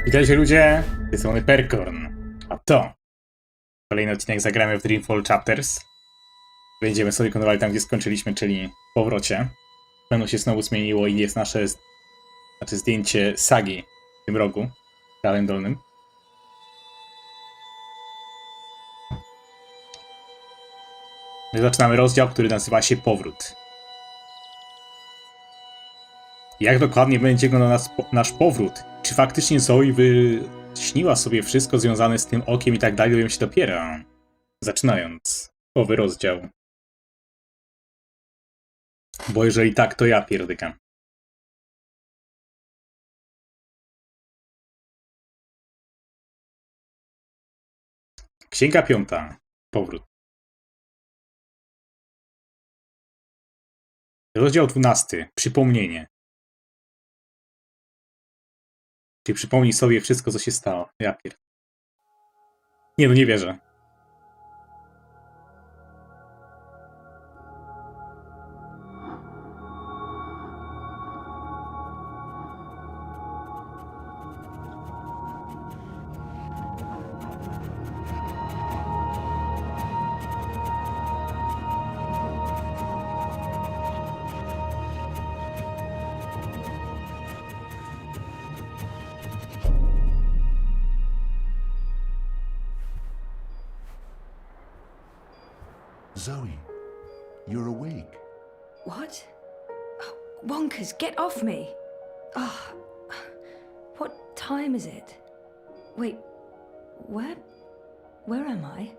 Witajcie ludzie, z tej strony Perkorn, a to kolejny odcinek zagramy w Dreamfall Chapters. Będziemy sobie kontynuowali tam, gdzie skończyliśmy, czyli w powrocie. Menu się znowu zmieniło i jest nasze zdjęcie sagi w tym rogu, w prawym dolnym. My zaczynamy rozdział, który nazywa się Powrót. Jak dokładnie będzie wyglądał nasz powrót? Czy faktycznie Zoe wyśniła sobie wszystko związane z tym okiem i tak dalej, dowiemy się dopiero. Zaczynając owy rozdział. Bo jeżeli tak, to ja pierdykam. Księga 5. Powrót. Rozdział 12. Przypomnienie. Ty przypomnij sobie wszystko, co się stało. Ja pierd... Nie, no nie wierzę. Zoe, you're awake. What? Oh, Wonkers, get off me! Oh, what time is it? Wait, where am I?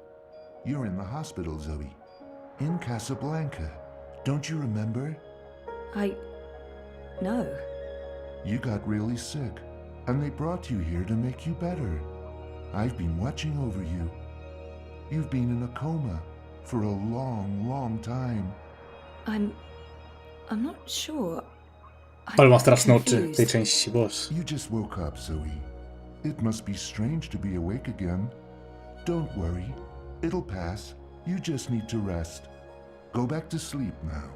You're in the hospital, Zoe. In Casablanca. Don't you remember? No. You got really sick, and they brought you here to make you better. I've been watching over you. You've been in a coma for a long, long time. I'm not sure. Ale ma straszne oczy w tej części, boż. You just woke up, Zoe. It must be strange to be awake again. Don't worry. It'll pass. You just need to rest. Go back to sleep now.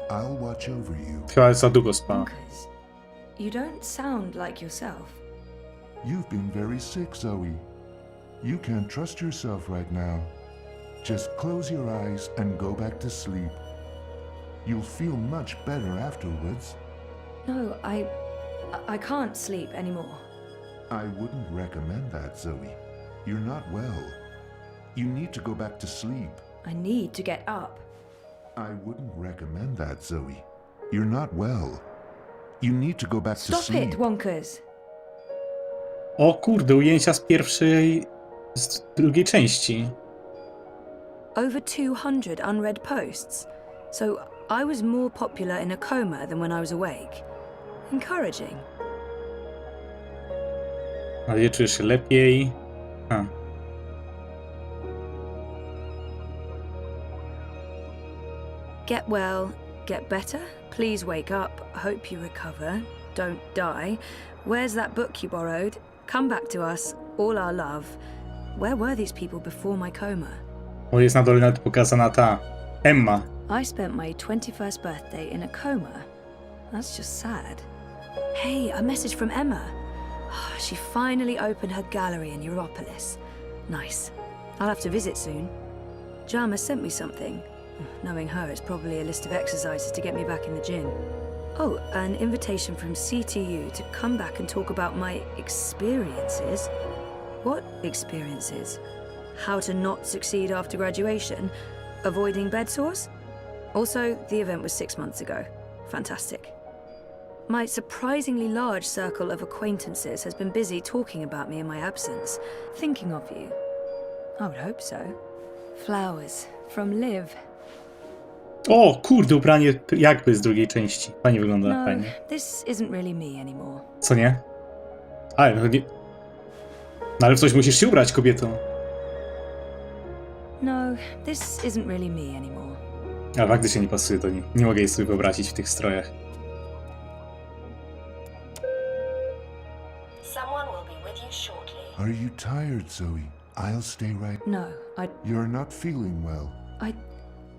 I'll watch over you. Chyba za długo spała. Wonkers, you don't sound like yourself. You've been very sick, Zoe. You can't trust yourself right now. Just close your eyes and go back to sleep. You'll feel much better afterwards. No, I can't sleep anymore. I wouldn't recommend that, Zoe. You're not well. You need to go back to sleep. I need to get up. I wouldn't recommend that, Zoe. You're not well. You need to go back to Stop sleep. it, Wonkers. O kurde, ujęcia z drugiej części. Over 200 unread posts. So I was more popular in a coma than when I was awake. Encouraging. Ale nie czujesz się lepiej. Get well, get better. Please wake up. Hope you recover. Don't die. Where's that book you borrowed? Come back to us. All our love. Where were these people before my coma? O, jest na dole nawet pokazana ta Emma. I spent my 21st birthday in a coma. That's just sad. Hey, a message from Emma. She finally opened her gallery in Europolis. Nice. I'll have to visit soon. Jama sent me something. Knowing her, it's probably a list of exercises to get me back in the gym. Oh, an invitation from CTU to come back and talk about my experiences. What experiences? How to not succeed after graduation? Avoiding bed sores? Also, the event was 6 months ago. Fantastic. My surprisingly large circle of acquaintances has been busy talking about me in my absence, thinking of you. I would hope so. Flowers from Liv. O kurde, ubranie jakby z drugiej części. Fajnie wygląda, No, fajnie. this isn't really me anymore. Co nie? Ale no nie... No ale w coś musisz się ubrać, kobieto. No, this isn't really me anymore. A faktycznie nie pasuje do niej. Nie mogę jej sobie wyobrazić w tych strojach. Someone will be with you shortly. Are you tired, Zoe? I'll stay right. No, You're not feeling well.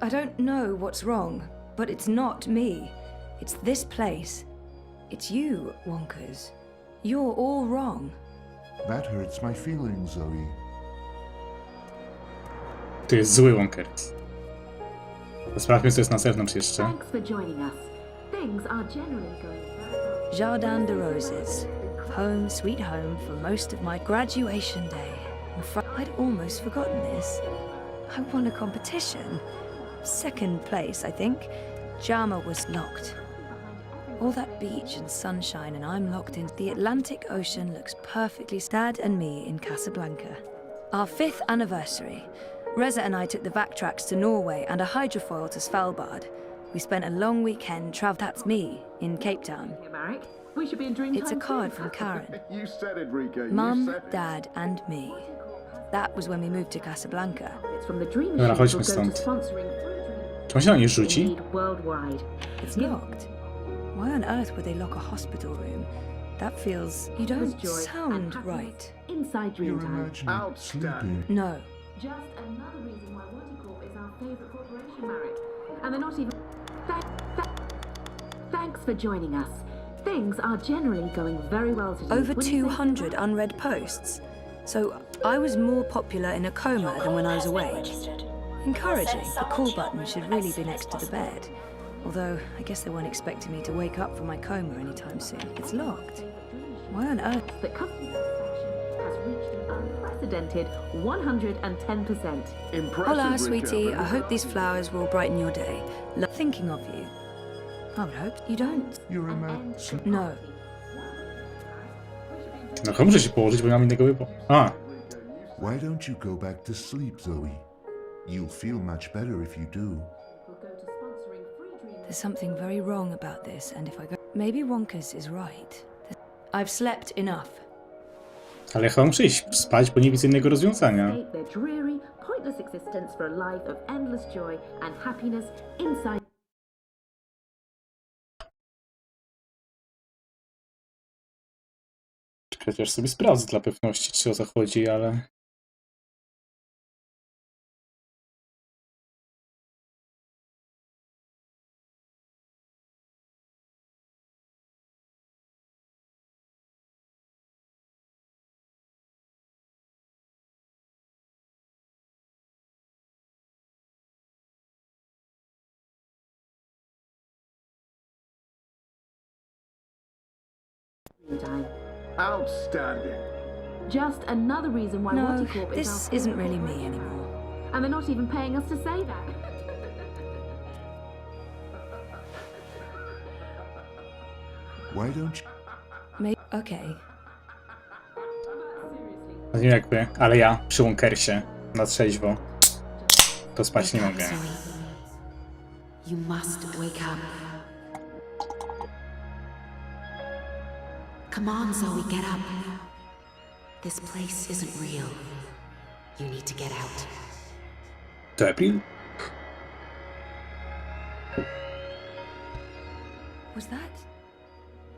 I don't know what's wrong, but it's not me. It's this place. It's you, Wonkers. You're all wrong. That hurts my feelings, Zoe. To jest zły Wonkers. Sprawdźmy, co jest na zewnątrz jeszcze. Thanks for joining us. Things are generally going very well. Jardin de Roses. home, sweet home for most of my graduation day. I'd almost forgotten this. I won a competition. Second place, I think. Jama was locked. All that beach and sunshine, and I'm locked in. The Atlantic Ocean looks perfectly. Dad and me in Casablanca. Our 5th anniversary. Reza and I took the backtracks to Norway and a hydrofoil to Svalbard. We spent a long weekend That's me in Cape Town. We should be in Dreamtime. It's a card from Karen. You said it, Rico. You Mum, said it. Dad, and me. That was when we moved to Casablanca. It's from the Dream Dobra, Machine chodźmy will go to stąd. sponsoring Czemu się na nie rzuci? Indeed worldwide. It's locked. Why on earth would they lock a hospital room? That feels... You don't Joy sound and right. Inside You're Dreamtime. imagining Outstanding. sleeping. No. Just another reason why Corp is our favorite corporation, Marek. And they're not even... Thanks for joining us. Things are generally going very well today. Over Wouldn't you say so, 200 Marek? unread posts. So I was more popular in a coma than when I was awake. Registered. Encouraging. The call button should really be next to the bed. Although, I guess they weren't expecting me to wake up from my coma anytime soon. It's locked. Why on earth? That customer satisfaction has reached an unprecedented 110%. Impressive, Hola, Rico. sweetie. I hope these flowers will brighten your day. Thinking of you. I would hope you don't. You're imagining. No. No chyba muszę się położyć, bo nie mam innego wyboru. A, Why don't you go back to sleep, Zoe? You'll feel much better if you do. There's something very wrong about this, and if I go... Maybe Wonkers is right. I've slept enough. ale chyba muszę iść spać, bo nie widzę innego rozwiązania. Escape their dreary, pointless existence for a life of endless joy and happiness inside. Chociaż sobie sprawdzę dla pewności, czy o co chodzi, ale... Time. Outstanding. Just another reason why No, Corp is this our isn't favorite really me corporation. anymore. And they're not even paying us to say that. Why don't you? Maybe... Okay. Nie wiem jak wy, ale ja przy Wonkersie na trzeźwo to spać nie mogę. You must wake up. Come on, Zoe, get up. This place isn't real. You need to get out. To April? Was that...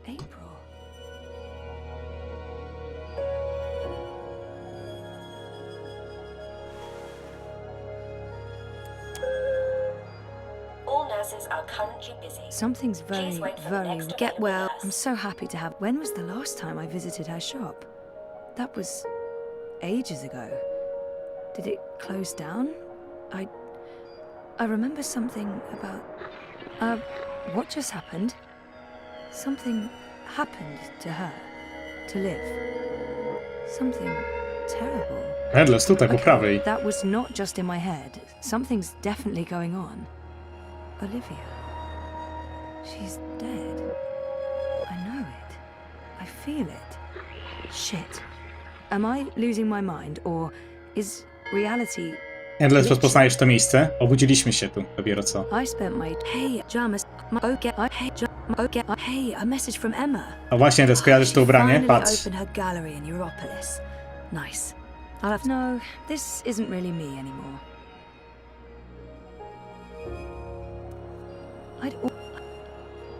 April? All nurses are currently busy. Something's Please very, wait for the very... next Get available well. nurse. I'm so happy to have... When was the last time I visited her shop? That was... ages ago. Did it close down? I remember something about... what just happened? Something happened to her. To live. Something terrible. Headless tutaj po prawej. That was not just in my head. Something's definitely going on. Olivia. She's dead. I know it. I feel it. Shit. Am I losing my mind, or is reality... Endless, rozpoznajesz to miejsce? Obudziliśmy się tu dopiero co. I spent my... Hey, Jamas... Hey, a message from Emma. A właśnie, Endless, kojarzysz to ubranie? Finally Patrz. opened her gallery in Europolis. Nice. I'll have... No, this isn't really me anymore.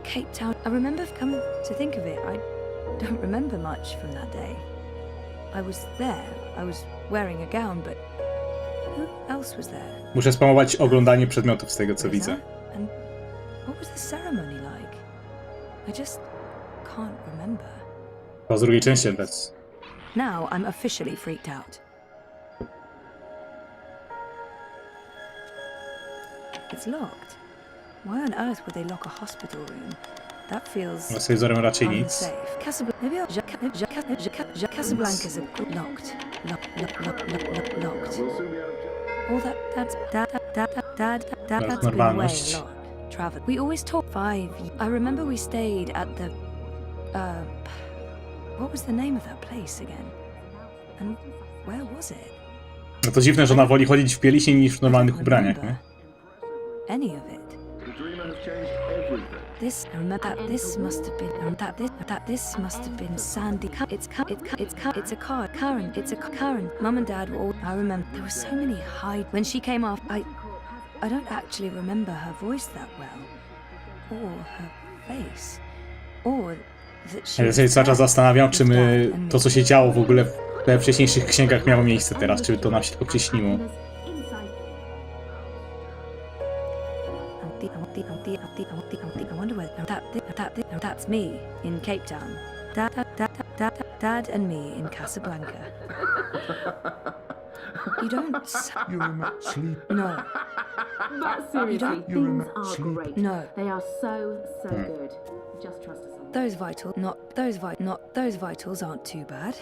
Cape Town... I remember, come to think of it, I don't remember much from that day. I was there. I was wearing a gown, but who else was there? Muszę spamować oglądanie przedmiotów z tego co Reza? widzę. And what was the ceremony like? I just can't remember. To z drugiej części Endless. Now I'm officially freaked out. It's locked. Why on earth would they lock a hospital room? That feels Z telewizorem raczej nic. unsafe. Casablanca's locked. Locked. We'll soon be out of All that's been way normalność. a lot. Travel. We always talk 5. I remember we stayed at the what was the name of that place again? And where was it? No to dziwne, że ona woli chodzić w bieliźnie niż w normalnych ubraniach, nie? Any of it. The dreamer has changed everything. This, I remember that this must have been that this must have been Sandy. It's a car. Karen. It's a Karen. Mum and Dad were all. I remember there were so many hide when she came off. I don't actually remember her voice that well, or her face, or that she. Ja sobie cały czas zastanawiam, czy my to, co się działo w ogóle we wcześniejszych księgach, miało miejsce teraz, czy to nam się tylko przyśniło. I wonder whether that's me in Cape Town. Dad and me in Casablanca. You don't. You're in sleep. No. But seriously, don't- You're things in are sleep. great. No. They are so good. Just trust us on that. Those vitals aren't too bad.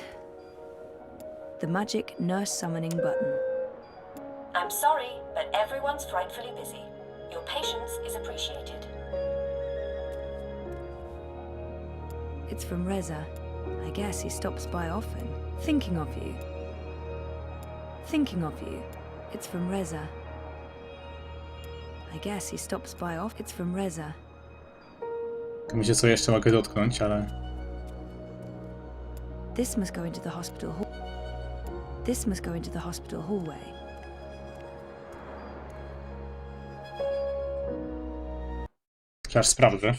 The magic nurse summoning button. I'm sorry, but everyone's frightfully busy. Your patience is appreciated. It's from Reza. I guess he stops by often. Thinking of you. Thinking of you. It's from Reza. I guess he stops by often. It's from Reza. Myślę, co jeszcze mogę dotknąć, ale... This must go into the hospital hall. This must go into the hospital hallway. Aż sprawdzę.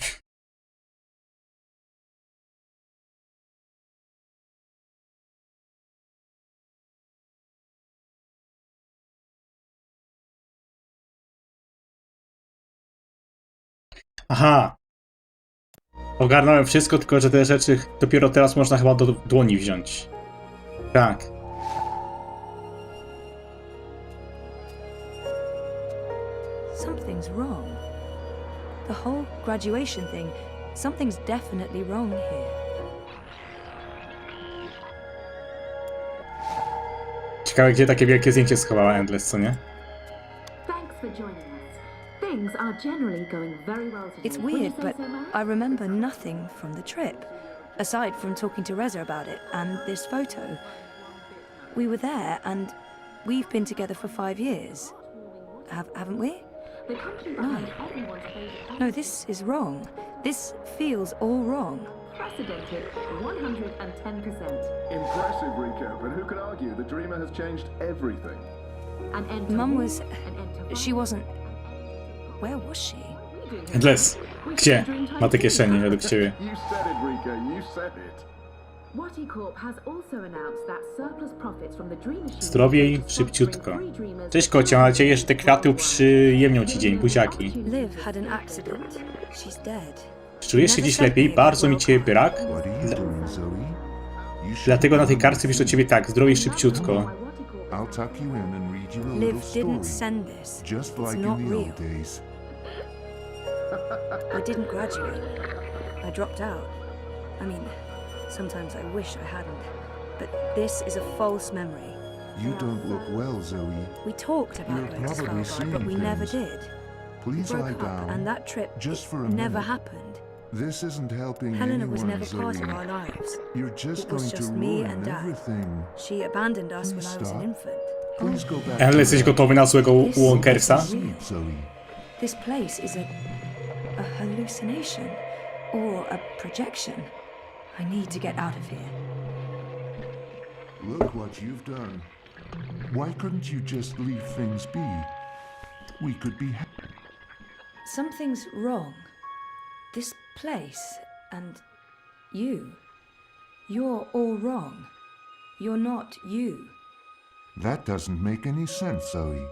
Aha! Ogarnąłem wszystko, tylko że te rzeczy dopiero teraz można chyba do dłoni wziąć. Tak. Something's wrong. The whole graduation thing, something's definitely wrong here. Ciekawe, gdzie takie wielkie zdjęcie schowała Endless, co nie? Thanks for joining us. Things are generally going very well today. It's Wouldn't you weird, say but so, Mara? I remember nothing from the trip, aside from talking to Reza about it and this photo. We were there, and we've been together for 5 years. Haven't we? The company behind everyone's favorite No, this is wrong. This feels all wrong. unprecedented 110%. Impressive, Rico, but who could argue the dreamer has changed everything? An end to Mum war, was... an end to She wasn't... Where was she? Endless, gdzie ma te kieszenie według ciebie? You said it, Rico, you said it. Wati Corp has also announced that surplus profits from the Dream Machine Zdrowiej, szybciutko. Cześć kocie, mam nadzieję, że te kwiaty uprzyjemnią ci dzień, buziaki. Liv had an accident. She's dead. Czujesz się dziś lepiej? Bardzo mi ciebie brak. What are you doing, Zoe? You should Dlatego na tej kartce pisz do ciebie tak, zdrowie szybciutko. I'll tuck you in and read you a Liv little didn't story. send this. Just It's like not in the real. old days. I didn't graduate. I dropped out. I mean, sometimes I wish I hadn't. But this is a false memory. You don't look well, Zoe. We talked about You're going to probably Svalbard, but we seeing never things. did. Please lie Broke up, down. and that trip just for a never minute. happened. This isn't helping Helena anyone, was never Zoe. part of our lives. You're just It was going to just me ruin and Dad. everything. She abandoned us when Please I was an stop. infant. Please go back Endless, to jesteś bed. gotowy na złego Walkersa? Sleep, Zoe. This place is a hallucination or a projection. I need to get out of here. Look what you've done. Why couldn't you just leave things be? We could be Something's wrong. This place and you. You're all wrong. You're not you. That doesn't make any sense, Zoe.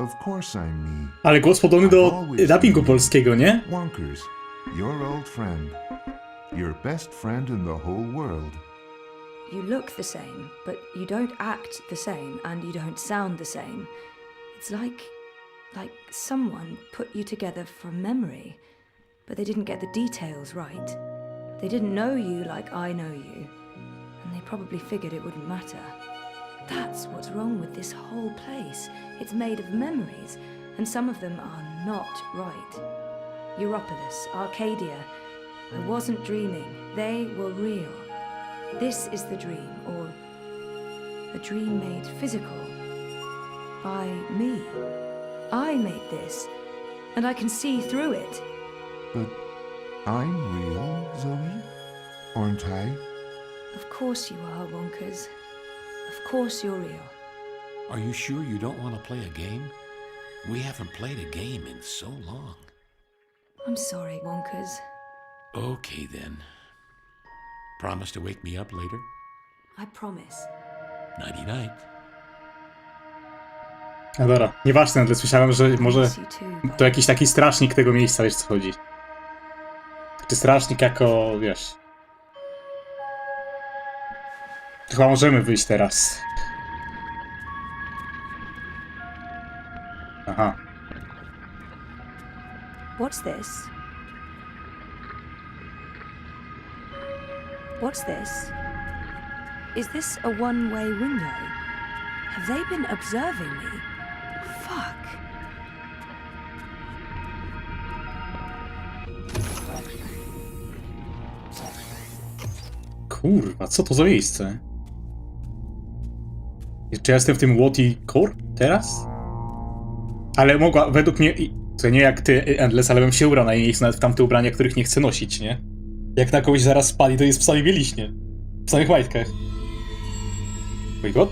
Of course I'm me. Ale głos podobny do dubbingu polskiego, nie? Wonkers, your old friend. Your best friend in the whole world. You look the same, but you don't act the same and you don't sound the same. It's like someone put you together from memory. but they didn't get the details right. They didn't know you like I know you, and they probably figured it wouldn't matter. That's what's wrong with this whole place. It's made of memories, and some of them are not right. Europolis, Arcadia. I wasn't dreaming. They were real. This is the dream, or a dream made physical by me. I made this, and I can see through it. But I'm real, Zoe? Aren't I? Of course you are, Wonkers. Of course you're real. Are you sure you don't want to play a game? We haven't played a game in so long. I'm sorry, Wonkers. Okay then. Promise to wake me up later? I promise. Nighty-night. No dobra, nieważne, ale słyszałem, że może Miss you too, to jakiś taki strażnik tego miejsca, wiesz co chodzi. Czy strażnik jako, wiesz... Chyba możemy wyjść teraz. Aha. What's this? What's this? Is this a one-way window? Have they been observing me? Fuck. Kurwa, co to za miejsce? Czy ja jestem w tym Łoti Core teraz? Ale mogła, według mnie, to nie jak ty, Endless, ale bym się ubrał na jej miejscu, nawet w tamte ubrania, których nie chcę nosić, nie? Jak na kogoś zaraz spali, to jest w samej bieliźnie. W samych majtkach. Wait, what?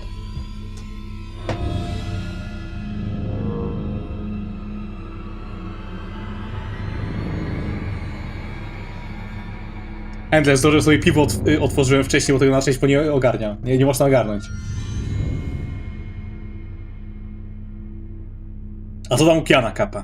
Endless, dobrze sobie piwo otworzyłem wcześniej, bo tego na część nie ogarnia. Nie można ogarnąć. A co tam u Kiana kapa?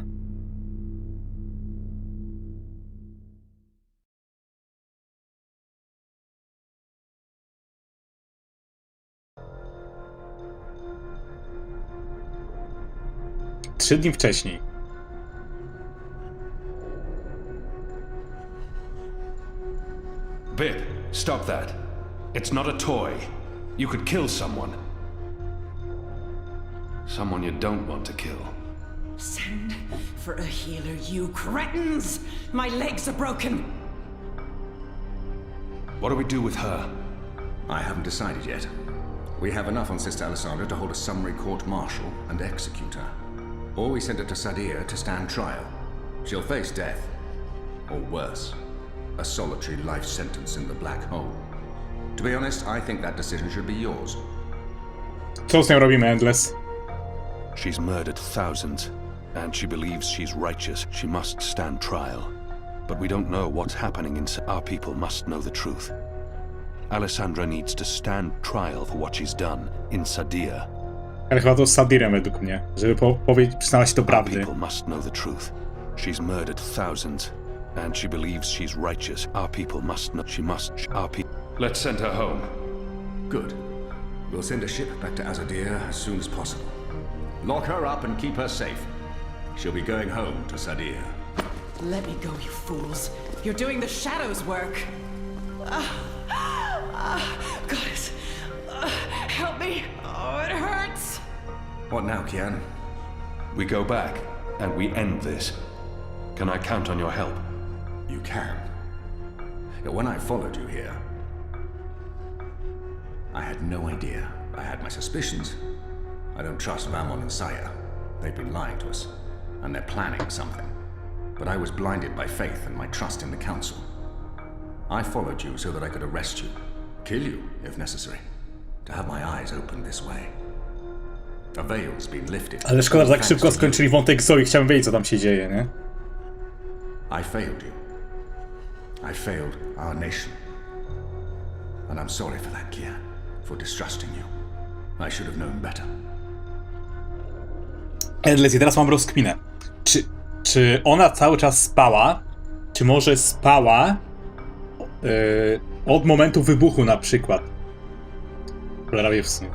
Trzy dni wcześniej. Bib, stop that. It's not a toy. You could kill someone. Someone you don't want to kill. Send for a healer, you cretins! My legs are broken! What do we do with her? I haven't decided yet. We have enough on Sister Alessandra to hold a summary court-martial and execute her. Or we send her to Sadia to stand trial. She'll face death. Or worse, a solitary life sentence in the black hole. To be honest, I think that decision should be yours. Co z nią robimy, Endless? She's murdered thousands, and she believes she's righteous. She must stand trial. But we don't know what's happening inside. Our people must know the truth. Alessandra needs to stand trial for what she's done in Sadia. Ale chyba to z Sadirem według mnie, żeby przyznała się do Our prawdy. people must know the truth. She's murdered thousands, and she believes she's righteous. Our people must know. She must. Our people. Let's send her home. Good. We'll send a ship back to Azadir as soon as possible. Lock her up and keep her safe. She'll be going home to Sadir. Let me go, you fools. You're doing the Shadow's work. Goddess, help me. Oh, it hurts. What now, Kian? We go back, and we end this. Can I count on your help? You can. When I followed you here, I had no idea. I had my suspicions. I don't trust Vamon and Saya. They've been lying to us, and they're planning something. But I was blinded by faith and my trust in the Council. I followed you so that I could arrest you, kill you if necessary, to have my eyes opened this way. A veil's been lifted. Ale szkoda, że tak szybko skończyli wątek Zoe, chciałem wiedzieć, co tam się dzieje, nie? I failed you. I failed our nation. And I'm sorry for that, Kian, for distrusting you. I should have known better. Endless, i teraz mam rozkminę. Czy ona cały czas spała? Czy może spała od momentu wybuchu na przykład? Cholera wie w sumie.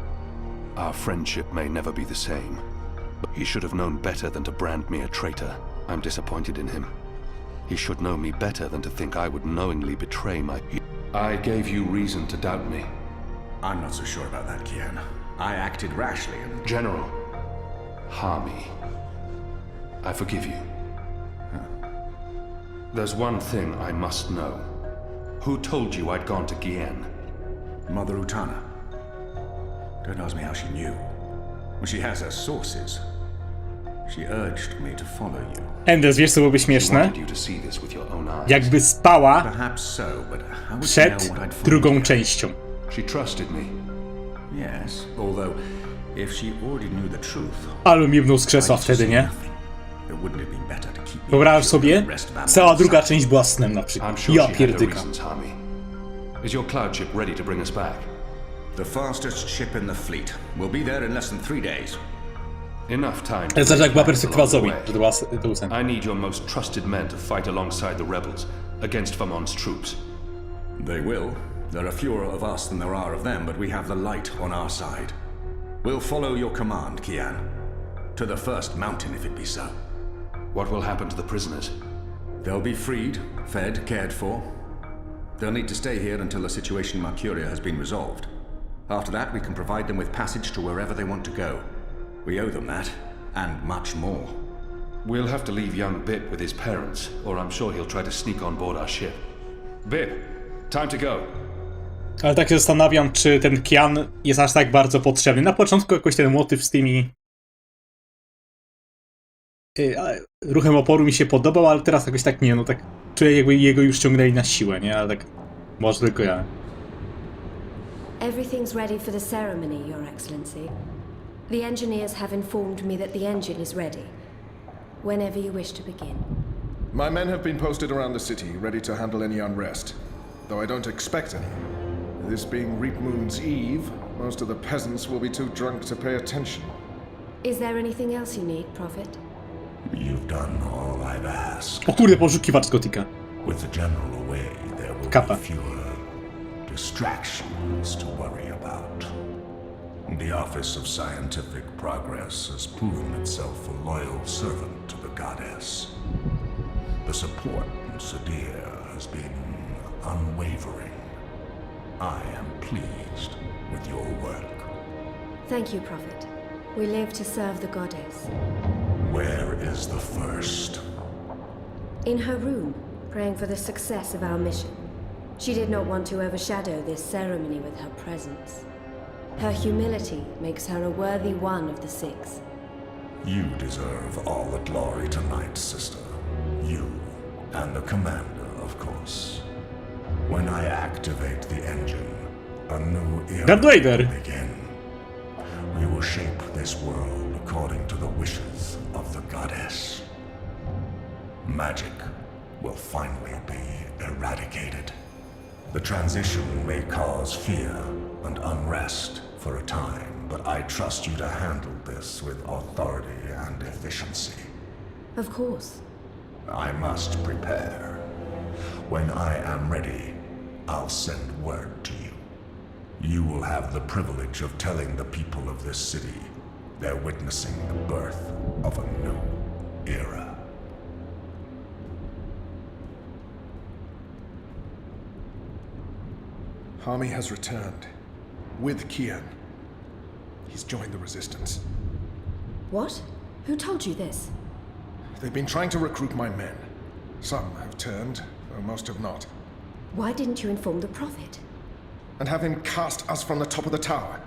Our friendship may never be the same, but he should have known better than to brand me a traitor. I'm disappointed in him. He should know me better than to think I would knowingly betray my... I gave you reason to doubt me. I'm not so sure about that, Kian. I acted rashly and... General, Harmy, I forgive you. There's one thing I must know. Who told you I'd gone to Gien? Mother Utana. Don't ask me how she knew. Well, she has her sources. She urged me to follow you. Enders, wiesz co byłoby śmieszne? Jakby spała Perhaps so, but how would przed you know what I'd find drugą here? częścią. She trusted me. Yes, although if she already knew the truth, Ale mi mnął z krzesła wtedy, nie? it wouldn't have been better to keep me Wyobraź here sobie, and the rest of our cała druga society. część była snem na przykład. Ja pierdyka. Is your cloud ship ready to bring us back? The fastest ship in the fleet. We'll be there in less than 3 days. Enough time. To znaczy jak była perspektywa Zoe, że to był sen. I need your most trusted men to fight alongside the rebels against Famon's troops. They will. There are fewer of us than there are of them, but we have the light on our side. We'll follow your command, Kian. To the first mountain, if it be so. What will happen to the prisoners? They'll be freed, fed, cared for. They'll need to stay here until the situation in Mercuria has been resolved. After that, we can provide them with passage to wherever they want to go. We owe them that, and much more. We'll have to leave young Bip with his parents, or I'm sure he'll try to sneak on board our ship. Bip, time to go. Ale tak się zastanawiam, czy ten Kian jest aż tak bardzo potrzebny. Na początku jakoś ten motyw z tymi ruchem oporu mi się podobał, ale teraz jakoś tak nie, no tak czuję jakby jego już ciągnęli na siłę, nie? Ale tak może tylko ja. Everything's ready for the ceremony, Your Excellency. The engineers have informed me that the engine is ready. Whenever you wish to begin. My men have been posted around the city, ready to handle any unrest. Though I don't expect any. This being Reap Moon's Eve, most of the peasants will be too drunk to pay attention. Is there anything else you need, Prophet? You've done all I've asked. O kurde, poszukiwacz z Gotika. With the general away, there will Kappa. be fewer distractions to worry about. The Office of Scientific Progress has proven itself a loyal servant to the goddess. The support in Sadir has been unwavering. I am pleased with your work. Thank you, Prophet. We live to serve the goddess. Where is the first? In her room, praying for the success of our mission. She did not want to overshadow this ceremony with her presence. Her humility makes her a worthy one of the six. You deserve all the glory tonight, sister. You and the commander, of course. When I activate the engine, a new era will begin. We will shape this world according to the wishes of the goddess. Magic will finally be eradicated. The transition may cause fear and unrest for a time, but I trust you to handle this with authority and efficiency. Of course. I must prepare. When I am ready, I'll send word to you. You will have the privilege of telling the people of this city they're witnessing the birth of a new era. Harmy has returned. With Kian. He's joined the resistance. What? Who told you this? They've been trying to recruit my men. Some have turned, though most have not. Why didn't you inform the Prophet? And have him cast us from the top of the tower.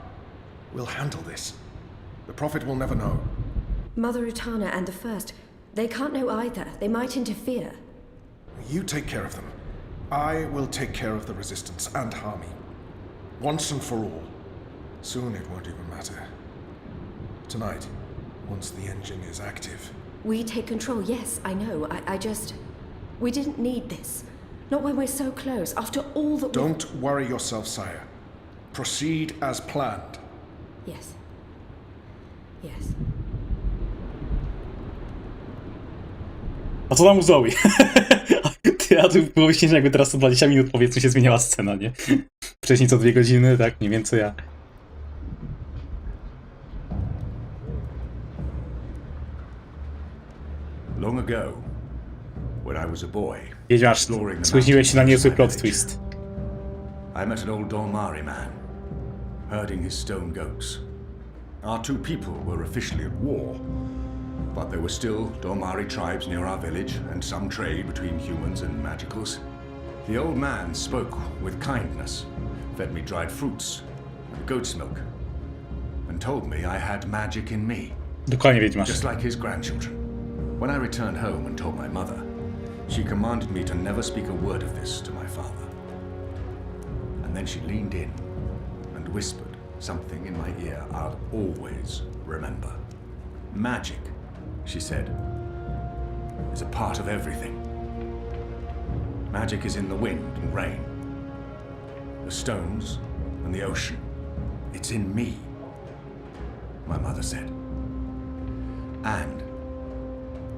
We'll handle this. The Prophet will never know. Mother Utana and the First, they can't know either. They might interfere. You take care of them. I will take care of the resistance and Harmy. Once and for all. Soon it won't even matter. Tonight, once the engine is active. We take control, yes, I know. I just... We didn't need this. Not when we're so close, after all that Don't worry yourself, sire. Proceed as planned. Yes. Yes. A co tam u Zoe? Ja tu było śmiesznie, jakby teraz co 20 minut powiedzmy się zmieniała scena, nie? Wcześniej co 2 godziny, tak? Nie wiem co ja. Long ago, when I was a boy. Wiedziasz, spóźniłeś się na niezły plot twist. I met an old Dolmari man, herding his stone goats. Our two people were officially at war, but there were still Dolmari tribes near our village and some trade between humans and magicals. The old man spoke with kindness, fed me dried fruits and goat's milk, and told me I had magic in me, Dokładnie, Wiedźmasz. just like his grandchildren. When I returned home and told my mother, she commanded me to never speak a word of this to my father. And then she leaned in and whispered something in my ear I'll always remember. Magic, she said, is a part of everything. Magic is in the wind and rain, the stones and the ocean. It's in me, my mother said. And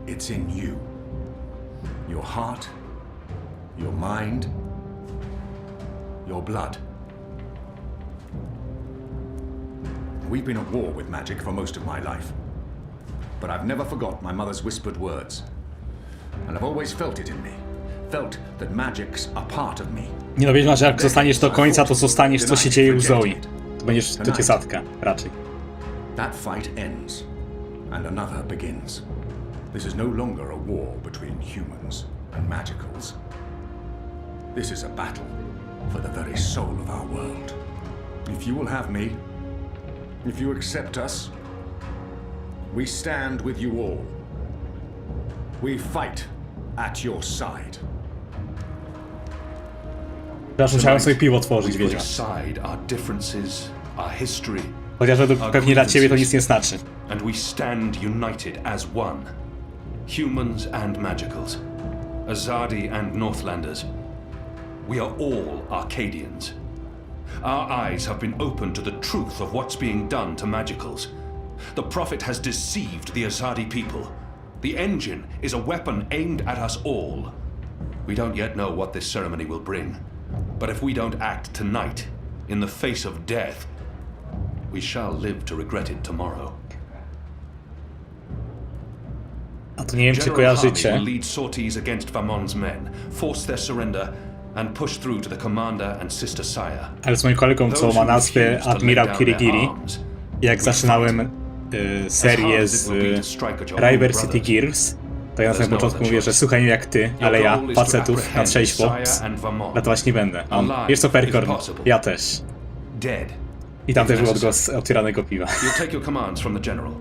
it's in you. Your heart, your mind, your blood. We've been at war with magic for most of my life. But I've never forgot my mother's whispered words. And I've always felt it in me. Felt that magic's a part of me. Nie no, Wiedźmasz, jak zostaniesz do końca, to zostaniesz, co się dzieje u Zoe. To cię zatka, raczej. That fight ends, and another begins. This is no longer a war between humans and magicals. This is a battle for the very soul of our world. If you will have me, if you accept us, we stand with you all. We fight at your side. Teraz musiałem sobie piwo tworzyć, Wiedźmasz. Aside our differences, our history. Chociaż pewnie dla ciebie to nic nie znaczy. And we stand united as one. Humans and magicals. Azadi and Northlanders. We are all Arcadians. Our eyes have been opened to the truth of what's being done to magicals. The Prophet has deceived the Azadi people. The engine is a weapon aimed at us all. We don't yet know what this ceremony will bring. But if we don't act tonight, in the face of death, we shall live to regret it tomorrow. A to nie wiem, czy kojarzycie. Will lead sorties against Vamon's men, force their surrender, and push through to the commander and sister sire. Ale z moim kolegą, co ma nazwę Admirał Kirigiri, jak zaczynałem serię z River City Gears, to ja na samym początku mówię, że słuchaj mnie jak ty, ale ja, facetów na trzeźwo, ratować nie będę. A on, wiesz co, Perkorn, ja też. I tam też był odgłos otwieranego piwa. You'll take your commands from the general.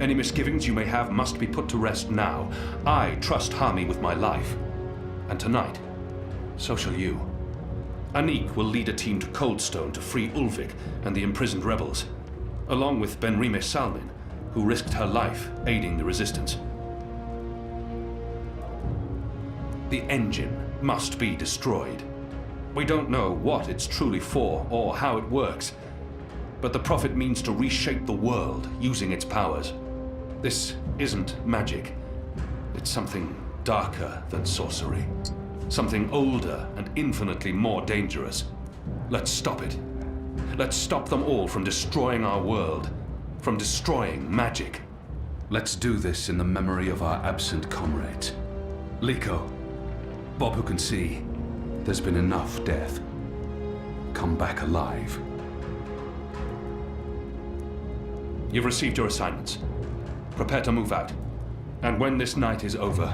Any misgivings you may have must be put to rest now. I trust Hami with my life. And tonight, so shall you. Anik will lead a team to Coldstone to free Ulvik and the imprisoned rebels, along with Benrime Salmin, who risked her life aiding the resistance. The engine must be destroyed. We don't know what it's truly for or how it works, but the Prophet means to reshape the world using its powers. This isn't magic. It's something darker than sorcery. Something older and infinitely more dangerous. Let's stop it. Let's stop them all from destroying our world, from destroying magic. Let's do this in the memory of our absent comrades. Liko, Bob who can see, there's been enough death. Come back alive. You've received your assignments. Prepare to move out. And when this night is over,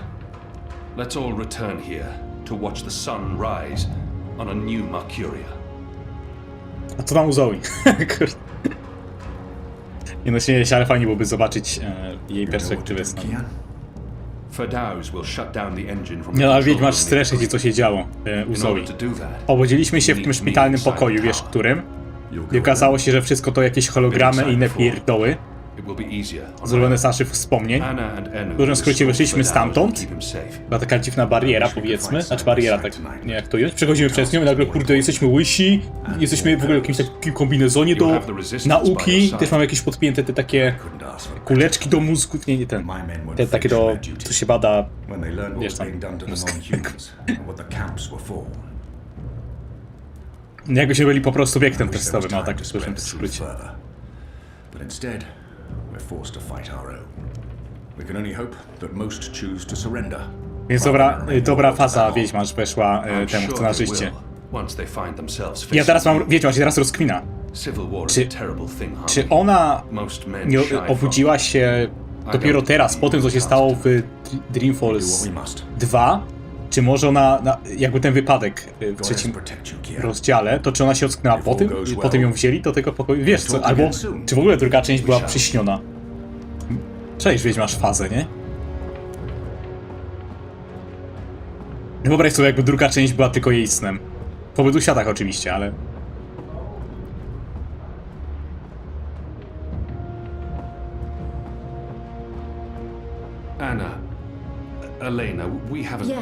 let's all return here to watch the sun rise on a new Mercuria. A co tam u Zoe? Kurde. Nie no, śmieję się, ale fajnie byłoby zobaczyć jej perspektywę z nami. Nie no, ale Wiedźmasz streszy ci, co się działo u Zoe. Obudziliśmy się w tym szpitalnym pokoju, wiesz którym? I okazało się, że wszystko to jakieś hologramy i inne pierdoły. Zrobione z naszych wspomnień. W dużym skrócie wyszliśmy stamtąd. Była taka dziwna bariera, powiedzmy. Znaczy bariera, tak nie jak to jest. Przechodzimy przez nią i nagle, kurde, jesteśmy łysi. Jesteśmy w ogóle w jakimś takim kombinezonie do nauki. Też mam jakieś podpięte te takie kuleczki do mózgu. Nie ten. Te takie do, co się bada, wiesz tam, mózg. Jakbyśmy byli po prostu obiektem testowym, a tak w dużym skrócie. We're forced to fight our own. We can only hope that most choose to surrender. Więc dobra faza wiedźmarz weszła temu scenarzyście. Ja teraz mam, wiedźma się teraz rozkmina. Czy ona nie obudziła się dopiero teraz, po tym co się stało w Dreamfall 2? Czy może ona, jakby ten wypadek w trzecim rozdziale, to czy ona się ocknęła po tym ją wzięli do tego pokoju? Wiesz co, albo czy w ogóle druga część była przyśniona? Cześć, wiedźmasz fazę, nie? Wyobraź sobie, jakby druga część była tylko jej snem. W obydwu światach oczywiście, ale... Anna, Elena, we haven't... Yeah,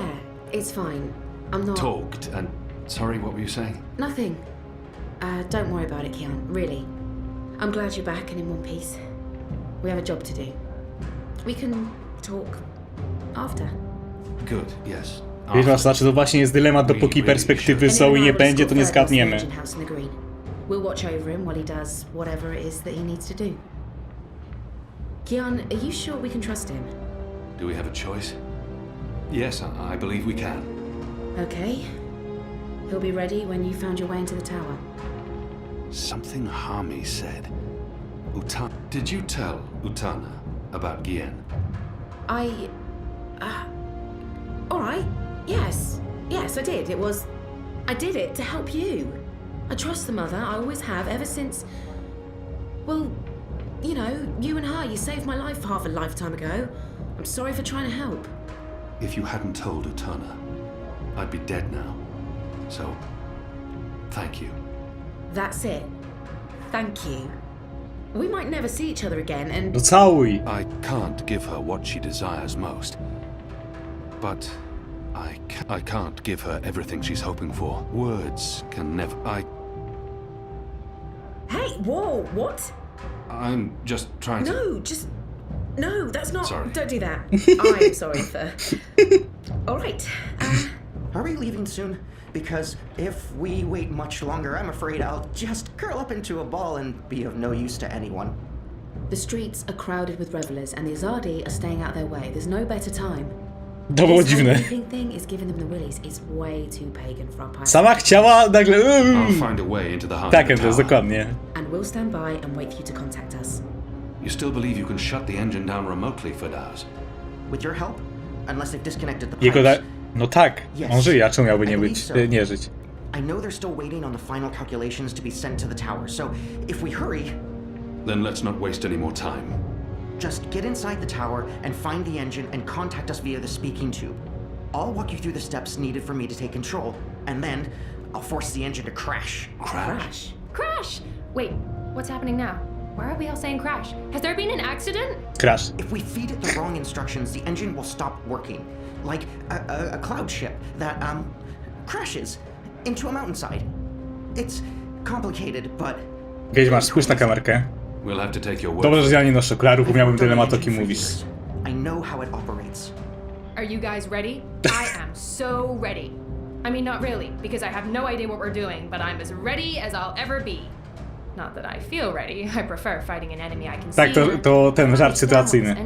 it's fine. I'm not... talked, and... Sorry, what were you saying? Nothing. Don't worry about it, Keon, really. I'm glad you're back and in one piece. We have a job to do. We can talk after. Good, yes. Wiedźmasz, znaczy to właśnie jest dylemat, dopóki perspektywy są i nie będzie, to nie zgadniemy. We'll watch over him while he does whatever it is that he needs to do. Keon, are you sure we can trust him? Do we have a choice? Yes, I believe we can. Okay. He'll be ready when you found your way into the tower. Something Hami said. Did you tell Utana about Gien? Alright. Yes, I did. I did it to help you. I trust the mother, I always have, ever since... Well, you know, you and her, you saved my life half a lifetime ago. I'm sorry for trying to help. If you hadn't told Utana, I'd be dead now. So, thank you. That's it. Thank you. We might never see each other again, and... Docałuj! I can't give her what she desires most. But... I can't give her everything she's hoping for. Words can never... Hey, whoa, what? I'm just trying to... No, that's not... Sorry. Don't do that. I'm sorry for... Alright, Are we leaving soon? Because if we wait much longer, I'm afraid I'll just curl up into a ball and be of no use to anyone. The streets are crowded with revelers, and the Azadi are staying out their way. There's no better time. To było dziwne. Thing is giving them the willies. It's way too pagan for our pirates. Sama chciała nagle... I'll find a way into the heart Tak, of the to jest tower. dokładnie. And we'll stand by and wait for you to contact us. You still believe you can shut the engine down remotely for Daz? With your help? Unless they've disconnected the Jego pipes. No tak, on żyje, a czemu miałby nie żyć? I know they're still waiting on the final calculations to be sent to the tower, so if we hurry... Then let's not waste any more time. Just get inside the tower and find the engine and contact us via the speaking tube. I'll walk you through the steps needed for me to take control, and then I'll force the engine to crash. Crash? Crash! Wait, what's happening now? Why are we all saying crash? Has there been an accident? Crash. If we feed it the wrong instructions, the engine will stop working. Like a cloud ship that, crashes into a mountainside. It's complicated, but... Wiedźmasz, spójrz na kamerkę. We'll have to take your word. Dobrze, że ja nie noszę okularów, bo miałbym dylemat, o kim mówisz. I know how it operates. Are you guys ready? I am so ready. I mean, not really, because I have no idea what we're doing, but I'm as ready as I'll ever be. Not that I feel ready. I prefer fighting an enemy I can Tak, see. to ten żart sytuacyjny.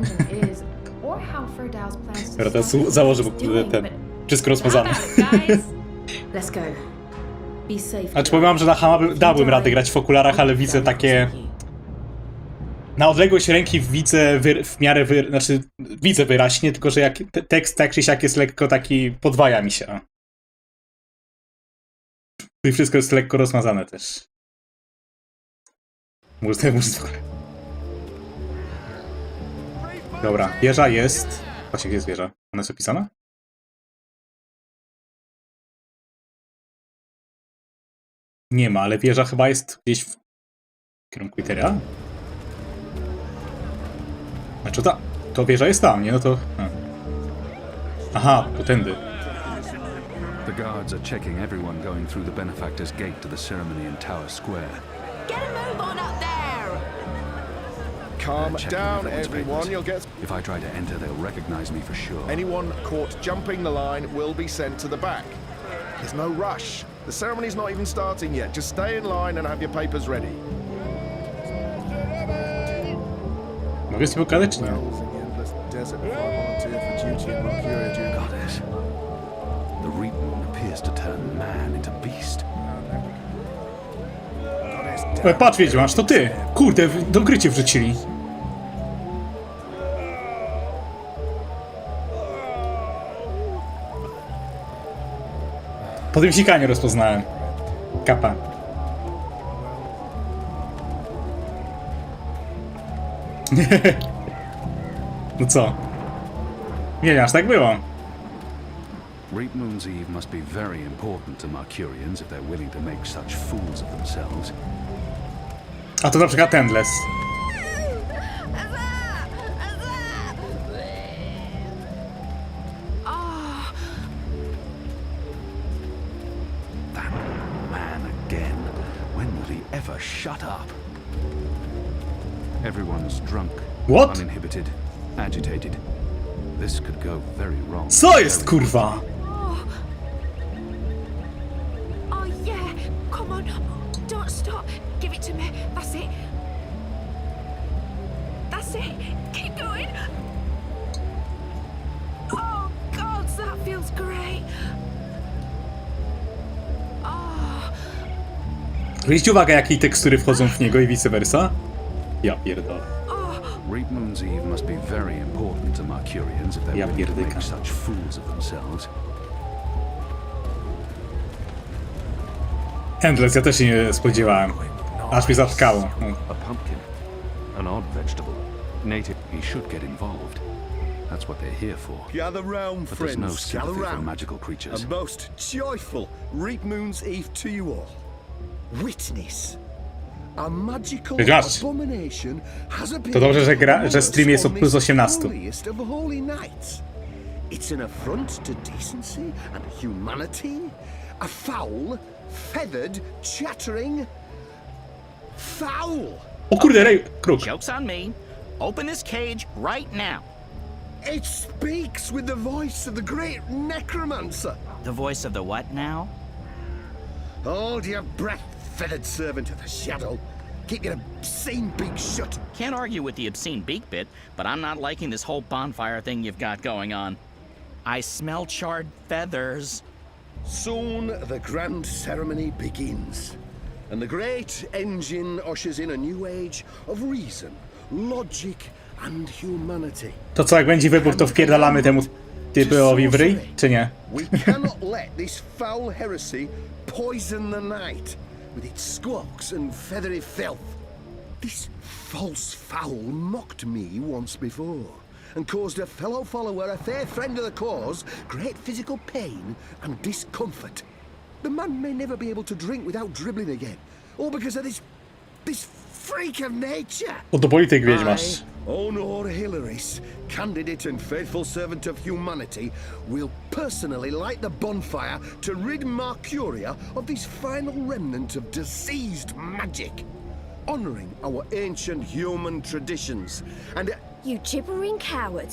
Or how Ferdow's plans to Dobra, teraz założę ten wszystko rozmazane. Let's go. Be safe. Znaczy powiem, że na Hama dałbym radę grać w okularach, ale widzę takie... Na odległość ręki widzę w miarę znaczy widzę wyraźnie, tylko że jak tekst tak czy siak jest lekko taki, podwaja mi się. I wszystko jest lekko rozmazane też. Muszę. Dobra, wieża jest... Właśnie, gdzie jest wieża? Ona jest opisana? Nie ma, ale wieża chyba jest gdzieś w kierunku Iteria. Znaczy to wieża jest tam, nie? No to... Aha, to tędy. The guards are checking everyone going through the benefactor's gate to the ceremony in Tower Square. Get a move on up there! Calm down, everyone. You'll get... If I try to enter, they'll recognize me for sure. Anyone caught jumping the line will be sent to the back. There's no rush. The ceremony's not even starting yet. Just stay in line and have your papers ready. Mogę sobie pokazać, czy nie? Goddess, appears to turn man into beast. Patrz, wiedźmasz, to ty! Kurde, do gry cię wrzucili. Po tym sikaniu rozpoznałem. Kapa. No co? Nie, aż tak było. Reap Moon's Eve must be very important to Mercurians if they're willing to make such fools of themselves. A to na przykład Endless. That man again. When will he ever shut up? Everyone's drunk. What? Uninhibited. Agitated. This could go very wrong. Co jest, kurwa? Oh, yeah. Come on. Don't stop. Give it to me. That's it. That's it. Keep going. Oh, God, that feels great. Oh. Zwróćcie uwagę, jakie tekstury wchodzą w niego i vice versa. Ja pierdolę. Reap Moon's Eve must be very important to Mercurians if they're Ja willing to pierdyka. make such fools of themselves. Endless, ja też się nie spodziewałem. Aż mi zatkało. A pumpkin, an odd vegetable, native. He should get involved. That's what they're here for. Gather round, But there's no friends, gather sympathy for round. magical creatures. A most joyful Reap Moon's Eve to you all. Witness. A magical Wiedziałeś. abomination has appeared. To dobrze, że stream jest od plus 18. holiest of holy nights. It's an affront to decency and humanity. A foul, feathered, chattering foul. O kurde, rej, kruk. Joke's on me. Open this cage right now. It speaks with the voice of the great necromancer. The voice of the what now? Hold your breath, feathered servant of the shadow. Keep your obscene beak shut. Can't argue with the obscene beak bit, but I'm not liking this whole bonfire thing you've got going on. I smell charred feathers. Soon the grand ceremony begins, and the great engine ushers in a new age of reason, logic, and humanity. To co, jak będzie wybór, to wpierdalamy temu typowi w ryj, czy nie? We cannot let this foul heresy poison the night with its squawks and feathery filth. This false fowl mocked me once before, and caused a fellow follower, a fair friend of the cause, great physical pain and discomfort. The man may never be able to drink without dribbling again, all because of this freak of nature. Oto polityk wiedźmasz. Honor Hilaris, candidate and faithful servant of humanity, will personally light the bonfire to rid Mercuria of this final remnant of diseased magic, honoring our ancient human traditions and... You gibbering coward.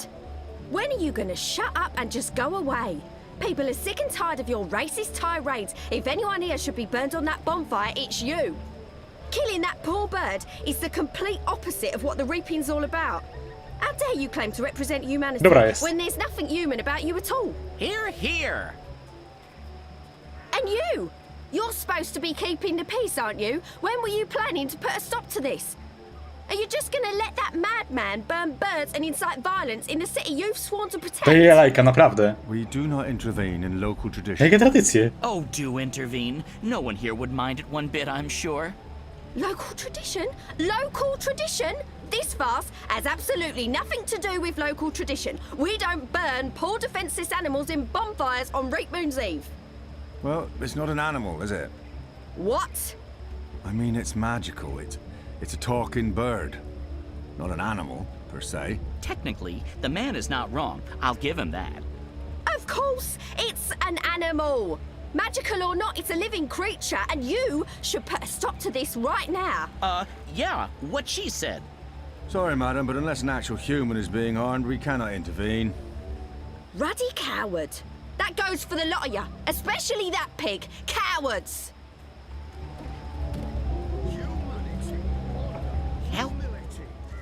When are you gonna shut up and just go away? People are sick and tired of your racist tirades. If anyone here should be burned on that bonfire, it's you. Killing that poor bird is the complete opposite of what the reaping's all about. How dare you claim to represent humanity Dobra jest. when there's nothing human about you at all? Here, here. And you! You're supposed to be keeping the peace, aren't you? When were you planning to put a stop to this? Are you just gonna let that madman burn birds and incite violence in the city you've sworn to protect? To je lajka, naprawdę. We do not intervene in local tradition. Jakie tradycje? Oh, do intervene. No one here would mind it one bit, I'm sure. Local tradition? Local tradition? This farce has absolutely nothing to do with local tradition. We don't burn poor defenseless animals in bonfires on Reap Moon's Eve. Well, it's not an animal, is it? What? I mean, it's magical. It's a talking bird. Not an animal, per se. Technically, the man is not wrong. I'll give him that. Of course, it's an animal. Magical or not, it's a living creature, and you should put a stop to this right now. Yeah, what she said. Sorry, madam, but unless an actual human is being harmed, we cannot intervene. Ruddy coward. That goes for the lot of you, especially that pig. Cowards! Help.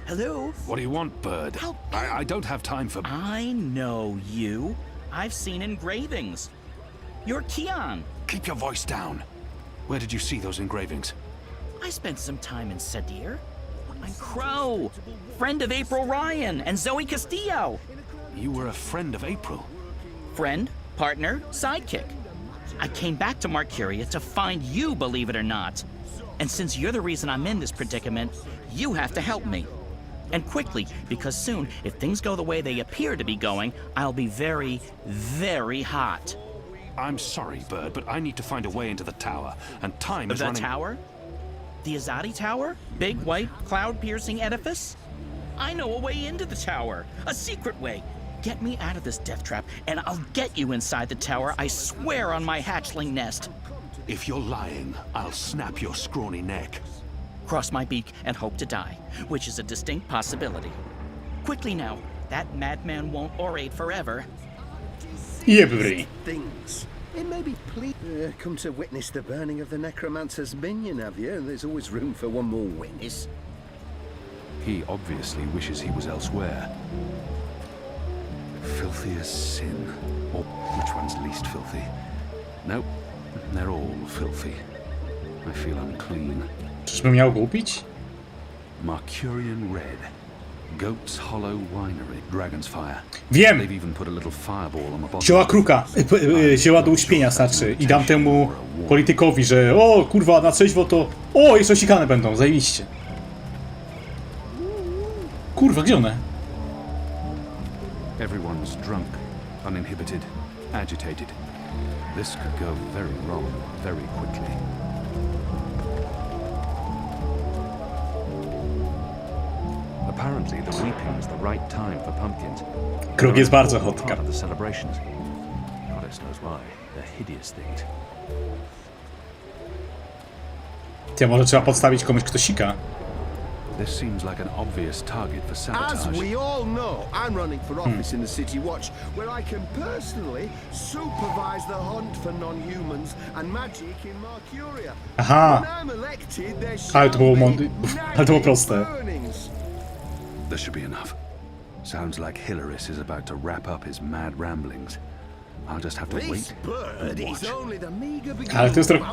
Hello? What do you want, bird? Help. I don't have time for... I know you. I've seen engravings. You're Keon. Keep your voice down. Where did you see those engravings? I spent some time in Sadir. I'm Crow, friend of April Ryan and Zoe Castillo. You were a friend of April? Friend, partner, sidekick. I came back to Marcuria to find you, believe it or not. And since you're the reason I'm in this predicament, you have to help me. And quickly, because soon, if things go the way they appear to be going, I'll be very, very hot. I'm sorry, Bird, but I need to find a way into the tower, and time is running... The tower? The Azadi Tower? Big, white, cloud-piercing edifice? I know a way into the tower. A secret way. Get me out of this death trap, and I'll get you inside the tower, I swear on my hatchling nest. If you're lying, I'll snap your scrawny neck. Cross my beak and hope to die, which is a distinct possibility. Quickly now, that madman won't orate forever. Things. It may be come to witness the burning of the necromancer's minion, have you? There's always room for one more witness. He obviously wishes he was elsewhere. Filthy as sin. Or which one's least filthy? Nope, they're all filthy. I feel unclean. Czyżbym miał go upić? Marcurian Red. Goat's Hollow Winery. Dragon's Fire. Wiem! They've even put a little fireball on the bottom. Zioła kruka, zioła do uśpienia znaczy. I dam temu politykowi, że o kurwa, na trzeźwo to... O, jeszcze osikane będą, zajebiście. Kurwa, gdzie one? Everyone's drunk, uninhibited, agitated. This could go very wrong, very quickly. Apparently, the reaping is the right time for pumpkins. Kruk jest bardzo hotka. Part of the celebrations. Goddess knows why. They're hideous things. Ty, może trzeba podstawić komuś, kto sika. This seems like an obvious target for sabotage. As we all know, I'm running for office in the City Watch, where I can personally supervise the hunt for non-humans and magic in Marcuria. Aha. When I'm elected, there Ale to było ale to było proste. This should be enough. Sounds like Hilaris is about to wrap up his mad ramblings. I'll just have to wait and watch. Ale to jest trochę...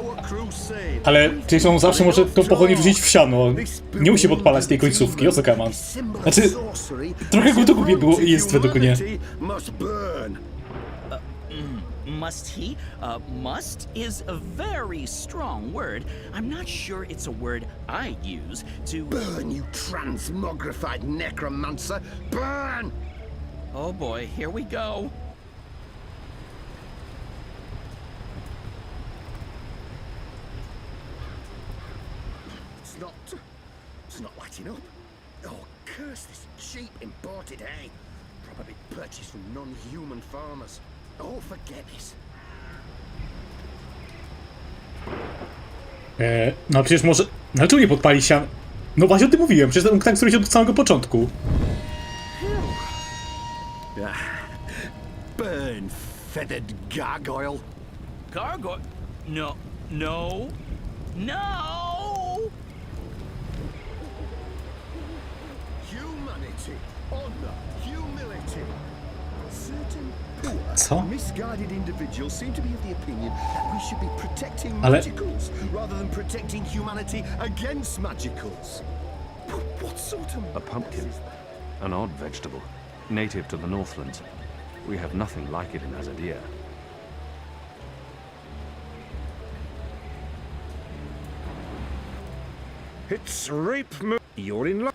Ale przecież on zawsze może tą pochodnię wrzucić w siano. Nie musi podpalać tej końcówki, o co kaman? Znaczy, trochę go to głupie było i jest według mnie. Must he? Must is a very strong word. I'm not sure it's a word I use to... Burn, you transmogrified necromancer! Burn! Oh boy, here we go. It's not lighting up. Oh, curse this cheap imported hay. Probably purchased from non-human farmers. Oh, forget this. No przecież może... Dlaczego nie podpali się? No właśnie o tym mówiłem, przecież ten tak zrobić od samego początku. Burn, feathered gargoyle. Gargoyle? No. No. No! Humanity, honor, humility. Certain Co? misguided individuals seem to be of the opinion that we should be protecting Ale... magicals rather than protecting humanity against magicals. What sort of... A pumpkin. An odd vegetable. Native to the Northlands. We have nothing like it in Azadir. It's rape. You're in luck.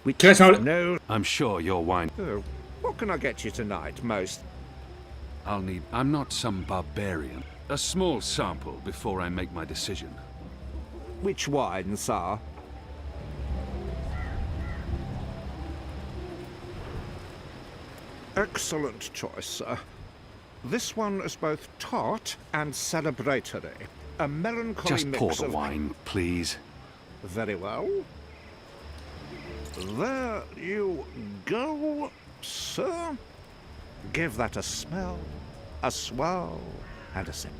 No. I'm sure your wine. Oh, what can I get you tonight, most? I'll need... I'm not some barbarian. A small sample before I make my decision. Which wine, sir? Excellent choice, sir. This one is both tart and celebratory. A melancholy Just mix pour the of... wine, please. Very well. There you go, sir. Give that a smell, a swirl, and a sip.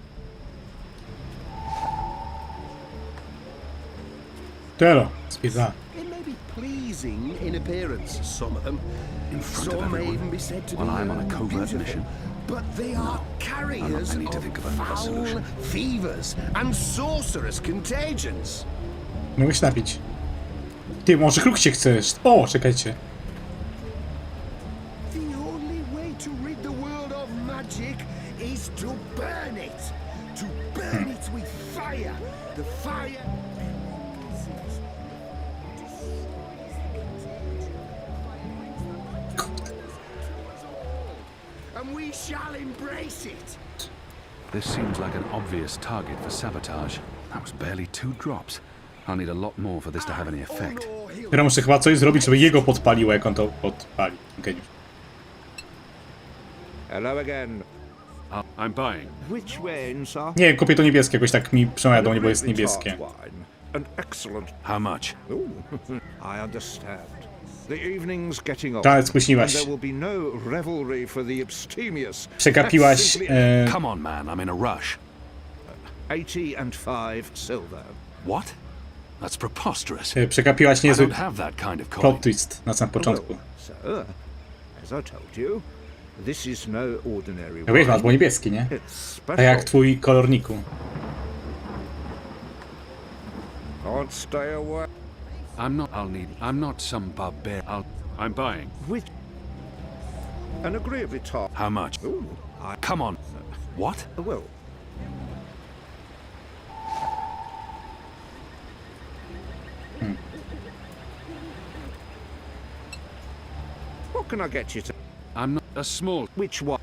Tero, spieza. It may be pleasing in appearance, some of them. In front of Some may everyone, even be said to while be I'm on a covert beautiful. mission. But they are carriers I need to of think of another foul solution. fevers and sorcerous contagions. Mogę się napić. Ty, może kruk się chcesz? O, czekajcie. The only way to rid the world of magic is to burn it. To burn it with fire. The fire. And we shall embrace it. This seems like an obvious target for sabotage. That was barely 2 drops. I'll need a lot more for this to have any effect. Teraz muszę chyba coś zrobić, żeby jego podpaliło, jak on to podpali. Geniusz. Hello again. I'm buying. Which way, sir? Nie, kupię to niebieskie, jakoś tak mi przemawia do mnie, bo jest niebieskie. An excellent. How much? I understand. The evening's getting on. Tak, spóźniłaś. There will be no revelry for the abstemious. Przegapiłaś... Come on, man, I'm in a rush. 85 silver. What? That's preposterous. Przegapiłaś niezły I don't have that kind of coin. plot twist na samym początku. Sir, as I told you, this is no ordinary No wiesz, masz, bo niebieski, nie? Tak jak twój kolorniku. Can't stay away. I'm not some barbarian. I'm buying. Which? An agreeable talk. How much? Come on. What? Well. What can I get you to? I'm not a small. Which one?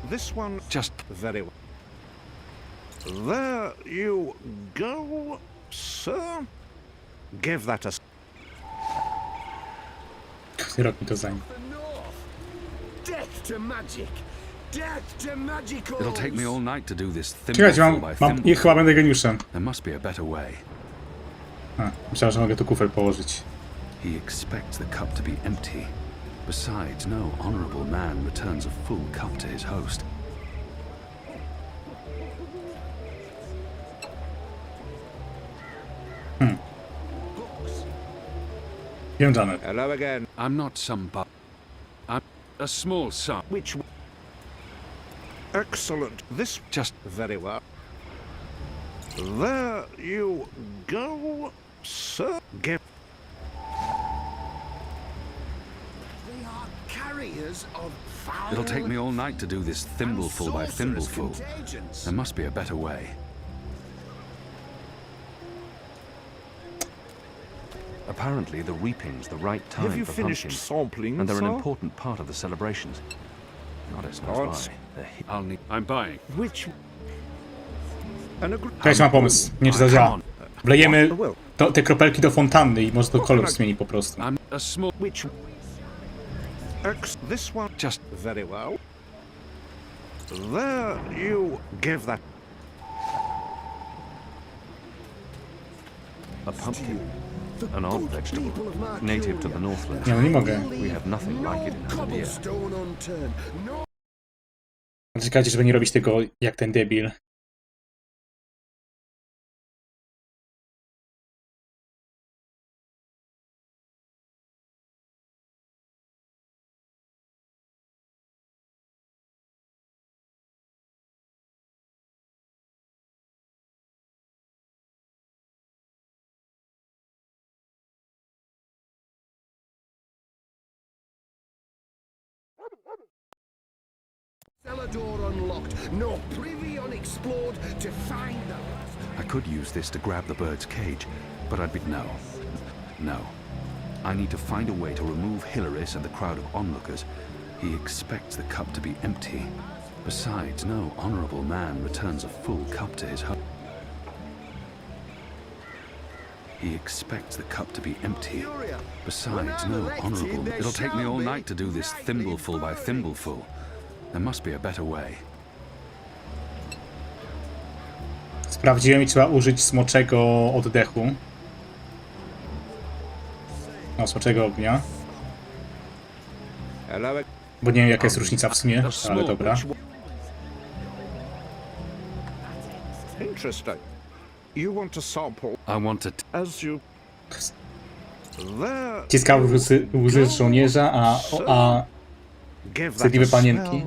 This one. Just very well. There you go, sir. Give that a. Rok mi to zanim. Death to magic. Death to magic. It'll take me all night to do this Czekajcie, thimbleful by mam, chyba będę geniuszem. There must be a better way. Myślałem, że mogę tu kufel położyć. He expects the cup to be empty. Besides, no honorable man returns a full cup to his host. Wiem, Janet. Hello again. I'm not some I'm a small sum. Which one? Excellent. This just very well. There you go, sir. Give. They are carriers of foul. It'll take me all night to do this thimbleful by thimbleful. Contagions. There must be a better way. Apparently, the reaping's the right time Have you for finished pumpkins, sampling, and they're an sir? important part of the celebrations. Not as Odds. I'll need. I'm buying. Which? Cześć, mam pomysł. Nie wiem, czy to działa. Wlejemy te kropelki do fontanny i może to kolor zmieni po prostu. I'm a small. Which? This one. Just very well. There you give that. A pumpkin. An odd vegetable, native to the Northlands. Nie, no nie mogę. We have nothing like it in Arcadii. Czekajcie, żeby nie robić tego jak ten debil. Cellar door unlocked. No privy unexplored to find them. I could use this to grab the bird's cage, but I'd be no. I need to find a way to remove Hilaris and the crowd of onlookers. He expects the cup to be empty. Besides, no honorable man returns a full cup to his home. He expects the cup to be empty. Besides, no honorable. It'll take me all night to do this thimbleful by thimbleful. There must be a better way. Sprawdziłem i trzeba użyć smoczego oddechu. No, smoczego ognia. Bo nie wiem, jaka jest różnica w sumie, ale dobra. Interesting. You want to sample? I want to... As you... There... Ciskały łzy żołnierza, a wstydliwe panienki.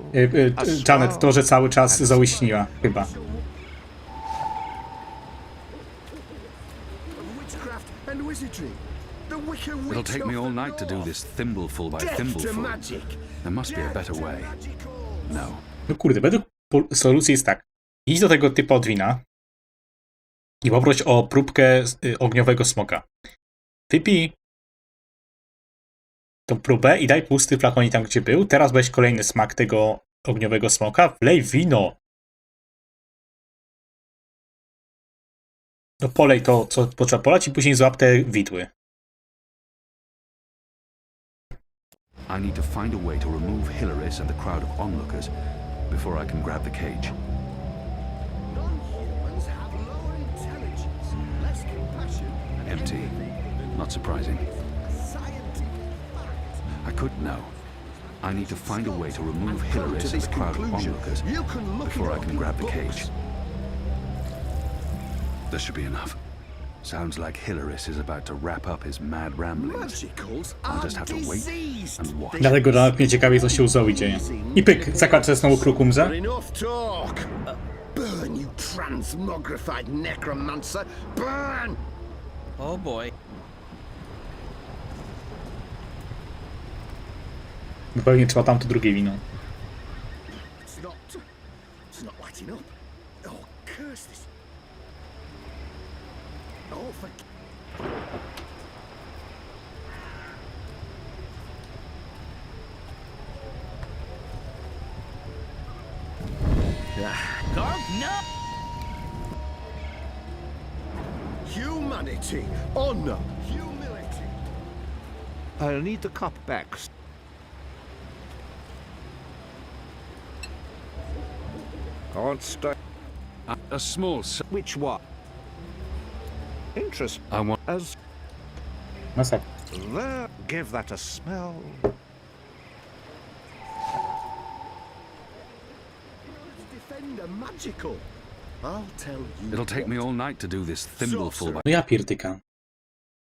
Janet to, że cały czas załyśniła, chyba. It'll take me all night to do this thimbleful by thimbleful. There must be a better way. No. No kurde, według solucji jest tak. Idź do tego typu od wina i poproś o próbkę ogniowego smoka. Wypij tą próbę i daj pusty flakonik tam, gdzie był. Teraz weź kolejny smak tego ogniowego smoka. Wlej wino. No polej to, co potrzeba polać i później złap te widły. I need to find a way to remove Hilaris and the crowd of onlookers before I can grab the cage. Empty. Not surprising. I could know. I need to find a way to remove Hilaris and the crowd of onlookers before I can grab the cage. This should be enough. Sounds like Hilaris is about to wrap up his mad ramblings. I'll just have to wait and watch. Dlatego nawet mnie ciekawie, co się u Zoe dzieje. I pyk, zakładczę znowu krukumzę. Burn, you transmogrified necromancer! Burn! Oh boy. Pewnie trzeba tam to drugie wino. It's not lighting up. Oh, curse this. Oh, for... No! Humanity! Honor! Humility! I'll need the cup back. Can't stay. A small... Which one? Interest. I want... As... Masakra. There. Give that a smell. Defender magical! I'll tell you. It'll take me all night to do this thimbleful by... No ja pierdykam.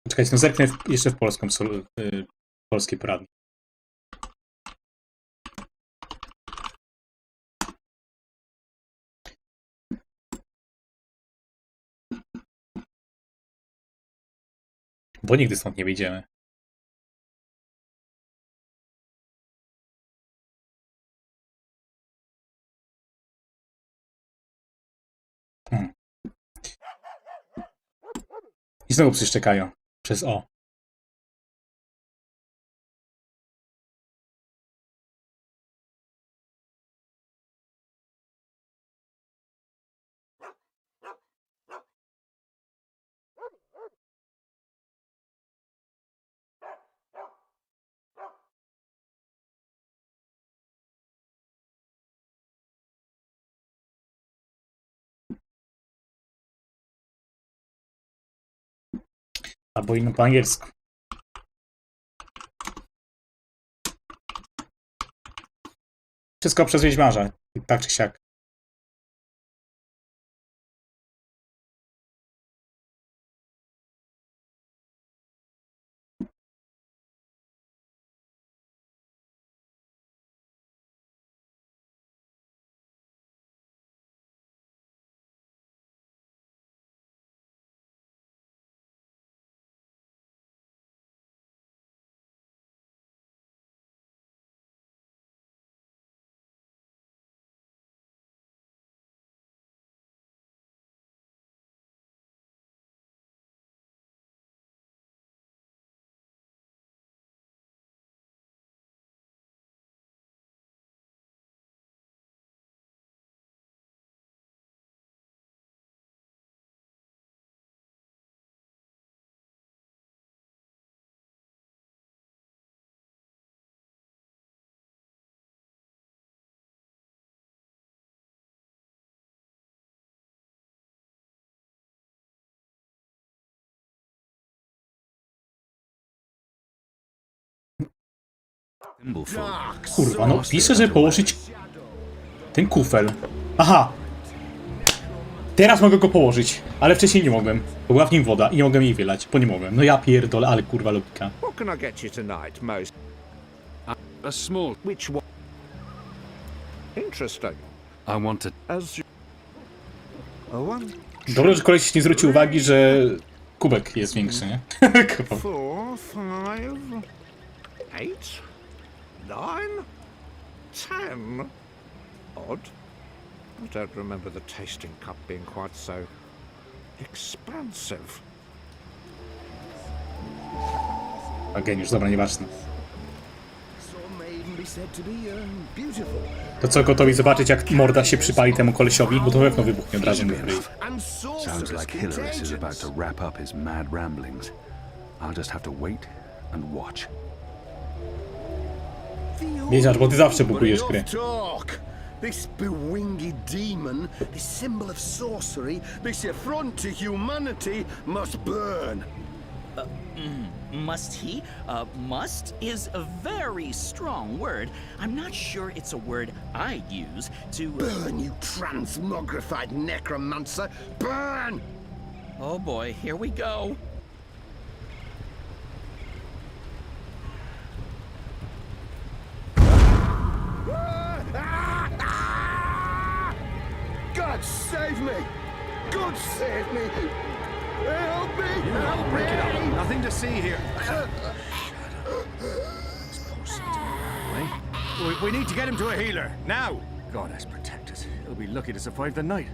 Czekajcie, no zerknę jeszcze w polską, polskie poradnie. Bo nigdy stąd nie wyjdziemy. I znowu psy szczekają. Przez O. Albo inno po angielsku. Wszystko przez Wiedźmarza, tak czy siak. Kurwa, no pisze, żeby położyć ten kufel. Aha! Teraz mogę go położyć, ale wcześniej nie mogłem. Bo była w nim woda i nie mogłem jej wylać, bo nie mogłem. No ja pierdolę, ale kurwa logika. What can I get you tonight, most? A small... Which one? Interesting. I wanted... As you... A one, Dobrze, że koleś nie zwrócił uwagi, że kubek jest większy, nie? 4, 5, 8, 9, 10. Odd. I don't remember the tasting cup being quite so expansive. A geniusz, dobra, nieważne. To co, gotowi zobaczyć, jak morda się przypali temu kolesiowi? Bo to pewno wybuchnie od razu. Sounds like Hilarious is about to wrap up his mad ramblings. I'll just have to wait and watch. Wiedziesz, bo ty zawsze bugujesz gry. This bewinged demon, this symbol of sorcery, this affront to humanity must burn. Must he? Must is a very strong word. I'm not sure it's a word I'd use to... Burn, you transmogrified necromancer! Burn! Oh boy, here we go. God save me! God save me! Help me! Help Break it up. me! Nothing to see here. We need to get him to a healer now. God has protected us. He'll be lucky to survive the night.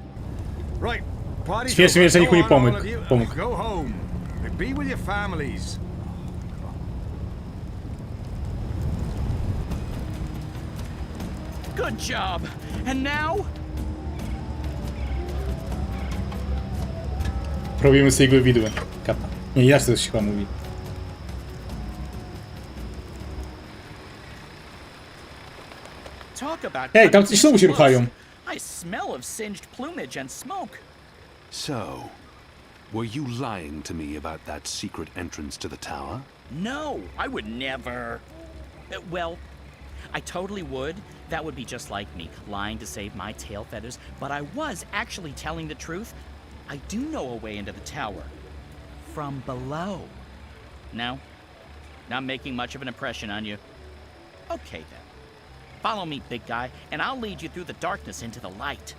Right, party. Śmiesznie, że nikt mu nie pomógł. Go home. Be with your families. Good job. And now? Robimy sobie jego widły. Kapa. Nie, ja coś chyba mówi. Ej, tam znowu się ruchają. I smell of singed plumage and smoke. So, were you lying to me about that secret entrance to the tower? No, I would never. Well, I totally would. That would be just like me, lying to save my tail feathers. But I was actually telling the truth. I do know a way into the tower. From below. No? Not making much of an impression on you. Okay then. Follow me, big guy, and I'll lead you through the darkness into the light.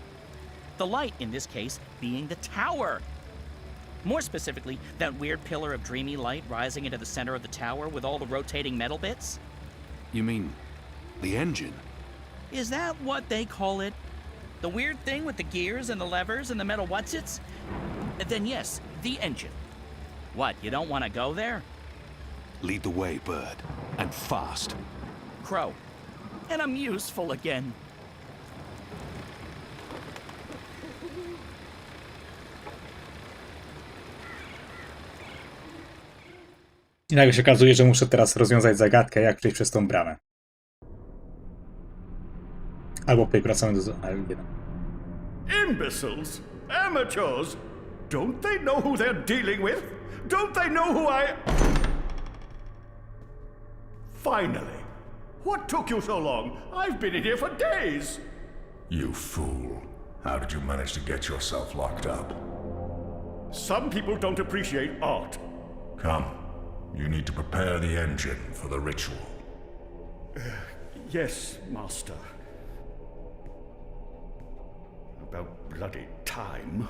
The light, in this case, being the tower. More specifically, that weird pillar of dreamy light rising into the center of the tower with all the rotating metal bits. You mean the engine? Is that what they call it? The weird thing with the gears and the levers and the metal whatsits? Then yes, the engine. What, you don't want to go there? Lead the way, Bird. And fast. Crow. And I'm useful again. I nagle się okazuje, że muszę teraz rozwiązać zagadkę, jak przejść przez tą bramę. Albo wracamy do... Imbeciles! Amateurs! Don't they know who they're dealing with? Don't they know who I... Finally! What took you so long? I've been in here for days! You fool. How did you manage to get yourself locked up? Some people don't appreciate art. Come. You need to prepare the engine for the ritual. Yes, Master. About bloody time.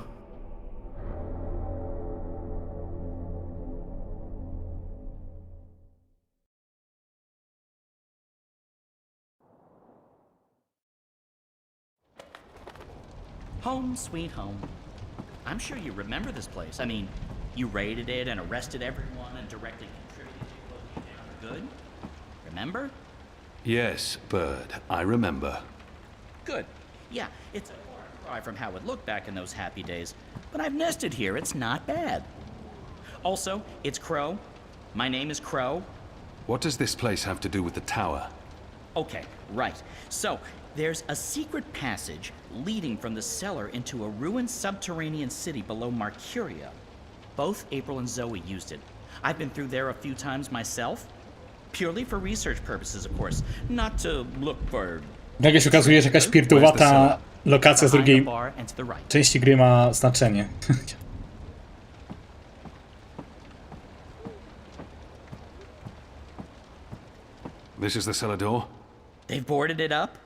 Home sweet home. I'm sure you remember this place. I mean, you raided it and arrested everyone and directly contributed to closing it down for good. Remember? Yes, Bird, I remember. Good. Yeah, it's a far cry from how it looked back in those happy days. But I've nested here. It's not bad. Also, it's Crow. My name is Crow. What does this place have to do with the tower? Okay, right. So, there's a secret passage leading from the cellar into a ruined subterranean city below Marcuria. Both April and Zoe used it. I've been through there a few times myself. Purely for research purposes, of course. Not to look for... Nagle się okazuje, że jakaś pierdowata Lokacja z behind the drugiej bar and to the right. części gry ma znaczenie. This is the cellar door? They've boarded it up?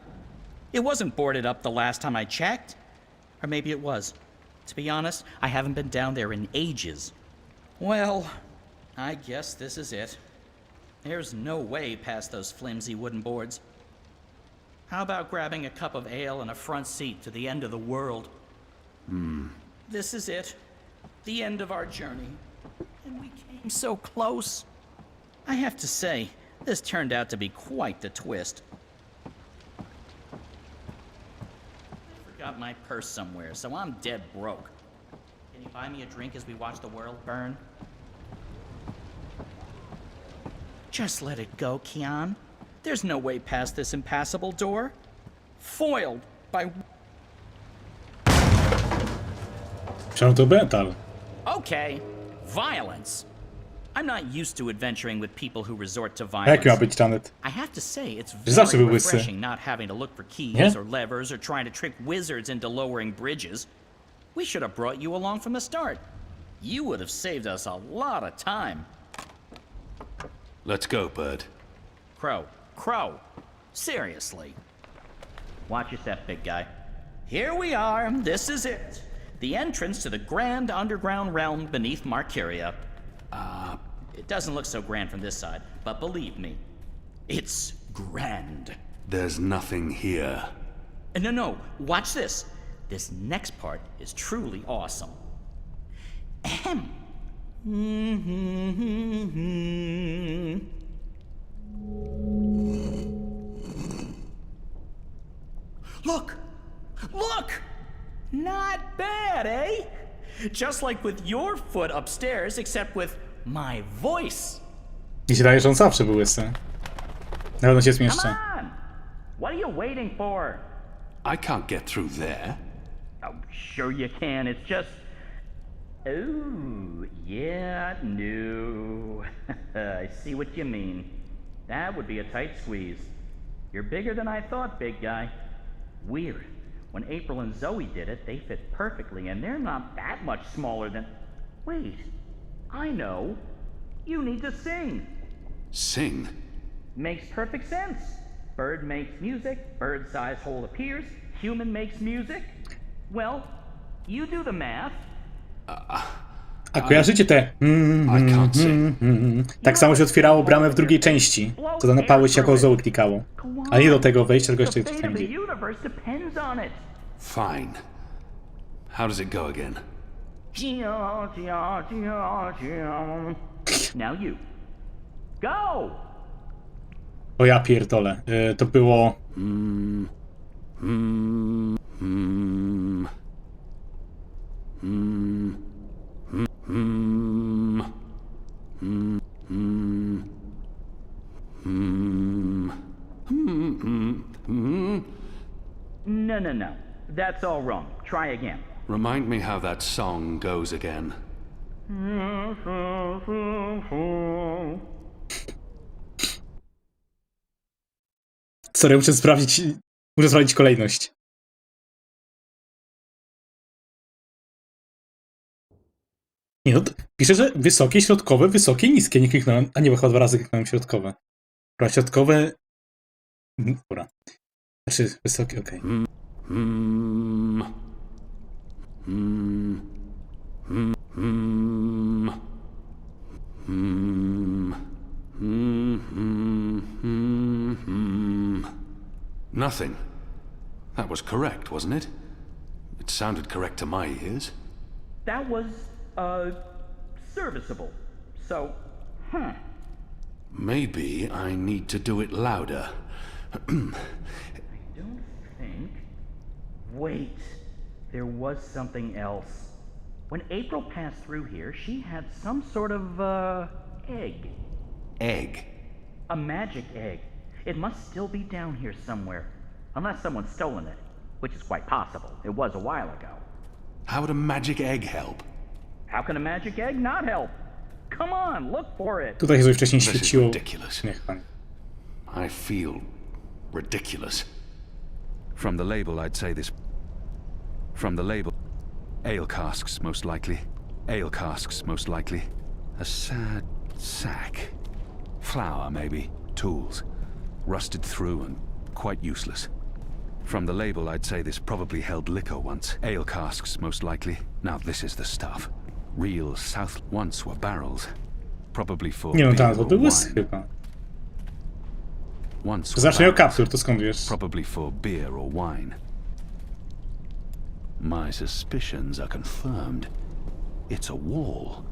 It wasn't boarded up the last time I checked. Or maybe it was. To be honest, I haven't been down there in ages. Well, I guess this is it. There's no way past those flimsy wooden boards. How about grabbing a cup of ale and a front seat to the end of the world? This is it. The end of our journey. And we came so close. I have to say, this turned out to be quite the twist. I forgot my purse somewhere, so I'm dead broke. Can you buy me a drink as we watch the world burn? Just let it go, Kian. There's no way past this impassable door. Foiled by... To metal. Okay, violence. I'm not used to adventuring with people who resort to Jaki ma violence. być Janet? I have to say, it's Zawsze very był łysy. refreshing not having to look for keys Nie? or levers or trying to trick wizards into lowering bridges. We should have brought you along from the start. You would have saved us a lot of time. Let's go, Bird. Crow, seriously. Watch your step, big guy. Here we are, this is it. The entrance to the grand underground realm beneath Marcuria. It doesn't look so grand from this side, but believe me, it's grand. There's nothing here. No, watch this. This next part is truly awesome. Ahem. Look! Not bad, eh? Just like with your foot upstairs, except with my voice. Mi się daje, że on zawsze był łysy. Na pewno się Come zmieszczę. on! What are you waiting for? I can't get through there. Oh, sure you can. It's just... Ooh, yeah, no. I see what you mean. That would be a tight squeeze. You're bigger than I thought, big guy. Weird. When April and Zoe did it, they fit perfectly, and they're not that much smaller than... Wait, I know. You need to sing. Sing? Makes perfect sense. Bird makes music, bird-sized hole appears, human makes music. Well, you do the math. A kojarzycie te... Tak samo się otwierało bramę w drugiej części. To na pały się jako Zoe klikało. A nie do tego wejścia, tylko jeszcze The fate of the universe depends on it. Fine. How does it go again? Now you. Go! O ja pierdolę. To było... No. That's all wrong. Try again. Remind me how that song goes again. Sorry, muszę sprawdzić kolejność. Nie no, pisze, że wysokie, środkowe, wysokie, niskie. Nie kliknąłem, a nie, chyba 2 razy kliknąłem środkowe. Dobra, środkowe... Dobra. Znaczy, wysokie, okej. Nothing. That was correct, wasn't it? It sounded correct to my ears. That was, serviceable. So, Maybe I need to do it louder. I don't think... Wait. There was something else. When April passed through here, she had some sort of, egg. Egg? A magic egg. It must still be down here somewhere. Unless someone's stolen it. Which is quite possible. It was a while ago. How would a magic egg help? How can a magic egg not help? Come on, look for it. Tutaj się coś wcześniej This is świeciło. ridiculous. Nie, chyba nie. I feel ridiculous. From the label, I'd say this From the label, ale casks most likely. Ale casks most likely. A sad sack. Flour maybe. Tools. Rusted through and quite useless. From the label, I'd say this probably held liquor once. Ale casks most likely. Now this is the stuff. Real South once were barrels. Probably for Nie no, beer tak, to or był wine. łysy chyba. Once were Zacznij od barrels. kaptur, to skąd wiesz? Probably for beer or wine. My suspicions are confirmed. It's a wall.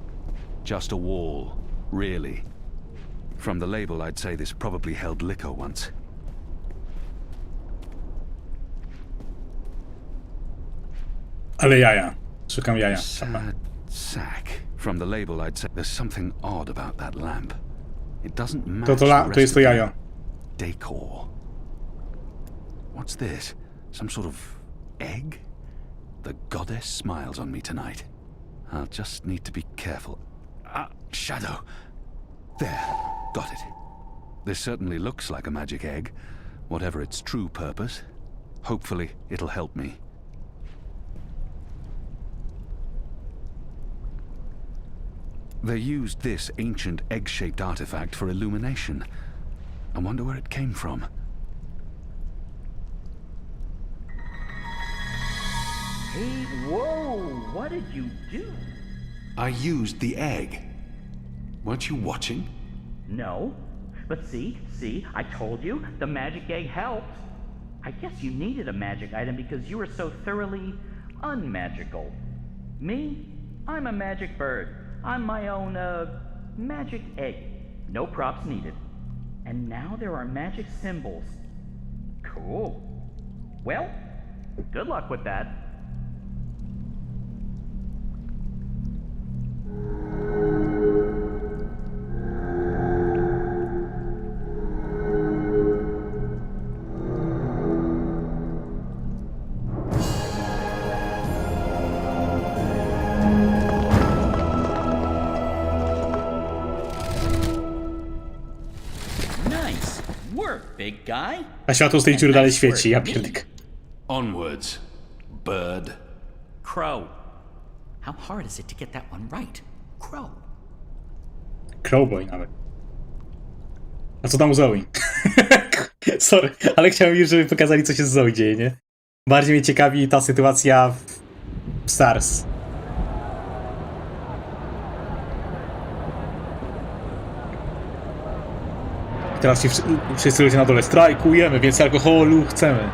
Just a wall, really. From the label, I'd say this probably held liquor once. Ale jaja. Szukam jaja. Sad sack. From the label, I'd say there's something odd about that lamp. It doesn't match the To jest to rest of jajo. the decor. What's this? Some sort of egg? The goddess smiles on me tonight. I'll just need to be careful. Shadow. There. Got it. This certainly looks like a magic egg, whatever its true purpose. Hopefully, it'll help me. They used this ancient egg-shaped artifact for illumination. I wonder where it came from. Hey, whoa! What did you do? I used the egg. Weren't you watching? No. But see, I told you, the magic egg helped. I guess you needed a magic item because you were so thoroughly unmagical. Me? I'm a magic bird. I'm my own, magic egg. No props needed. And now there are magic symbols. Cool. Well, good luck with that. Big guy? A światło z tej dziury dalej świeci, ja pierdyk. Onwards, bird. Crow. How hard is it to get that one right? Crow. Crowboy nawet. A co tam u Zoe? Sorry, ale chciałem już, żeby pokazali, co się z Zoe dzieje, nie? Bardziej mnie ciekawi ta sytuacja w Stars. Teraz ci wszyscy ludzie na dole strajkujemy, więc alkoholu chcemy.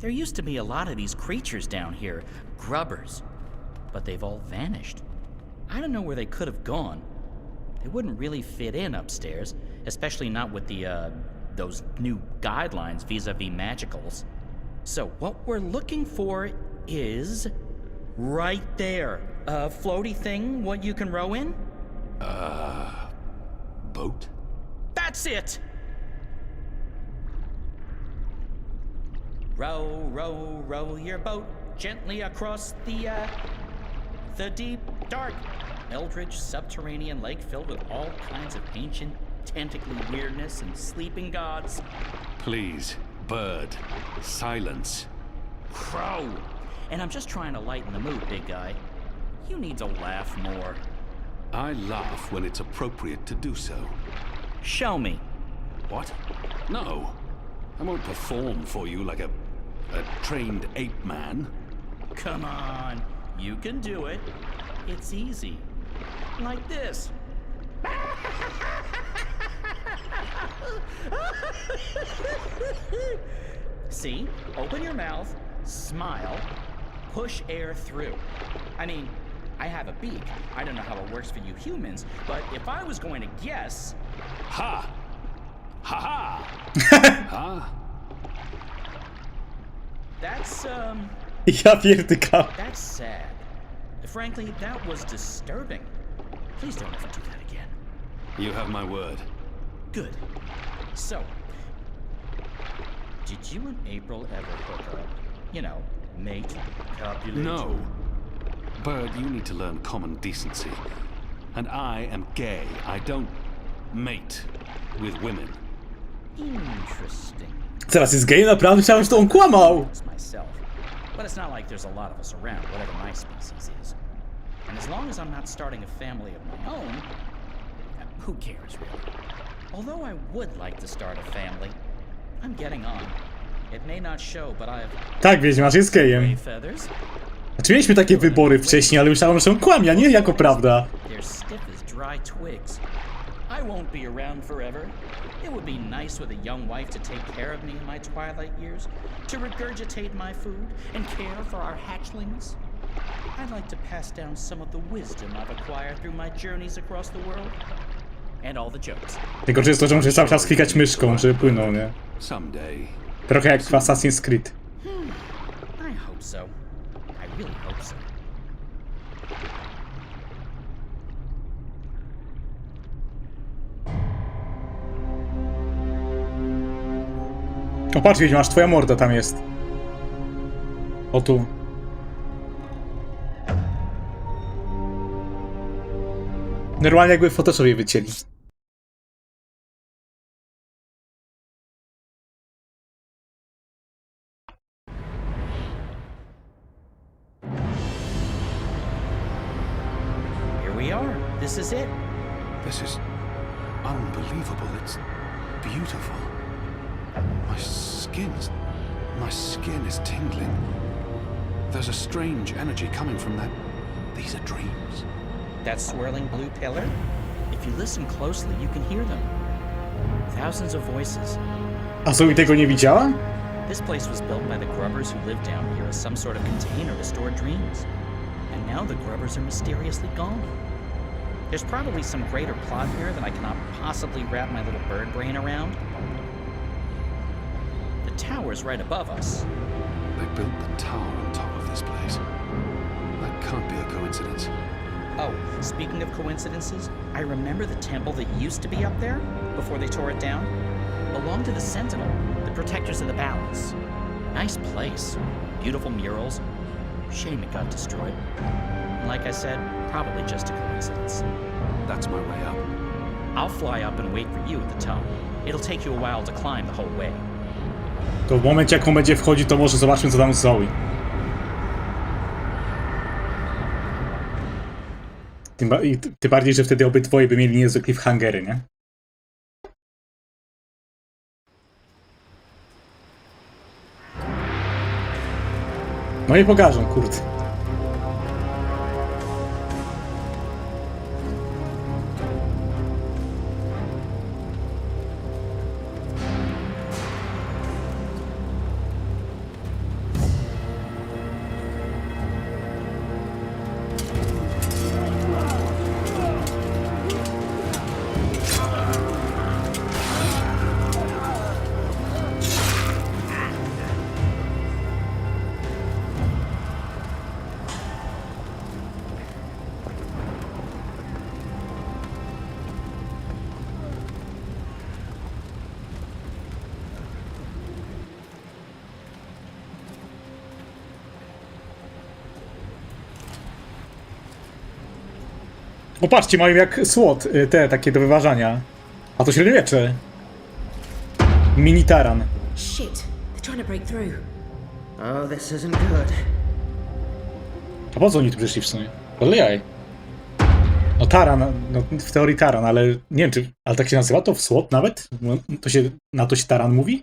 There used to be a lot of these creatures down here, grubbers, but they've all vanished. I don't know where they could have gone. They wouldn't really fit in upstairs, especially not with the, those new guidelines vis-a-vis magicals. So what we're looking for is right there. A floaty thing, what you can row in? Boat? That's it! Row, row, row your boat gently across the deep, dark, eldritch subterranean lake filled with all kinds of ancient, tentacly weirdness and sleeping gods. Please, bird, silence. Crow! And I'm just trying to lighten the mood, big guy. You need to laugh more. I laugh when it's appropriate to do so. Show me. What? No. I won't perform for you like a trained ape man. Come on, you can do it. It's easy. Like this. See? Open your mouth, smile, push air through. I mean, I have a beak. I don't know how it works for you humans, but if I was going to guess... Ha! Ha ha! Ha? That's, Ja pierdykam. That's sad. Frankly, that was disturbing. Please don't ever do that again. You have my word. Good. So, did you and April ever hook up? You know, mate, copulate? No. Bird, you need to learn common decency. And I am gay. I don't mate with women. Interesting. Teraz jest gej, naprawdę myślałem, że to on kłamał. Myself. But it's not like there's a lot of us around, whatever my species is. And as long as I'm not starting a family of my own, who cares really? Although I would like to start a family, I'm getting on. It may not show, but I've... Tak, wiedźmiarz jest gejem. feathers. Znaczy mieliśmy takie wybory wcześniej, ale myślałem, że on kłamie, a nie jako prawda. They're stiff as dry twigs. I won't be around forever. It would be nice with a young wife to take care of me in my twilight years, to regurgitate my food and care for our hatchlings. I'd like to pass down some of the wisdom I've acquired through my journeys across the world. And all the jokes. Tylko, że jest to, że muszę cały czas klikać myszką, żeby płynął, nie? Someday. Trochę jak w Assassin's Creed. I hope so. I really hope so. O, patrz, wiedźmiarz, twoja morda tam jest. O tu. Normalnie jakby w Photoshopie wycięli. Here we are. This is it. This is unbelievable. It's beautiful. My skin is tingling. There's a strange energy coming from that. These are dreams. That swirling blue pillar? If you listen closely, you can hear them. Thousands of voices. A Zoe tego nie widziała? This place was built by the grubbers who lived down here as some sort of container to store dreams. And now the grubbers are mysteriously gone. There's probably some greater plot here that I cannot possibly wrap my little bird brain around. The tower's right above us. They built the tower on top of this place. That can't be a coincidence. Oh, speaking of coincidences, I remember the temple that used to be up there, before they tore it down, belonged to the Sentinel, the protectors of the balance. Nice place. Beautiful murals. Shame it got destroyed. And like I said, probably just a coincidence. That's my way up. I'll fly up and wait for you at the top. It'll take you a while to climb the whole way. To w momencie jak on będzie wchodzić, to może zobaczmy co tam z Zoe. Tym bardziej, że wtedy obydwoje by mieli niezłe cliffhangery, nie? No i pokażą, kurde. Popatrzcie, mają jak słod, te takie do wyważania. A to średniowiecze. Mini taran. Shit, they're trying to break through. Oh, this isn't good. A po co oni tu przyszli w sumie? Ale jaj. No taran, no w teorii taran, ale nie wiem czy... Ale tak się nazywa to? Słod nawet? Na to się taran mówi?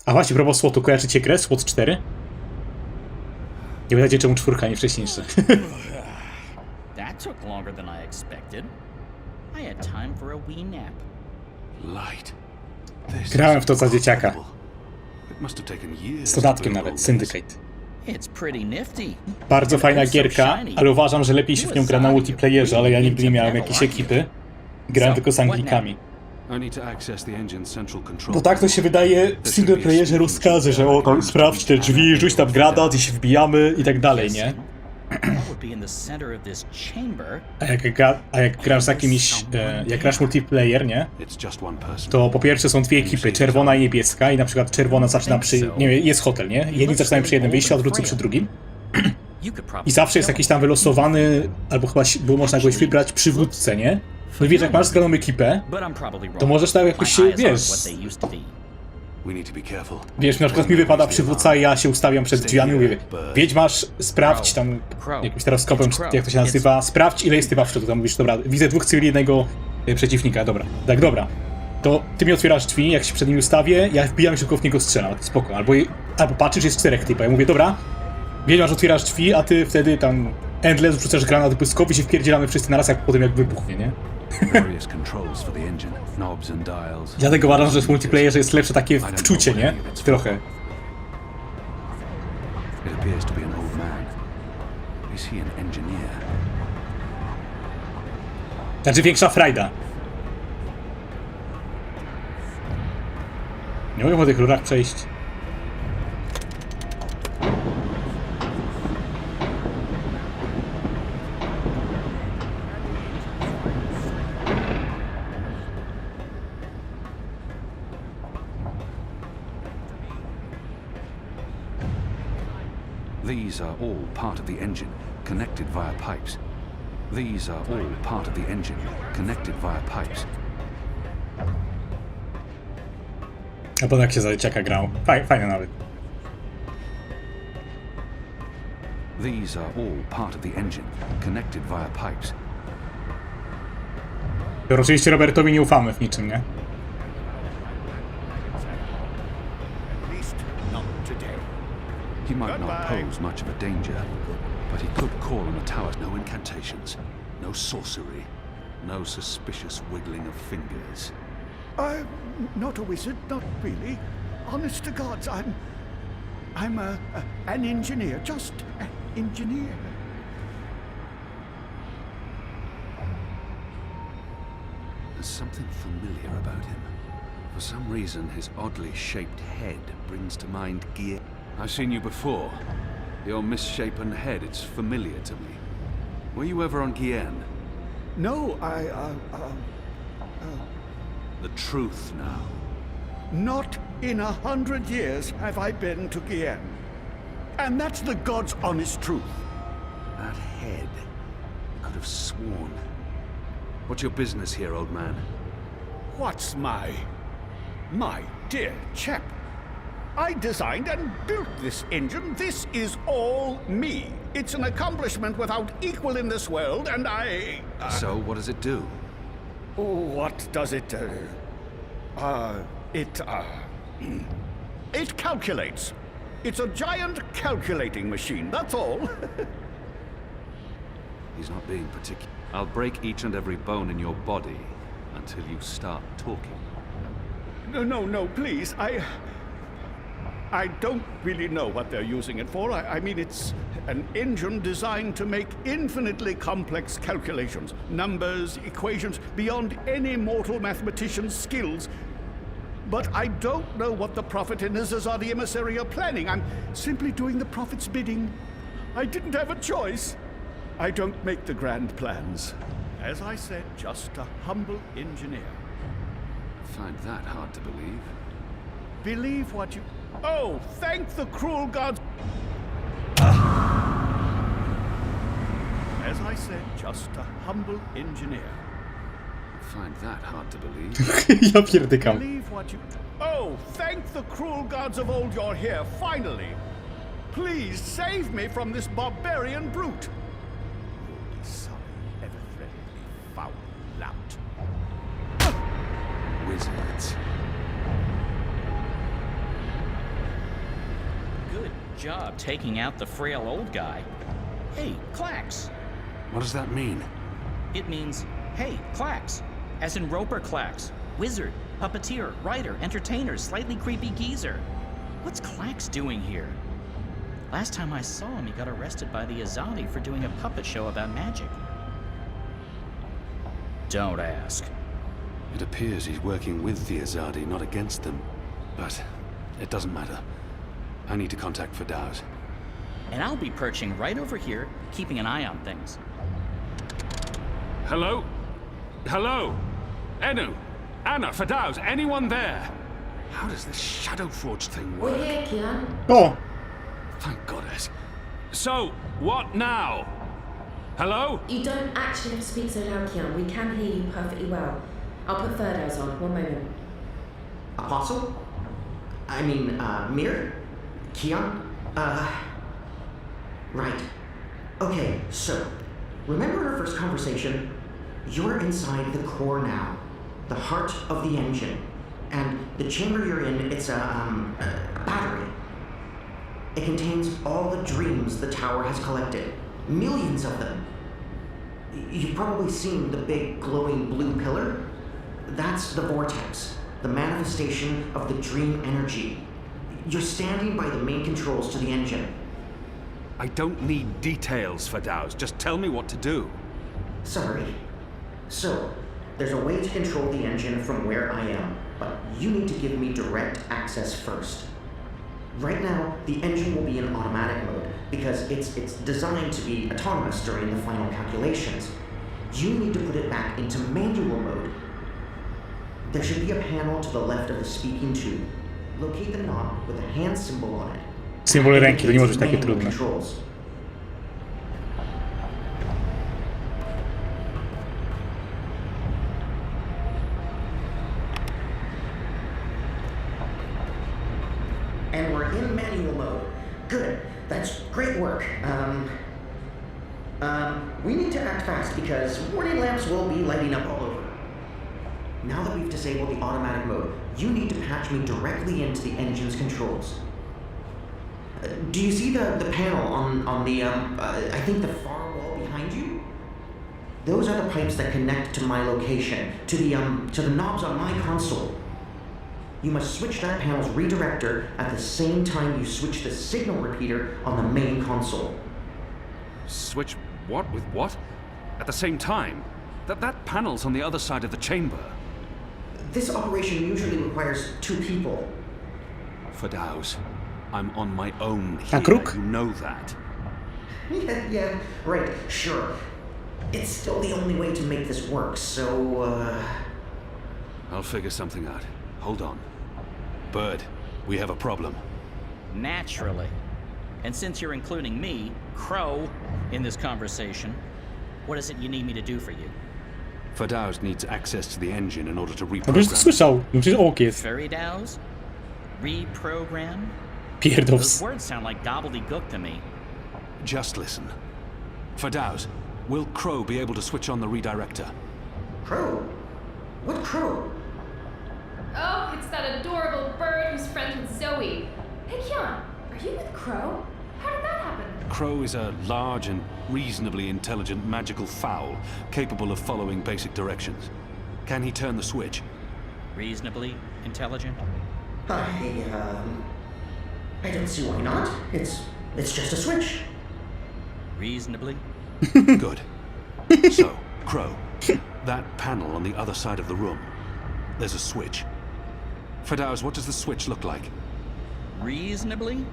A właśnie, propos słotu, kojarzycie grę? Słod 4? Nie pytajcie czemu 4, nie wcześniejsze. That took longer than I expected. I had time for a wee nap. Light. Grałem w to za dzieciaka. It must have taken years Z dodatkiem nawet, Syndicate. It's pretty nifty. Bardzo fajna gierka, ale uważam, że lepiej się w nią gra na multiplayerze, ale ja nigdy nie miałem jakiejś ekipy. Grałem tylko z Anglikami. Bo tak to się wydaje w singleplayerze rozkazy, że o tam sprawdź te drzwi, rzuć tam granat i się wbijamy i tak dalej, nie? That would be in the center of this chamber. A jak grasz z jakimiś, jak grasz multiplayer, nie? To po pierwsze są dwie ekipy, czerwona i niebieska i na przykład czerwona zaczyna przy, nie wiem, jest hotel, nie? Jedni zaczynają przy jednym wyjściu, a drudzy przy drugim. I zawsze jest jakiś tam wylosowany, albo chyba było można kogoś wybrać przywódcę, nie? No i wiesz, jak masz zgraną ekipę, to możesz tam jakoś się, wiesz, na przykład mi wypada przywódca i ja się ustawiam przed drzwiami, mówię, wiedźmasz, sprawdź tam, jakimś teraz skopem, jak to się nazywa, sprawdź ile jest typa w środku, tam mówisz, dobra, widzę dwóch cywili, jednego przeciwnika, dobra, tak, dobra, to ty mi otwierasz drzwi, jak się przed nim ustawię, ja wbijam się tylko w niego strzelam, spoko, albo patrzysz, jest 4 typa, ja mówię, dobra, wiedźmasz, otwierasz drzwi, a ty wtedy tam endless wrzucasz granat błyskowy i się wpierdzielamy wszyscy naraz, jak potem jak wybuchnie, nie? Dlatego uważam, że w multiplayerze jest lepsze takie wczucie, nie? Trochę. Znaczy większa frajda. Nie mogę po tych rurach przejść. These are all part of the engine, connected via pipes. These are all part of the engine, connected via pipes. A potem jak się za dzieciaka grał. Fajne nawet. These are all part of the engine, connected via pipes. To oczywiście Robertowi nie ufamy w niczym, nie? He might not pose much of a danger, but he could call on a tower. No incantations, no sorcery, no suspicious wiggling of fingers. I'm not a wizard, not really. Honest to God, I'm an engineer, just an engineer. There's something familiar about him. For some reason, his oddly shaped head brings to mind Gye. I've seen you before. Your misshapen head, it's familiar to me. Were you ever on Gye? No, The truth now. Not in 100 years have I been to Gye. And that's the God's honest truth. That head. I could have sworn. What's your business here, old man? What's my dear chap? I designed and built this engine. This is all me. It's an accomplishment without equal in this world, and I... So, what does it do? What does it do? It calculates. It's a giant calculating machine, that's all. He's not being particular. I'll break each and every bone in your body until you start talking. No, please. I don't really know what they're using it for. I mean, it's an engine designed to make infinitely complex calculations, numbers, equations, beyond any mortal mathematician's skills. But I don't know what the Prophet and his Azadi emissary are planning. I'm simply doing the Prophet's bidding. I didn't have a choice. I don't make the grand plans. As I said, just a humble engineer. I find that hard to believe. Believe what you... Oh, thank the cruel gods! As I said, just a humble engineer. I find that hard to believe. Ja pierdykam. Believe what you... Oh, thank the cruel gods of old you're here, finally! Please save me from this barbarian brute! You'll be sorry ever threatened me, foul lout. Wizards. Good job taking out the frail old guy. Hey, Clax. What does that mean? It means, hey, Clax. As in Roper Clax. Wizard, puppeteer, writer, entertainer, slightly creepy geezer. What's Clax doing here? Last time I saw him, he got arrested by the Azadi for doing a puppet show about magic. Don't ask. It appears he's working with the Azadi, not against them. But it doesn't matter. I need to contact Fadaus. And I'll be perching right over here, keeping an eye on things. Hello? Hello? Enu? Anna? Fadaus? Anyone there? How does this Shadow Forge thing work? We're here, Kian. Oh. Thank goddess. So, what now? Hello? You don't actually have to speak so loud, Kian. We can hear you perfectly well. I'll put Fabuła's on. One moment. Apostle? I mean, Mir? Kian? Right. Okay, so, remember our first conversation? You're inside the core now, the heart of the engine. And the chamber you're in, it's a battery. It contains all the dreams the tower has collected. Millions of them. You've probably seen the big glowing blue pillar. That's the vortex, the manifestation of the dream energy. You're standing by the main controls to the engine. I don't need details, Fadaus. Just tell me what to do. Sorry. So, there's a way to control the engine from where I am, but you need to give me direct access first. Right now, the engine will be in automatic mode because it's designed to be autonomous during the final calculations. You need to put it back into manual mode. There should be a panel to the left of the speaking tube. Locate the knob with a hand symbol on it. Symbol ręki, to nie może być takie Manual trudne. controls. And we're in manual mode. Good. That's great work. We need to act fast because warning lamps will be lighting up all over. Now that we've disabled the automatic mode, you need to patch me directly into the engine's controls. Do you see the panel on the, I think the far wall behind you? Those are the pipes that connect to my location, to the knobs on my console. You must switch that panel's redirector at the same time you switch the signal repeater on the main console. Switch what with what? At the same time? That panel's on the other side of the chamber. This operation usually requires 2 people. Fadaus, I'm on my own here. Kruk? You know that. Yeah, right, sure. It's still the only way to make this work, so, I'll figure something out. Hold on. Bird, we have a problem. Naturally. And since you're including me, Crow, in this conversation, what is it you need me to do for you? Fadaus needs access to the engine in order to No przecież to reprogram. słyszał, no przecież ok jest. Fairy Dows? Reprogram? Pierdows. Those words sound like gobbledygook to me. Just listen. Fadaus, will Crow be able to switch on the redirector? Crow? What Crow? Oh, it's that adorable bird who's friends with Zoe. Hey, Kian, are you with Crow? How did that happen? Crow is a large and reasonably intelligent magical fowl, capable of following basic directions. Can he turn the switch? Reasonably intelligent? I don't see why not. It's just a switch. Reasonably? Good. So, Crow, that panel on the other side of the room, there's a switch. Fadaus, what does the switch look like? Reasonably?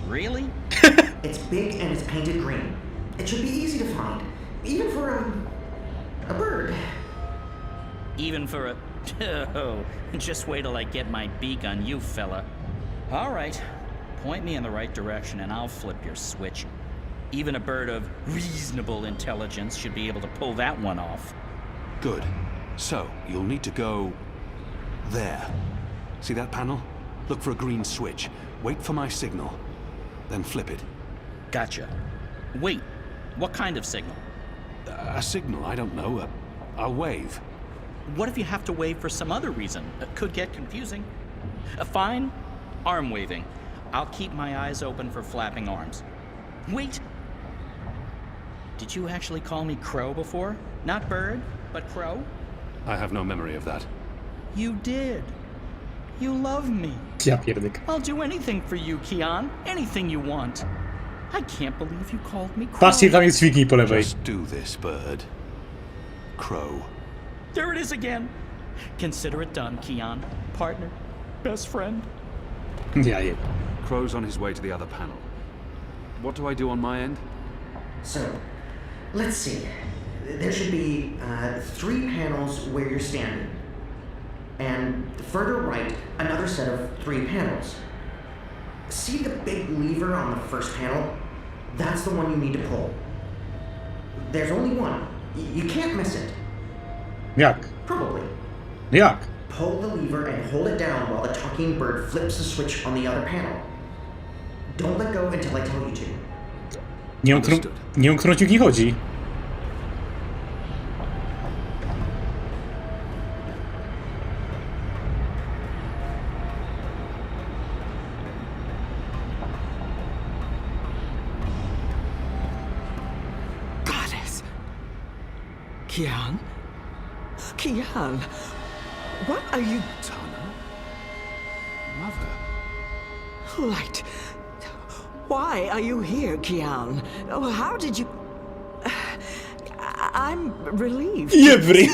Really? It's big and it's painted green. It should be easy to find, even for a bird. Even for a... Oh, just wait till I get my beak on you, fella. All right, point me in the right direction and I'll flip your switch. Even a bird of reasonable intelligence should be able to pull that one off. Good. So, you'll need to go... there. See that panel? Look for a green switch. Wait for my signal. Then flip it. Gotcha. Wait, what kind of signal? A signal, I don't know. I'll wave. What if you have to wave for some other reason? It could get confusing. Fine, arm waving. I'll keep my eyes open for flapping arms. Wait! Did you actually call me Crow before? Not bird, but Crow? I have no memory of that. You did. You love me. Ja pierdyk. I'll do anything for you, Kian. Anything you want. I can't believe you called me Crow. Patrzcie, tam jest dźwigni po lewej. Just do this, bird. Crow. There it is again. Consider it done, Kian. Partner. Best friend. Ja je. Crow's on his way to the other panel. What do I do on my end? So, let's see. There should be 3 panels where you're standing. And further right, another set of 3 panels. See the big lever on the first panel? That's the one you need to pull. There's only one. You can't miss it. Jak? Probably. Jak? Pull the lever and hold it down while the talking bird flips the switch on the other panel. Don't let go until I tell you to. Nie wiem, którą ci chodzi. Kian? Kian? What are you... Tana? Mother? Light. Why are you here, Kian? Oh, how did you... I'm relieved. Jebry!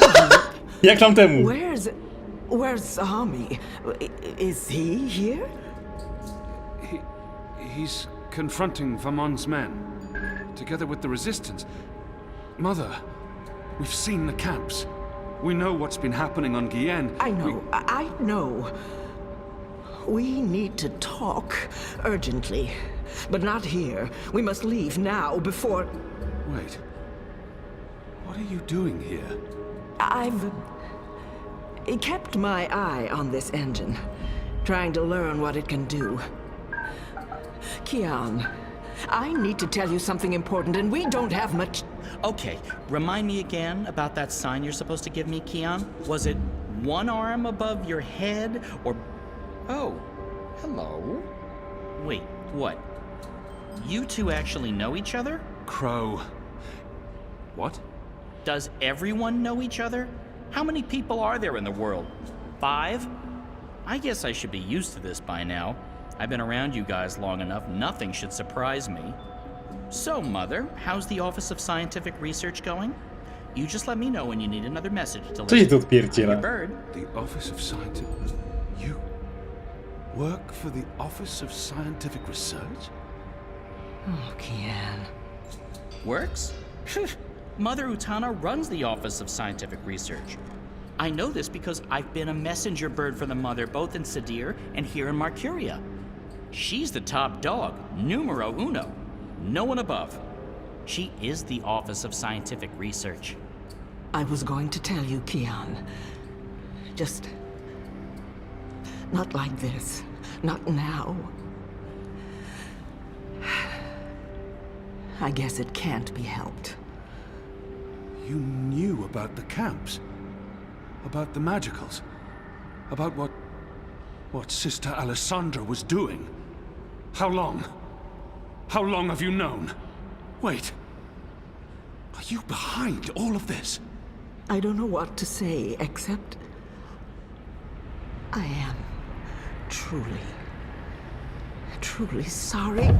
Jak tam temu? Where's Army? Is he here? He's confronting Vamon's men, together with the resistance. Mother, we've seen the camps. We know what's been happening on Gien. I know. We need to talk urgently, but not here. We must leave now before... Wait. What are you doing here? I've kept my eye on this engine, trying to learn what it can do. Kian, I need to tell you something important, and we don't have much... Okay, remind me again about that sign you're supposed to give me, Kian. Was it one arm above your head, or... Oh, hello? Wait, what? You two actually know each other? Crow. What? Does everyone know each other? How many people are there in the world? 5? I guess I should be used to this by now. I've been around you guys long enough, nothing should surprise me. So, Mother, how's the Office of Scientific Research going? You just let me know when you need another message to your bird. The Office of Scientific... You work for the Office of Scientific Research? Oh, Kian. Works? Mother Utana runs the Office of Scientific Research. I know this because I've been a messenger bird for the Mother both in Sadir and here in Marcuria. She's the top dog, numero uno. No one above. She is the Office of Scientific Research. I was going to tell you, Kian. Just... not like this. Not now. I guess it can't be helped. You knew about the camps? About the magicals? About what Sister Alessandra was doing? How long? How long have you known? Wait. Are you behind all of this? I don't know what to say, except... I am truly sorry.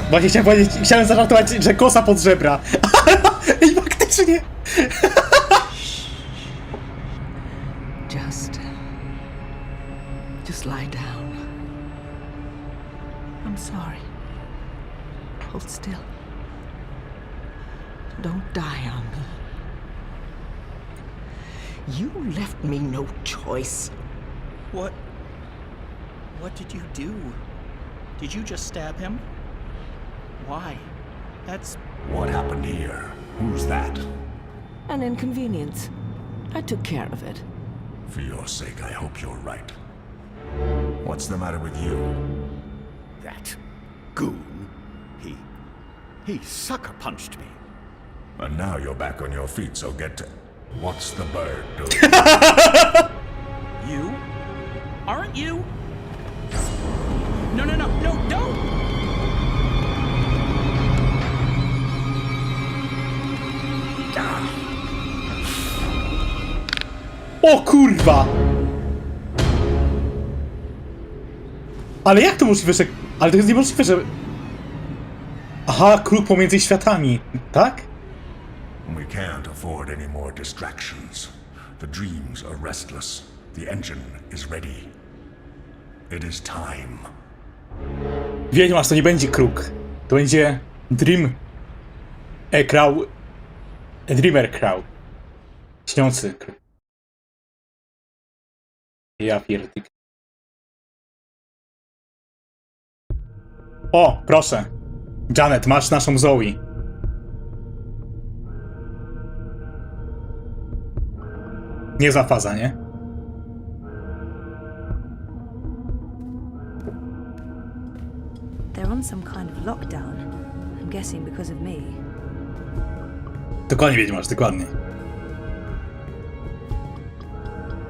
Właśnie chciałem zażartować, że kosa pod żebra. I faktycznie. Just lie down. I'm sorry. Hold still. Don't die on me. You left me no choice. What did you do? Did you just stab him? Why? That's... What happened here? Who's that? An inconvenience. I took care of it. For your sake, I hope you're right. What's the matter with you? That goon. He sucker punched me. And now you're back on your feet, so get to... What's the bird doing? You? Aren't you? No, don't! O kurwa! Ale jak to możliwe, że... Ale to jest niemożliwe, że... Aha, kruk pomiędzy światami, tak? We can't afford any more distractions. The dreams are restless. The engine is ready. It is time. Wiedźmasz, to nie będzie kruk. To będzie Dreamer Crow. Śniący. Ja pierdolę. O, proszę. Janet, masz naszą Zoe. Niezła faza, nie? They're on some kind of lockdown. I'm guessing because of me. Dokładnie wiedziesz, dokładnie.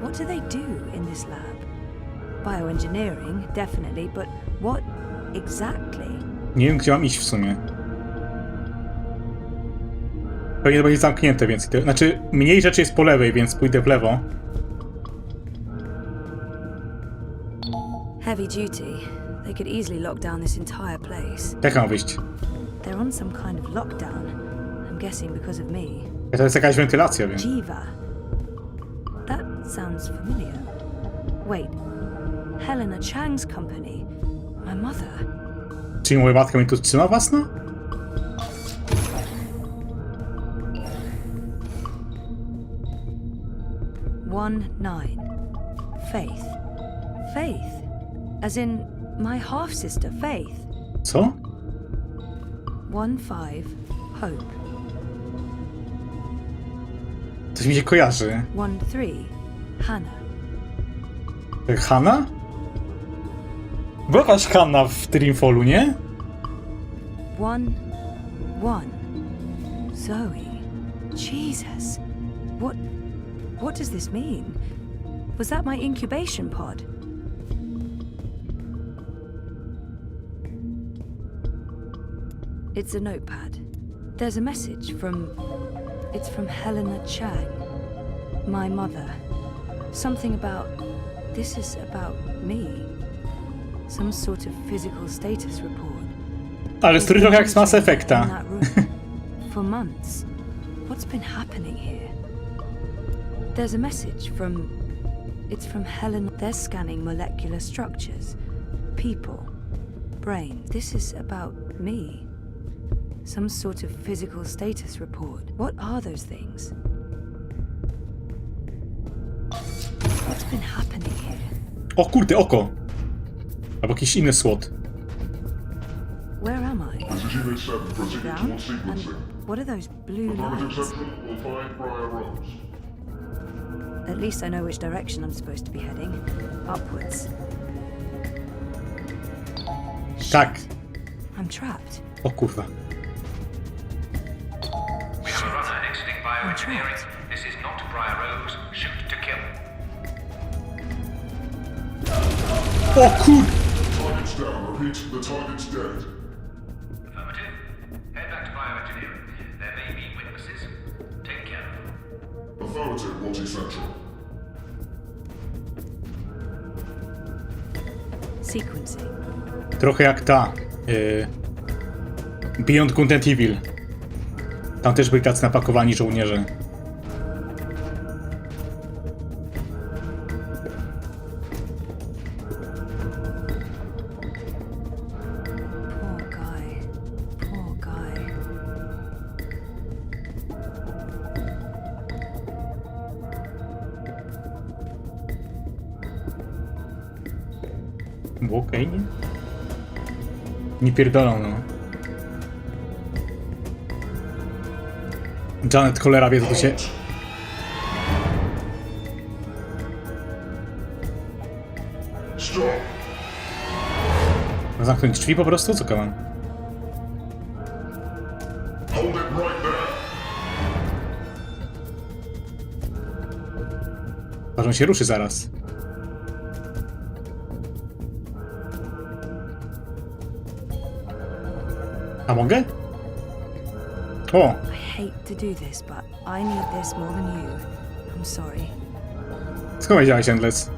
What do they do in this lab? Bioengineering, definitely, but what exactly? Nie wiem, gdzie mam iść w sumie. Pewnie to będzie zamknięte, więc... Znaczy, mniej rzeczy jest po lewej, więc pójdę w lewo. Heavy duty. They could easily lock down this entire place. Jak mam wyjść? They're on some kind of lockdown. I'm guessing because of me. To jest jakaś wentylacja, wiem. Jiva. That sounds familiar. Wait. Helena Chang's company. My mother. Czyli moja matka mnie tu trzyma własna? One 9. Faith. Faith. As in my half-sister, Faith. Co? 1-5. Hope. Coś mi się kojarzy. 1-3. Hannah. Hanna? Była jakaś Hanna w Dreamfallu, nie? 1-1. Zoe. Jesus. What does this mean? Was that my incubation pod? It's a notepad. There's a message from... It's from Helena Chang, my mother. Something about... This is about me. Some sort of physical status report. Ale strój trochę jak z Mass Effecta. In that room. For months. What's been happening here? There's a message from... It's from Helena. They're scanning molecular structures. People. Brain. This is about me. Some sort of physical status report. What are those things? What's been happening here? O kurde, oko! Albo jakiś inny słod. Where am I? This is Unit 7, proceeding Down? towards sequencing. And what are those blue Affirmative lines? Central will find Briar Rose. At least I know which direction I'm supposed to be heading. Upwards. Tak. I'm trapped. O kurwa. We have a runner exiting bioengineering. This is not Briar Rose. Shoot to kill. O kur... Target's down. Repeat, the target's dead. Affirmative. Head back to bioengineering. There may be witnesses. Take care of them. Affirmative, multi-central. Sequencing. Trochę jak ta... Beyond Good and Evil. Tam też byli tacy napakowani żołnierze. Poor guy. Było okej, nie? Nie pierdolą, no. Janet, cholera wie, co tu się... Zamknąć drzwi po prostu? Co kaman? Aż on się ruszy zaraz. A mogę? O! I hate to do this, but I need this more than you. I'm sorry. Skąd wiedziałeś, Endless?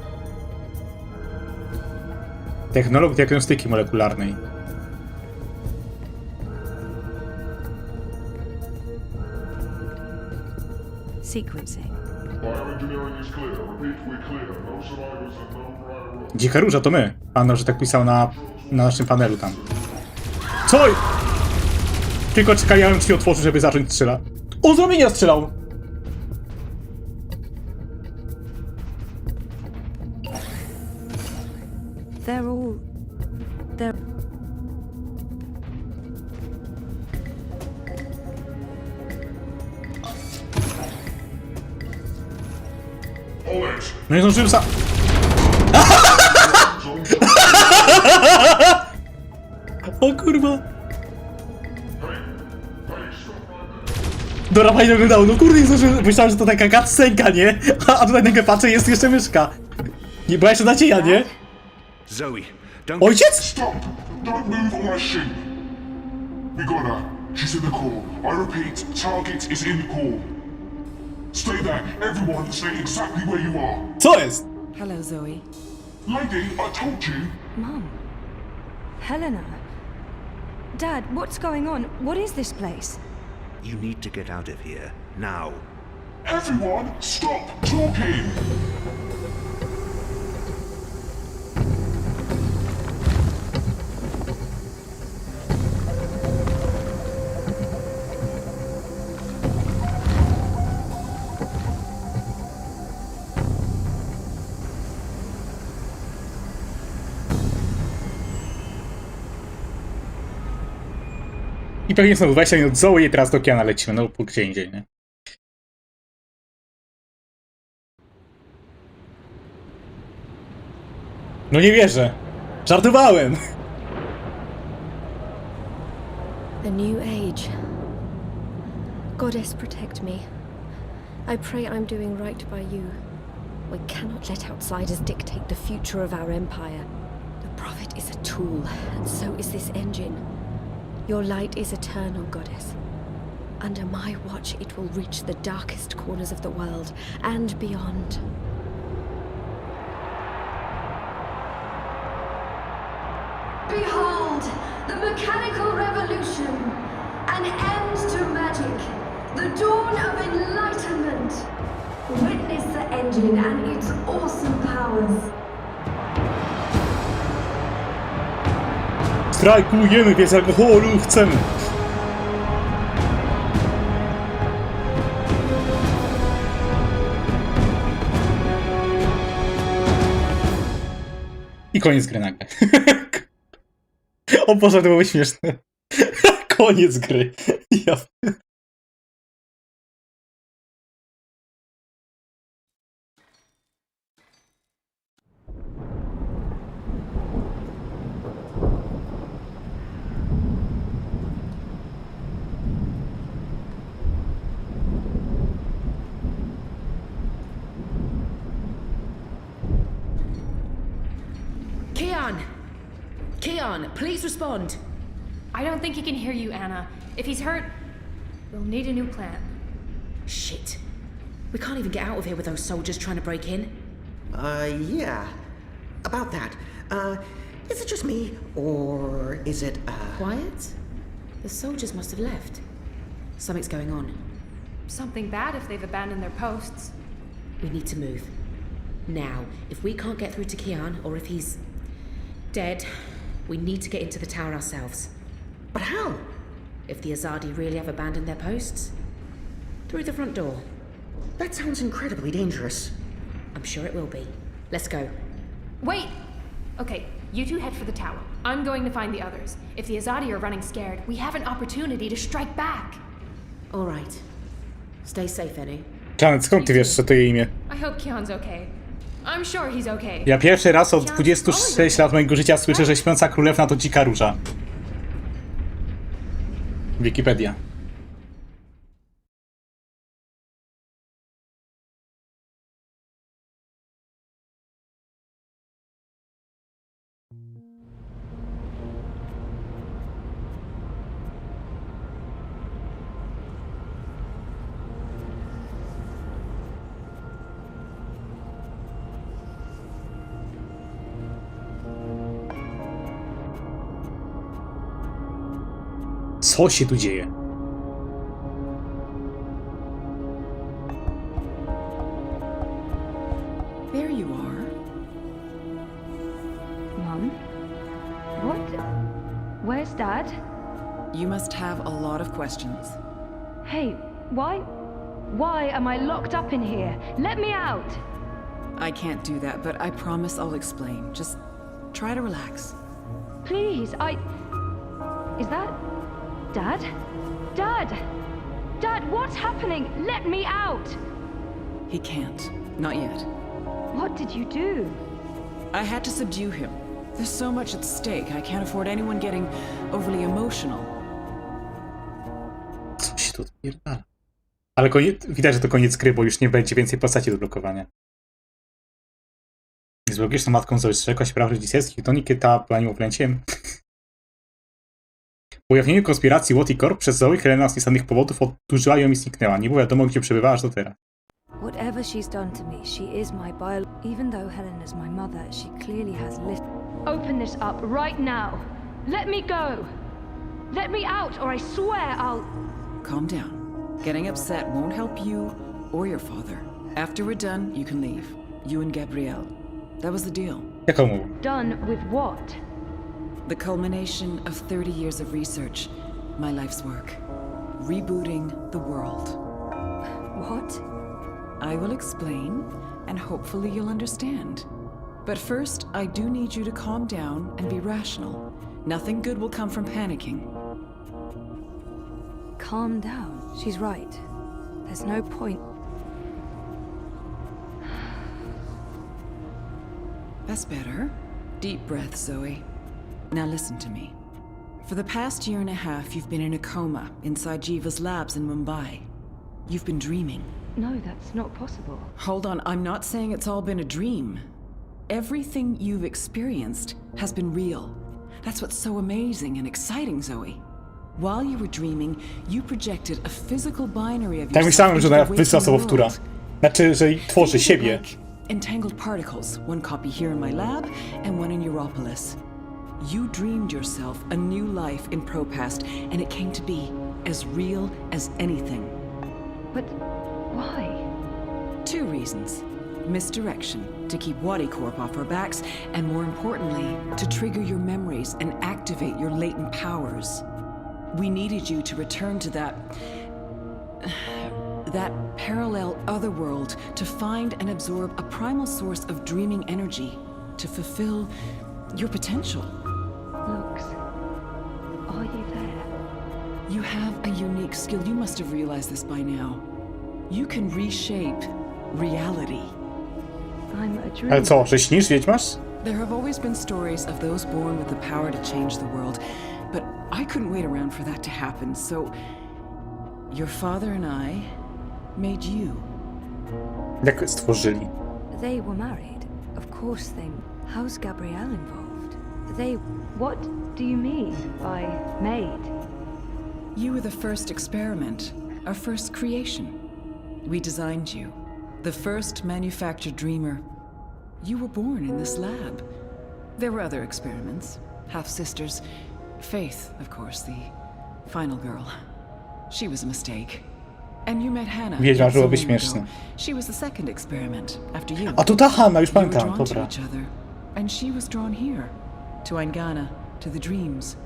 Technolog diagnostyki molekularnej. Sequencing. Bioengineering is clear. Repeat, we clear. No survivors and no Briar Rose. Dzika róża to my. Pan, że tak pisał na naszym panelu tam. Co? Tylko czekałem, drzwi otworzył, żeby zacząć strzelać. On z ramienia strzelał! They're all... They're... No nie zdążyłem sam... O kurwa! Dobra, fajnie wyglądało, no kurde, nie zdążyłem, myślałem, że to taka cutscenka, nie? A tutaj nagle patrzę, jest jeszcze myszka. Nie była jeszcze nadzieja, nie? Zoe, don't... Ojciec? Stop! Don't move or I shoot! We got her. She's in the core. I repeat, target is in the core. Stay there. Everyone stay exactly where you are. Co jest? Hello, Zoe. Lady, I told you. Mum. Helena. Dad, what's going on? What is this place? You need to get out of here, now. Everyone, stop talking! I pewnie znowu 20 minut Zoe i teraz do Kiana lecimy, no po gdzie indziej, nie? No nie wierzę! Żartowałem! The new age. Goddess, protect me. I pray I'm doing right by you. We cannot let outsiders dictate the future of our empire. The prophet is a tool, and so is this engine. Your light is eternal, Goddess. Under my watch, it will reach the darkest corners of the world and beyond. Behold, the mechanical revolution, an end to magic, the dawn of enlightenment. Witness the engine and its awesome powers. Strajkujemy, więc alkoholu chcemy! I koniec gry nagle. O Boże, to było śmieszne. Koniec gry. Ja... Keon, please respond. I don't think he can hear you, Anna. If he's hurt, we'll need a new plan. Shit. We can't even get out of here with those soldiers trying to break in. Yeah. About that. Is it just me, or is it, Quiet? The soldiers must have left. Something's going on. Something bad if they've abandoned their posts. We need to move. Now, if we can't get through to Keon, or if he's dead, we need to get into the tower ourselves. But how? If the Azadi really have abandoned their posts? Through the front door. That sounds incredibly dangerous. I'm sure it will be. Let's go. Wait! Okay, you two head for the tower. I'm going to find the others. If the Azadi are running scared, we have an opportunity to strike back. All right. Stay safe, Enu. Janet, skąd ty wiesz, co to jej imię? I hope Keon's okay. I'm sure he's okay. Ja pierwszy raz od 26 lat mojego życia słyszę, że śpiąca królewna to dzika róża. Wikipedia. Co się tu dzieje? There you are. Mum? What? Where's Dad? You must have a lot of questions. Hey, why am I locked up in here? Let me out! I can't do that, but I promise I'll explain. Just try to relax. Please, Is that... Dad? Dad! Dad, what's happening? Let me out! He can't. Not yet. What did you do? I had to subdue him. There's so much at stake. I can't afford anyone getting overly emotional. Co się tu odpierdala? Ale widać, że to koniec gry, bo już nie będzie więcej postaci do blokowania. Z logiczną matką zrzekła się praw rodzicielskich, Tonikę ta była niemowlęciem. Po ujawnieniu konspiracji Łot i Kor przez Zoe, Helena z nieznanych powodów odurzyła ją i zniknęła. Nie było wiadomo, gdzie przebywała aż do teraz. Whatever she's done to me, she is my even though Helen is my mother, she clearly has Open this up right now. Let me go. Let me out, or I swear I'll... Calm down. Getting upset won't help you or your father. After we're done, you can leave. You and Gabrielle. That was the deal. Done with what? The culmination of 30 years of research. My life's work. Rebooting the world. What? I will explain, and hopefully you'll understand. But first, I do need you to calm down and be rational. Nothing good will come from panicking. Calm down. She's right. There's no point. That's better. Deep breath, Zoe. Now listen to me. For the past year and a half, you've been in a coma inside Jiva's labs in Mumbai. You've been dreaming. No, that's not possible. Hold on, I'm not saying it's all been a dream. Everything you've experienced has been real. That's what's so amazing and exciting, Zoe. While you were dreaming, you projected a physical binary of Tak myślałem, że ona wysyła sobowtóra. Znaczy, że tworzy siebie. Entangled particles, one copy here in my lab and one in Europolis. You dreamed yourself a new life in ProPast, and it came to be as real as anything. But why? 2 reasons. Misdirection, to keep Wadi Corp off our backs, and more importantly, to trigger your memories and activate your latent powers. We needed you to return to that parallel otherworld, to find and absorb a primal source of dreaming energy, to fulfill your potential. Lux, are you there? You have a unique skill. You must have realized this by now. You can reshape reality. I'm a dreamer. Ale co, że śnisz, wiedźmasz? There have always been stories of those born with the power to change the world, but I couldn't wait around for that to happen, so your father and I made you. Jak stworzyli? They were married. Of course they... How's Gabrielle involved? What do you mean by made? You were the first experiment, our first creation. We designed you, the first manufactured dreamer. You were born in this lab. There were other experiments, half-sisters. Faith, of course, the final girl. She was a mistake. And you met Hannah. Wiedział, że byłoby śmieszne. She was the second experiment after you. A tu ta Hanna, już pamiętam, You were drawn to dobra. each other, and she was drawn here, to Aingana, to the dreams.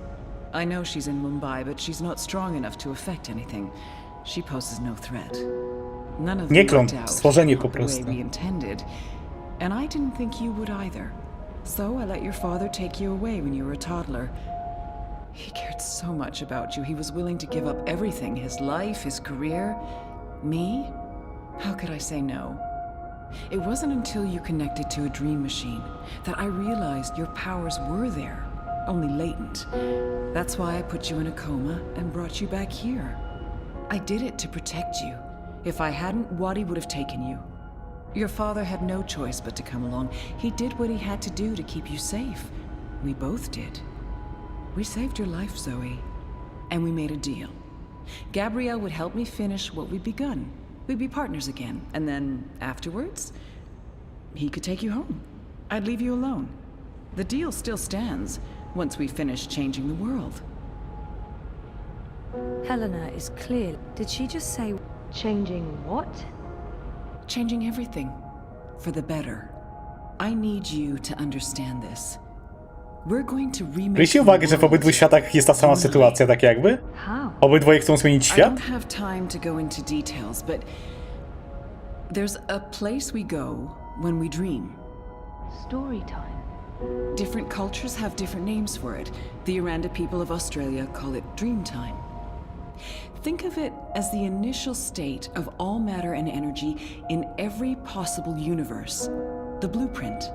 I know she's in Mumbai, but she's not strong enough to affect anything. She poses no threat. None of Nie them klon, worked out stworzenie po the way prostu. we intended, and I didn't think you would either. So I let your father take you away when you were a toddler. He cared so much about you. He was willing to give up everything, his life, his career. Me? How could I say no? It wasn't until you connected to a dream machine that I realized your powers were there, only latent. That's why I put you in a coma and brought you back here. I did it to protect you. If I hadn't, Wadi would have taken you. Your father had no choice but to come along. He did what he had to do to keep you safe. We both did. We saved your life, Zoe. And we made a deal. Gabrielle would help me finish what we'd begun. We'd be partners again. And then, afterwards, he could take you home. I'd leave you alone. The deal still stands once we finish changing the world. Helena is clear. Did she just say... Changing what? Changing everything. For the better. I need you to understand this. We're going to remake. Zwróćcie uwagę, że w obydwu światach jest ta sama sytuacja, tak jakby. Obydwoje chcą zmienić I świat. don't have time to go into details, but there's a place we go when we dream. Storytime. Different cultures have different names for it. The Aranda people of Australia call it Dreamtime. Think of it as the initial state of all matter and energy in every possible universe. The blueprint.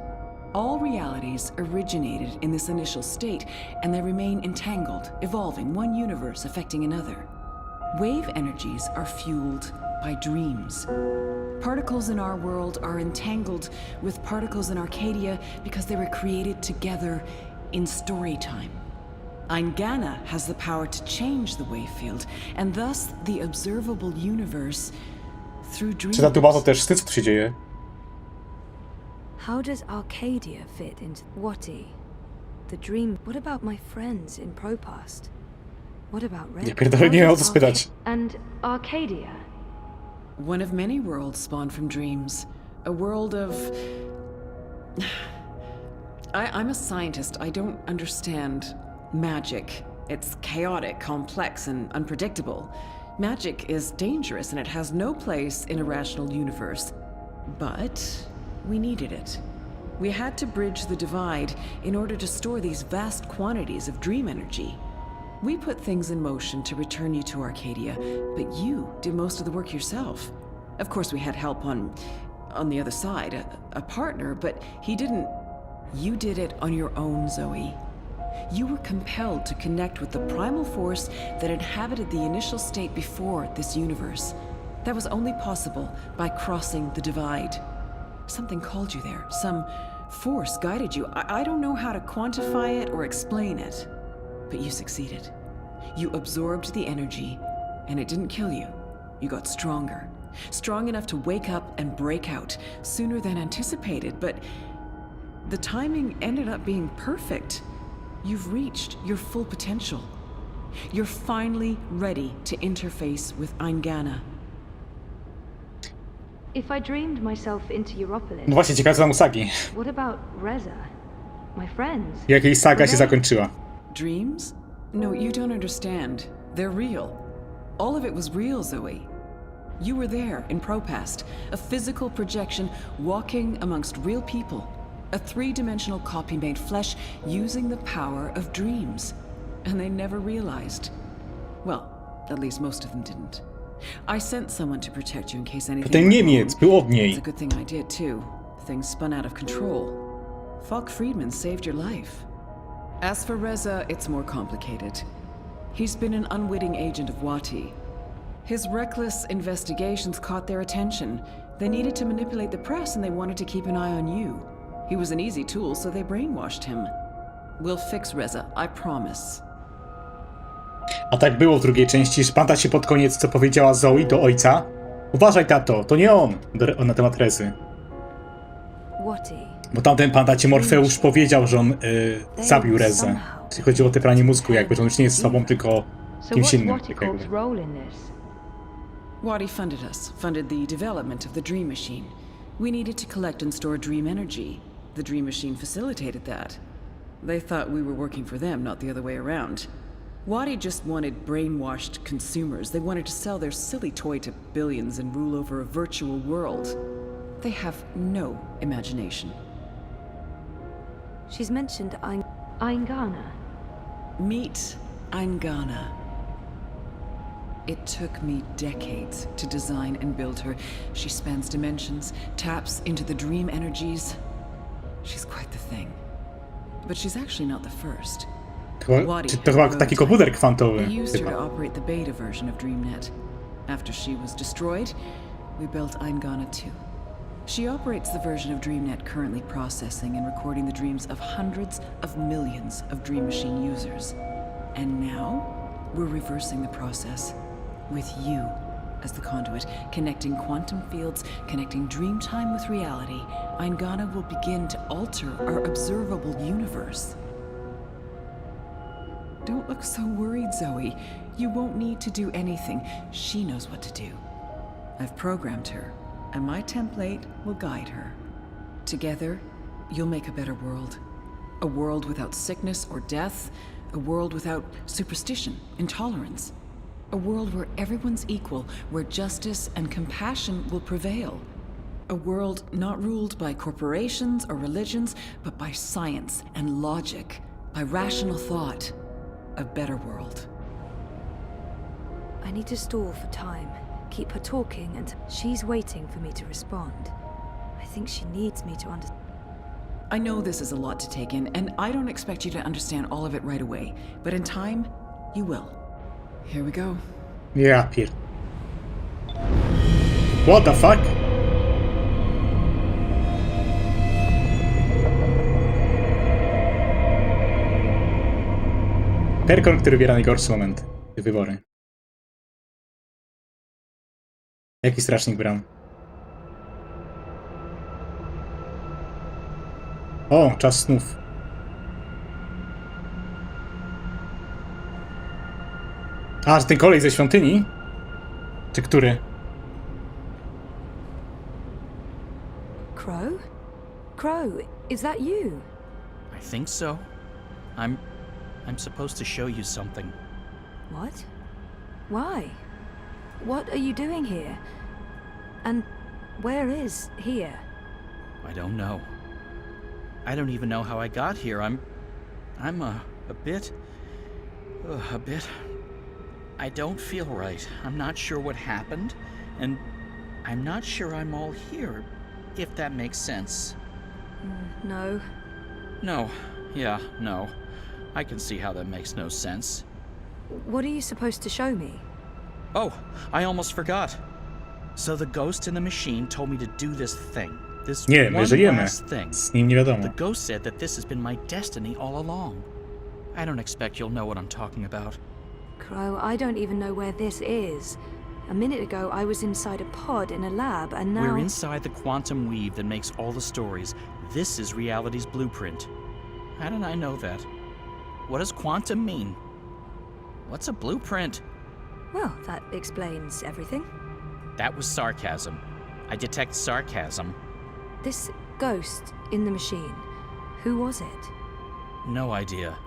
All realities originated in this initial state, and they remain entangled, evolving, one universe affecting another. Wave energies are fueled by dreams. Particles in our world are entangled with particles in Arcadia because they were created together in Storytime. Eingana has the power to change the wave field, and thus the observable universe through dreams. Czy ta tuba to też ty, co tu się dzieje? How does Arcadia fit into Wati? The dream. What about my friends in Propast? What about Red? Nie pierdolę, nie wiem o co spytać. And Arcadia? One of many worlds spawned from dreams. A world of... I'm a scientist. I don't understand magic. It's chaotic, complex, and unpredictable. Magic is dangerous and it has no place in a rational universe. But we needed it. We had to bridge the divide in order to store these vast quantities of dream energy. We put things in motion to return you to Arcadia, but you did most of the work yourself. Of course, we had help on the other side, a partner, but he didn't... You did it on your own, Zoe. You were compelled to connect with the primal force that inhabited the initial state before this universe. That was only possible by crossing the divide. Something called you there. Some force guided you. I don't know how to quantify it or explain it. But you succeeded. You absorbed the energy, and it didn't kill you. You got stronger. Strong enough to wake up and break out sooner than anticipated, but the timing ended up being perfect. You've reached your full potential. You're finally ready to interface with Eingana. If I dreamed myself into Europolis, No właśnie, ciekawe co tam u sagi. what about Reza? My friends? Jak jej saga się zakończyła. Dreams? No, you don't understand. They're real. All of it was real, Zoe. You were there in Propast, a physical projection walking amongst real people. A three-dimensional copy made flesh using the power of dreams. And they never realized. Well, at least most of them didn't. I sent someone to protect you in case anything Ten went Niemiec wrong. był od niej. It's a good thing I did too. Things spun out of control. Falk Friedman saved your life. As for Reza, it's more complicated. He's been an unwitting agent of Wati. His reckless investigations caught their attention. They needed to manipulate the press and they wanted to keep an eye on you. He was an easy tool, so they brainwashed him. We'll fix Reza, I promise. A tak było w drugiej części, że pamięta się pod koniec, co powiedziała Zoe do ojca. Uważaj, tato, to nie on, na temat Rezy. Wati. Bo tamten pamiętacie, Morfeusz powiedział, że on zabił Rezę. Jeśli chodzi o te pranie mózgu, jakby, że on już nie jest sobą, tylko kimś innym. Wati funded us, funded the development of the Dream Machine. We needed to collect and store dream energy. The Dream Machine facilitated that. They thought we were working for them, not the other way around. Wati just wanted brainwashed consumers. They wanted to sell their silly toy to billions and rule over a virtual world. They have no imagination. She's mentioned Eingana. Meet Eingana. It took me decades to design and build her. She spans dimensions, taps into the dream energies. She's quite the thing. But she's actually not the first. To chyba taki komputer kwantowy. We used her to operate the beta version of DreamNet. After she was destroyed, we built Eingana 2. She operates the version of DreamNet currently processing and recording the dreams of hundreds of millions of Dream Machine users. And now, we're reversing the process. With you as the conduit, connecting quantum fields, connecting Dreamtime with reality, Eingana will begin to alter our observable universe. Don't look so worried, Zoe. You won't need to do anything. She knows what to do. I've programmed her, and my template will guide her. Together, you'll make a better world. A world without sickness or death. A world without superstition, intolerance. A world where everyone's equal, where justice and compassion will prevail. A world not ruled by corporations or religions, but by science and logic, by rational thought. A better world. I need to stall for time. Keep her talking, and she's waiting for me to respond. I think she needs me to understand. I know this is a lot to take in, and I don't expect you to understand all of it right away. But in time, you will. Here we go. Ja pier... What the fuck? Perkon, który wybiera najgorszy moment. Wybory. Jaki strażnik bram? O, czas snów. A, że ten kolej ze świątyni? Czy który? Crow? Crow, is that you? I think so. I'm supposed to show you something. What? Why? What are you doing here? And where is here? I don't know. I don't even know how I got here. I'm a bit... I don't feel right. I'm not sure what happened, and I'm not sure I'm all here, if that makes sense. No. No. Yeah, no. I can see how that makes no sense. What are you supposed to show me? Oh, I almost forgot. So the ghost in the machine told me to do this thing. This Nie, my one żyjemy. last thing. Z nim nie wiadomo. The ghost said that this has been my destiny all along. I don't expect you'll know what I'm talking about. Crow, I don't even know where this is. A minute ago, I was inside a pod in a lab, and now... We're inside the quantum weave that makes all the stories. This is reality's blueprint. How did I know that? What does quantum mean? What's a blueprint? Well, that explains everything. That was sarcasm. I detect sarcasm. This ghost in the machine, who was it? No idea.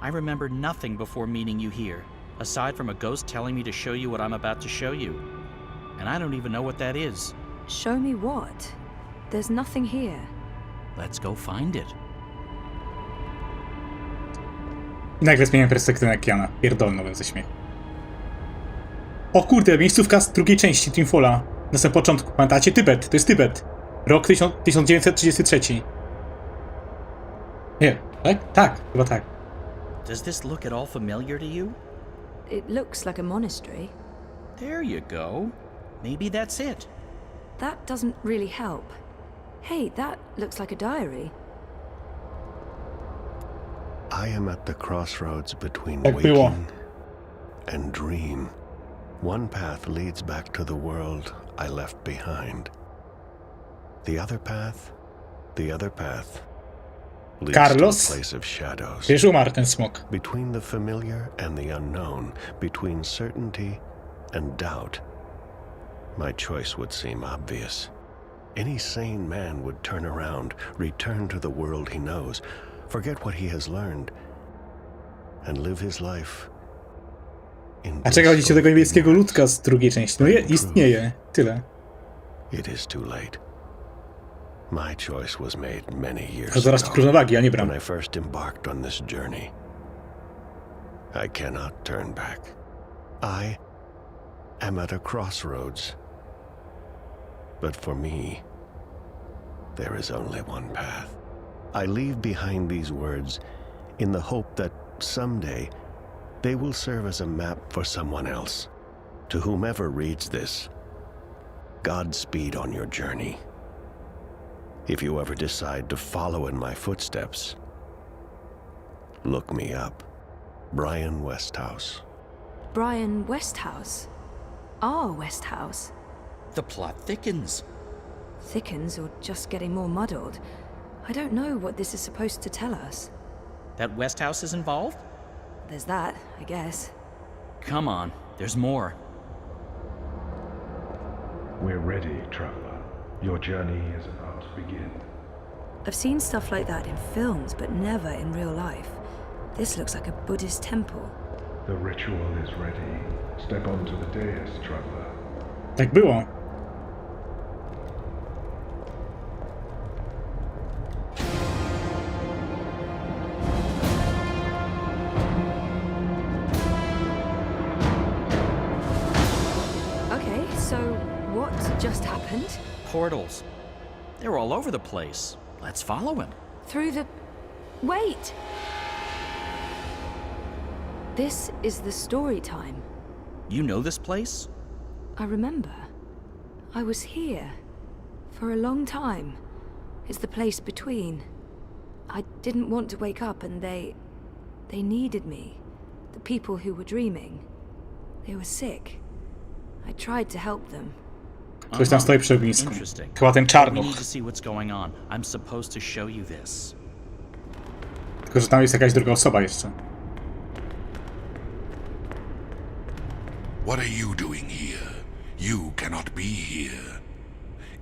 I remember nothing before meeting you here, aside from a ghost telling me to show you what I'm about to show you. And I don't even know what that is. Show me what? There's nothing here. Let's go find it. I nagle zmieniam perspektywę Kiana. Pierdolnąłem ze śmiechu. O kurde, miejscówka z drugiej części Dreamfalla. Na samym początku. Pamiętacie? Tybet. To jest Tybet. Rok 1933. Nie, tak? Tak, chyba tak. Does this look at all familiar to you? It looks like a monastery. There you go. Maybe that's it. That doesn't really help. Hey, that looks like a diary. I am at the crossroads between Tak było. waking and dream. One path leads back to the world I left behind. The other path leads Carlos? to a place of shadows. Przecież umarł ten smok. Between the familiar and the unknown, between certainty and doubt, my choice would seem obvious. Any sane man would turn around, return to the world he knows, forget what he has learned, and live his life in A czego chodzi do tego niebieskiego ludka z drugiej części? No istnieje. Tyle. It is too late. My choice was made many years A zaraz ci równowagi, a nie bram. when I first embarked on this journey. I cannot turn back. I am at a crossroads. But for me, there is only one path. I leave behind these words in the hope that someday they will serve as a map for someone else. To whomever reads this, Godspeed on your journey. If you ever decide to follow in my footsteps, look me up. Brian Westhouse. Brian Westhouse? Our Westhouse? The plot thickens. Thickens or just getting more muddled? I don't know what this is supposed to tell us. That Westhouse is involved? There's that, I guess. Come on, there's more. We're ready, traveler. Your journey is about to begin. I've seen stuff like that in films, but never in real life. This looks like a Buddhist temple. The ritual is ready. Step onto the dais, traveler. Tak było. Okay, so what just happened? Portals. They're all over the place. Let's follow him. Through the... Wait! This is the Storytime. You know this place? I remember. I was here. For a long time. It's the place between. I didn't want to wake up and they needed me. The people who were dreaming. They were sick. I tried to help them. Ktoś tam stoi przy ognisku. Chyba ten We czarnuch. need to see what's going on. I'm supposed to show you this. Tylko, że tam jest jakaś druga osoba jeszcze. What are you doing here? You cannot be here.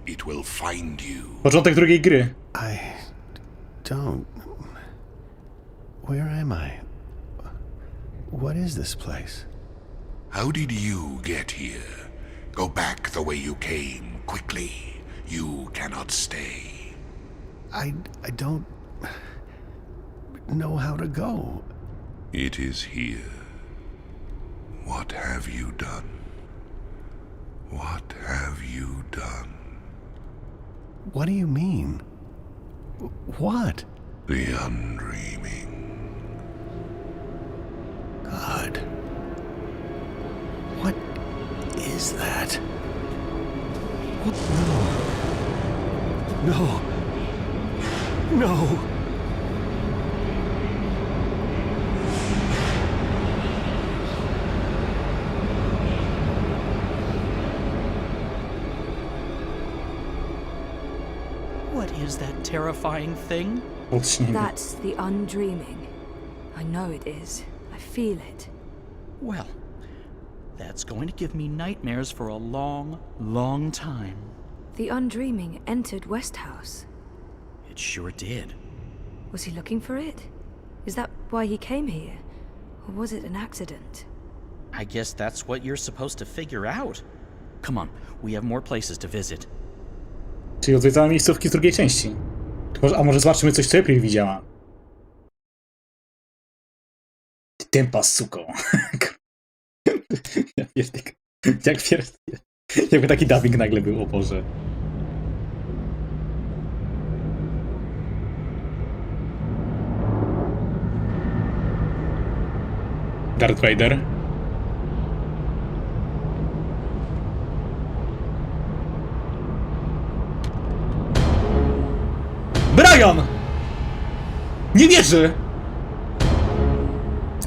It will find you. Początek drugiej gry. I don't... Where am I? What is this place? How did you get here? Go back the way you came, quickly. You cannot stay. I don't... know how to go. It is here. What have you done? What have you done? What do you mean? What? The undreaming. God. What is that? No. No. No. What is that terrifying thing? That's the undreaming. I know it is. I feel it. Well, that's going to give me nightmares for a long, long time. The undreaming entered Westhouse. It sure did. Was he looking for it? Is that why he came here? Or was it an accident? I guess that's what you're supposed to figure out. Come on, we have more places to visit. Czyli odwiedzamy miejscówki z drugiej części. A może zobaczymy coś, co April widziała. Tempa suko. Jakby taki dubbing nagle był, o Boże. Darth Vader. Brian! Nie wierzę!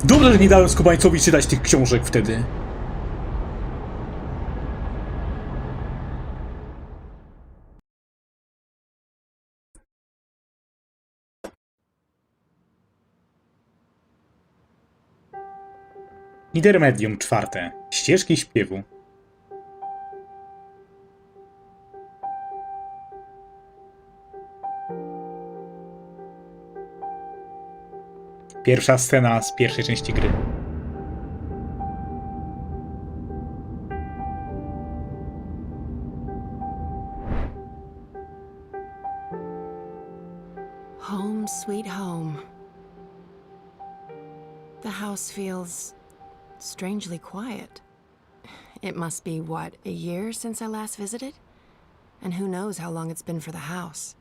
Dobrze, że nie dałem skubańcowi czytać tych książek wtedy. Intermedium 4. Ścieżki śpiewu. Pierwsza scena z pierwszej części gry. Home, sweet home. The house feels strangely quiet. It must be, what, a year since I last visited? And who knows how long it's been for the house.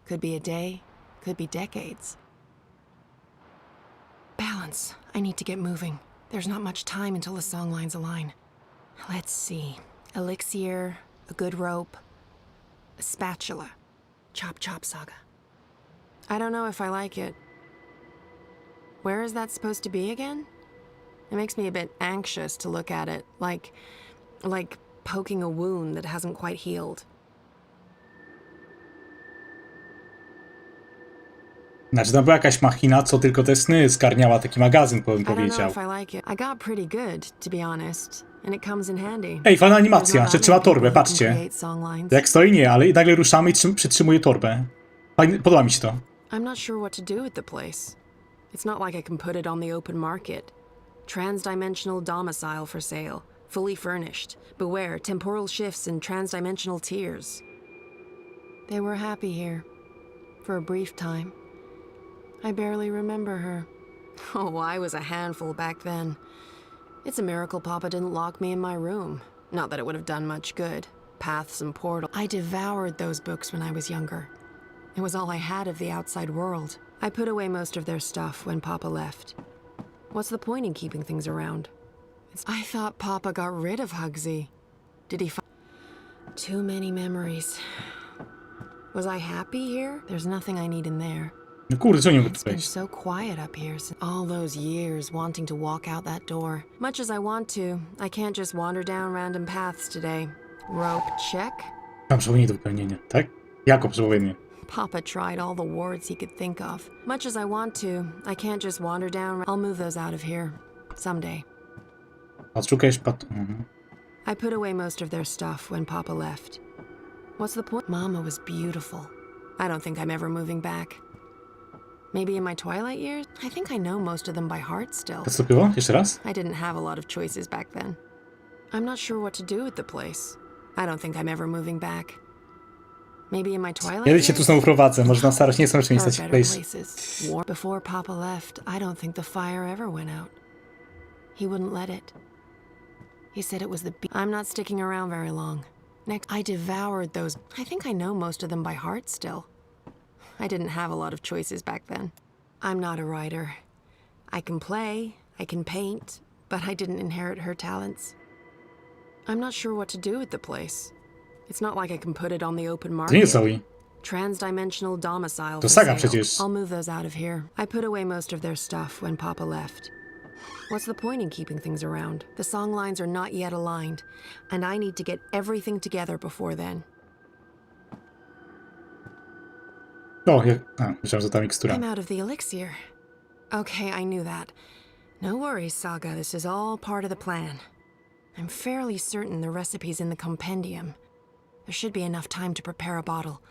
Could be a day, could be decades. Balance. I need to get moving. There's not much time until the song lines align. Let's see. Elixir, a good rope, a spatula. Chop Chop Saga. I don't know if I like it. Where is that supposed to be again? It makes me a bit anxious to look at it, like poking a wound that hasn't quite healed. Znaczy, tam była jakaś machina, co tylko te sny zgarniała, taki magazyn, bym I don't know powiedział. if I like it. I got pretty good, to be honest, and it comes in handy. Ej, fajna animacja, że trzyma torbę, patrzcie. Jak stoi, nie, ale nagle ruszamy i przytrzymuje torbę. Podoba mi się to. I'm not sure what to do with the place. It's not like I can put it on the open market. Transdimensional domicile for sale, fully furnished. Beware, temporal shifts and transdimensional tears. They were happy here. For a brief time. I barely remember her. Oh, I was a handful back then. It's a miracle Papa didn't lock me in my room. Not that it would have done much good. Paths and portals. I devoured those books when I was younger. It was all I had of the outside world. I put away most of their stuff when Papa left. What's the point in keeping things around? I thought Papa got rid of Hugsy. Did he Too many memories. Was I happy here? There's nothing I need in there. No kurde, co nie mogę It's been so quiet up here since all those years wanting to walk out that door. Much as I want to, I can't just wander down random paths today. Rope check. Mam przełomienie do wypełnienia, tak? Jako przełomienie? Papa tried all the wards he could think of. Much as I want to, I can't just wander down. I'll move those out of here. Someday. Odszukajesz I put away most of their stuff when Papa left. What's the point? Mama was beautiful. I don't think I'm ever moving back. Maybe in my twilight years? I think I know most of them by heart still. Co było? Jeszcze raz? I didn't have a lot of choices back then. I'm not sure what to do with the place. I don't think I'm ever moving back. Maybe in my twilight Ja cię tu znowu prowadzę, może na starość nie chcę jeszcze miejsca w place. Before Papa left, I don't think the fire ever went out. He wouldn't let it. He said it was the I'm not sticking around very long. Next, I devoured those. I think I know most of them by heart still. I didn't have a lot of choices back then. I'm not a writer. I can play, I can paint, but I didn't inherit her talents. I'm not sure what to do with the place. It's not like I can put it on the open To nie market. Zoe. Transdimensional domicile To for Saga sale. przecież. I'll move those out of here. I put away most of their stuff when Papa left. What's the point in keeping things around? The song lines are not yet aligned, and I need to get everything together before then. O, myślałem, że ta mikstura. I'm out of the elixir. Okay, I knew that. No worries, Saga. This is all part of the plan. I'm fairly certain the recipe's in the compendium. There should be enough time to prepare a bottle.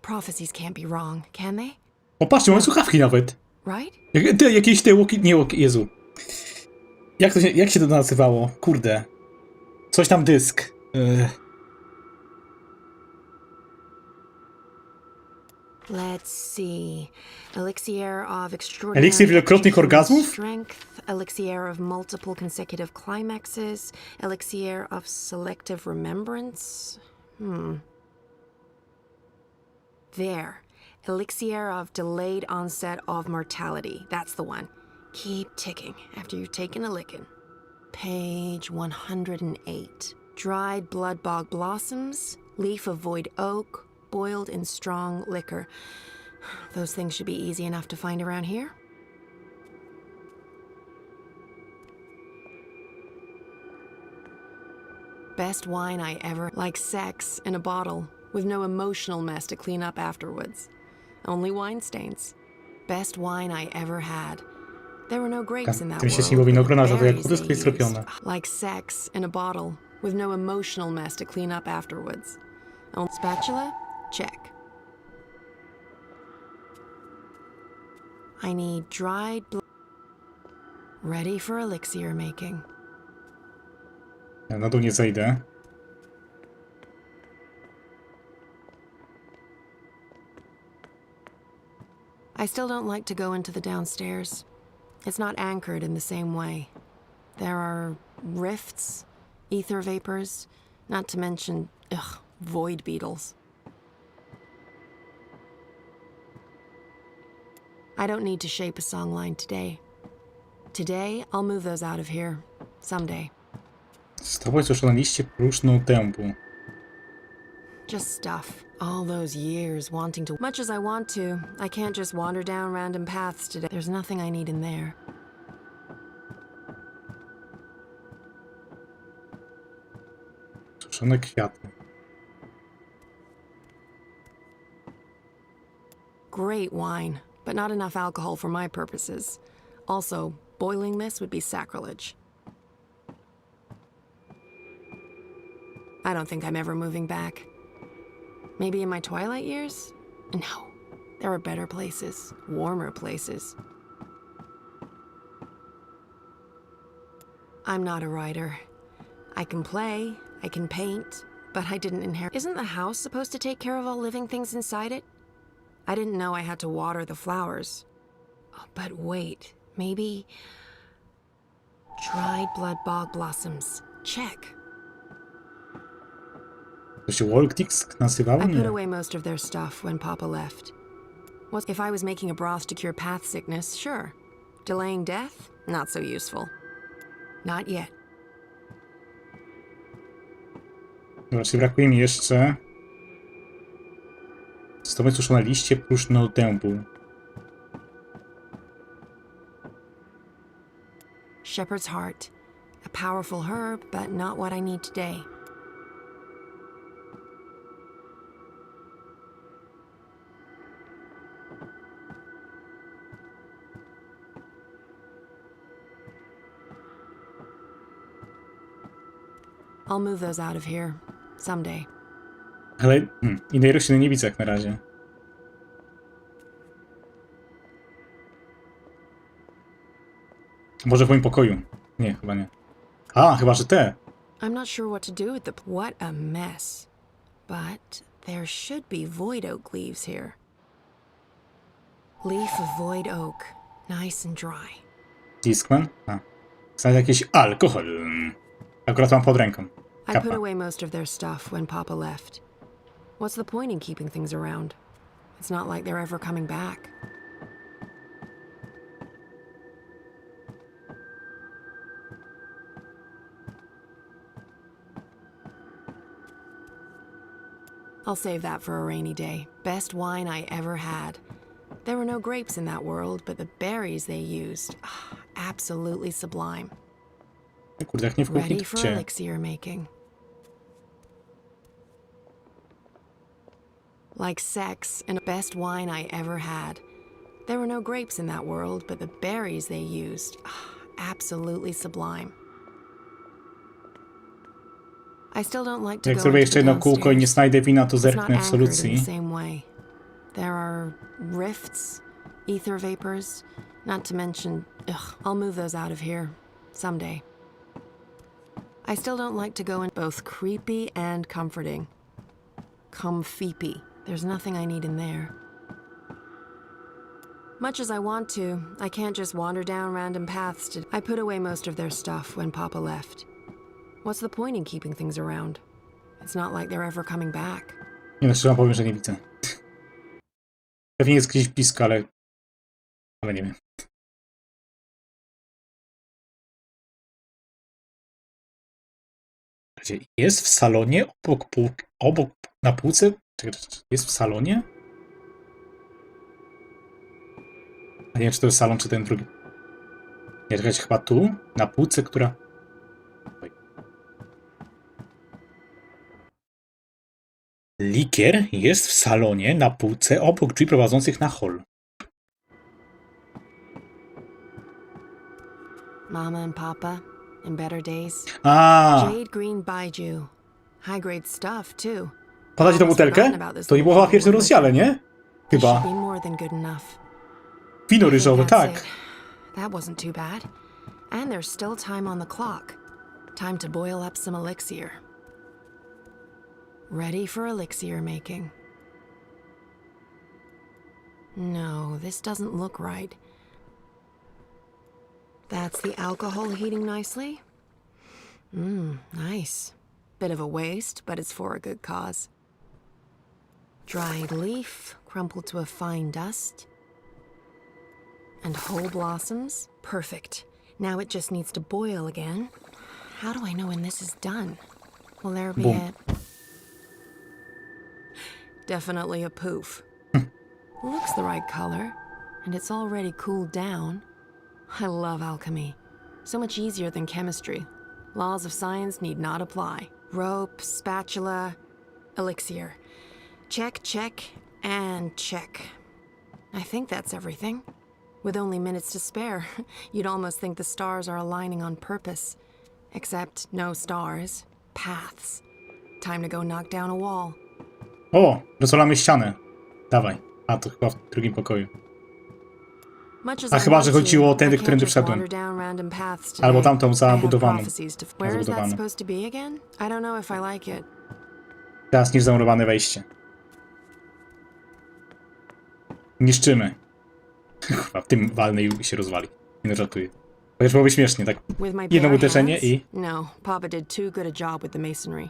Prophecies can't be wrong, can they? O, patrzcie, mamy słuchawki nawet. Right? Jakieś te łuki... Nie łuki, Jezu. Jak się to nazywało? Kurde. Coś tam dysk. Let's see. Elixir of extraordinary Eliksir wielokrotnych orgazmów? strength, elixir of multiple consecutive climaxes, elixir of selective remembrance. There. Elixir of delayed onset of mortality. That's the one. Keep ticking after you've taken a licking. Page 108. Dried blood bog blossoms, leaf of void oak, boiled in strong liquor. Those things should be easy enough to find around here. Best wine I ever... Like sex in a bottle, with no emotional mess to clean up afterwards. Only wine stains. Best wine I ever had. There were no grapes in that Tym się world. śniło winogrona, że to jak Berries wszystko jest they zrobione. used. Like sex in a bottle, with no emotional mess to clean up afterwards. Spatula? Check. I need dried ready for elixir making. Ja na dół nie zejdę. I still don't like to go into the downstairs. It's not anchored in the same way. There are rifts, ether vapors, not to mention, void beetles. I don't need to shape a songline today. Today, I'll move those out of here. Someday. Stało coś na liście próżną dębu. Just stuff. All those years wanting to... Much as I want to, I can't just wander down random paths today. There's nothing I need in there. Suszone kwiaty. Great wine, but not enough alcohol for my purposes. Also, boiling this would be sacrilege. I don't think I'm ever moving back. Maybe in my twilight years? No. There are better places, warmer places. I'm not a writer. I can play, I can paint, but I didn't inherit. Isn't the house supposed to take care of all living things inside it? I didn't know I had to water the flowers. Oh, but wait, maybe... Dried blood bog blossoms. Check. To się Walkdix nazywało? I put Nie. away most of their stuff when Papa left. If I was making a broth to cure path sickness, sure. Delaying death? Not so useful. Not yet. Dobra, czyli brakuje mi jeszcze... Stomy suszone liście próżno dębu. Shepherd's heart. A powerful herb, but not what I need today. I'll move those out of here. Someday. Ale innej rośliny nie widzę jak na razie. Może w moim pokoju. Nie, chyba nie. A, chyba, że te. I'm not sure what to do with the... What a mess. But there should be void oak leaves here. Leaf of void oak. Nice and dry. Discman? A. Znajdę jakiś alkohol. Akurat mam pod ręką. I Kappa. put away most of their stuff when Papa left. What's the point in keeping things around? It's not like they're ever coming back. I'll save that for a rainy day. Best wine I ever had. There were no grapes in that world, but the berries they used, absolutely sublime. Kurde, jak nie w Ready kuchni, for gdzie? elixir making. Like sex and the best wine I ever had. There were no grapes in that world, but the berries they used, absolutely sublime. I still don't like to Jak go zrobię into jeszcze the jedno kółko i nie downstairs. znajdę wina, to It's zerknę not w anchored in solucji. the same way. There are rifts, ether vapors, not to mention, I'll move those out of here someday. I still don't like to go in both creepy and comforting. Comfeepy. There's nothing I need in there. Much as I want to, I can't just wander down random paths to... I put away most of their stuff when Papa left. What's the point in keeping things around? It's not like they're ever coming back. Nie no, szczerze powiem, że nie widzę. Pewnie jest gdzieś blisko, ale nie wiem. Jest w salonie obok na półce? Czekaj, jest w salonie? A nie wiem, czy to jest salon, czy ten drugi. Nie, czekajcie, chyba tu, na półce, która... Likier jest w salonie na półce obok drzwi prowadzących na hol. Mama and Papa, in better days. A. Jade green baijiu. High grade stuff, too. Podać tą butelkę? To nie było w pierwszym rozdziale, nie? Chyba. Should be more than good enough. Wino ryżowe, That's tak. it. That wasn't too bad. And there's still time on the clock. Time to boil up some elixir. Ready for elixir making. No, this doesn't look right. That's the alcohol heating nicely. Nice. Bit of a waste, but it's for a good cause. Dried leaf, crumpled to a fine dust. And whole blossoms. Perfect. Now it just needs to boil again. How do I know when this is done? Will there be Boom. a... Definitely a poof. Looks the right color, and it's already cooled down. I love alchemy. So much easier than chemistry. Laws of science need not apply. Rope, spatula, elixir. Check, check, and check. I think that's everything. With only minutes to spare, you'd almost think the stars are aligning on purpose. Except no stars, paths. Time to go knock down a wall. O, rozwalamy ścianę. Dawaj. A, to chyba w drugim pokoju. Much as A I chyba, że want chodziło o to, tędy, I can't którędy just wszedłem. wander down random paths Albo today. tamtą I have zabudowaną. prophecies to- Where is that Zabudowaną. supposed to be again? I don't know if I like it. Teraz niż zamurowane wejście. Niszczymy. Chyba w tym walny i się rozwali. Nie żartuję. Chociaż byłoby śmiesznie, tak With my jedno bare uderzenie hands? i... No, Papa did too good a job with the masonry.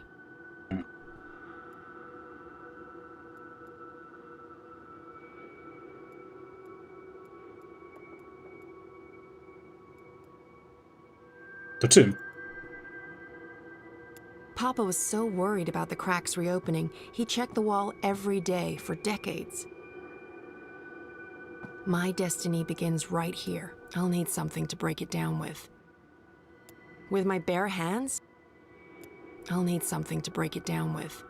To czym? Papa was so worried about the cracks reopening, he checked the wall every day for decades. My destiny begins right here. I'll need something to break it down with. With my bare hands, I'll need something to break it down with.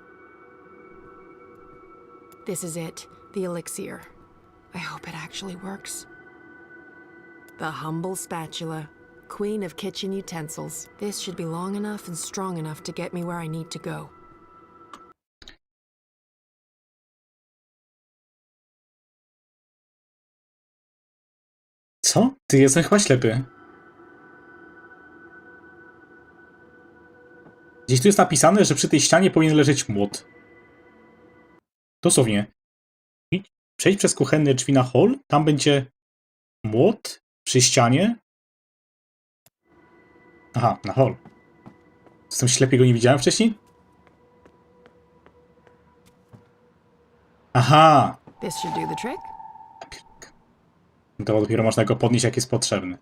This is it, the elixir. I hope it actually works. The humble spatula, queen of kitchen utensils. This should be long enough and strong enough to get me where I need to go. Co? Ty, jestem chyba ślepy. Gdzieś tu jest napisane, że przy tej ścianie powinien leżeć młot. Dosłownie. Przejdź przez kuchenne drzwi na hol, tam będzie młot przy ścianie. Aha, na hol. Jestem ślepy, go nie widziałem wcześniej? Aha! This should do the trick. To dopiero można go podnieść, jak jest potrzebny.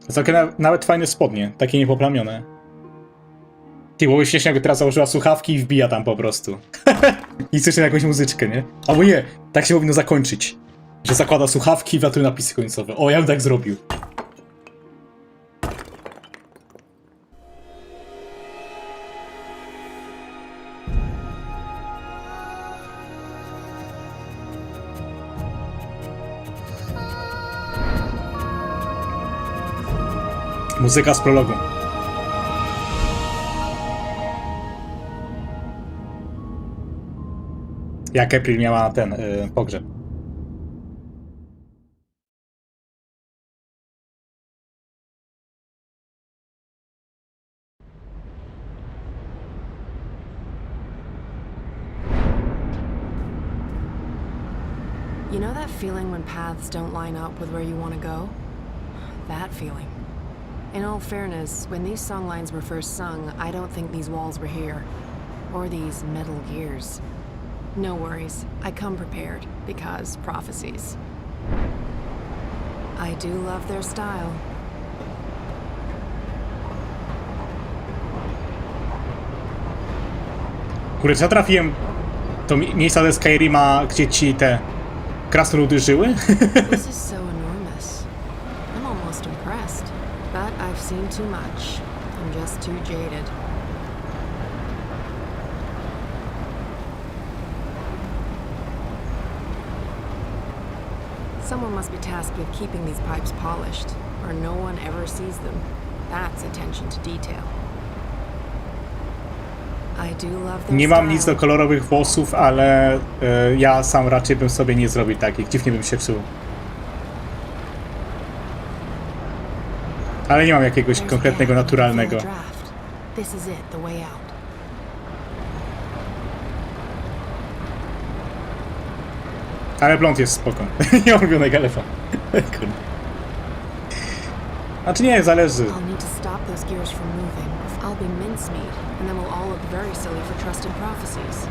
Całkiem nawet fajne spodnie, takie niepoplamione. Ty, byłoby śmiesznie, jakby teraz założyła słuchawki i wbija tam po prostu. I słyszy jakąś muzyczkę, nie? Albo nie, tak się powinno zakończyć. Że zakłada słuchawki i wlatuje napisy końcowe. O, ja bym tak zrobił. Muzyka z prologu. Jak April miała ten pogrzeb. You know that feeling when paths don't line up with where you want to go? That feeling. In all fairness, when these songlines were first sung, I don't think these walls were here. Or these metal gears. No worries, I come prepared, because prophecies. I do love their style. Kurde, ja trafiłem do miejsca ze Skyrima, gdzie ci te krasnoludy żyły? This is so enormous. I'm almost impressed. But I've seen too much. I'm just too jaded. Someone must be tasked with keeping these pipes polished, or no one ever sees them. That's attention to detail. I do love their Nie mam style. nic do kolorowych włosów, ale ja sam raczej bym sobie nie zrobił takich. Dziwnie bym się czuł. Ale nie mam jakiegoś konkretnego, naturalnego. This is it, the way out. Ale blond jest spoko. Nie mam ulubionego elefanta. Znaczy nie, zależy. I'll need to stop those gears from moving. I'll be mincemeat, and then we'll all look very silly for trusted prophecies.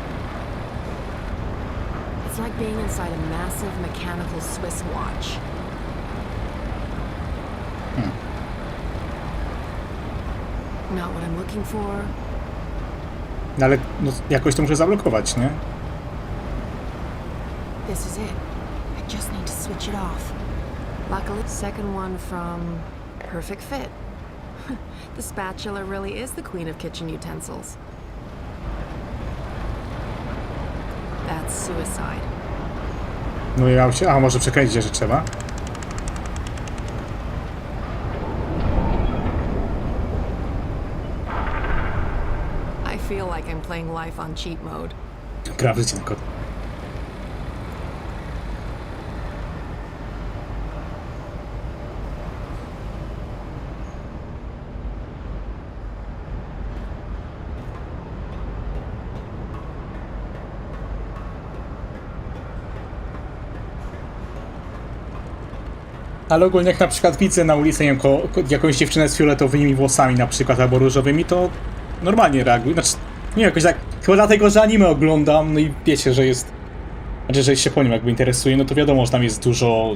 It's like being inside a massive mechanical Swiss watch. Not what I'm looking for. No ale no, jakoś to muszę zablokować, nie? This is it. I just need to switch it off. Luckily, second one from Perfect Fit. The spatula really is the queen of kitchen utensils. That's suicide. No ja się... A, może przekręcić, że trzeba? I feel like I'm playing life on cheat mode. Gra w życie na kod. Ale ogólnie jak na przykład widzę na ulicy, nie wiem, jakąś dziewczynę z fioletowymi włosami na przykład, albo różowymi, to normalnie reaguję. Znaczy, nie jakoś tak, chyba dlatego, że anime oglądam, no i wiecie, że jest... Znaczy, że się po nim jakby interesuje, no to wiadomo, że tam jest dużo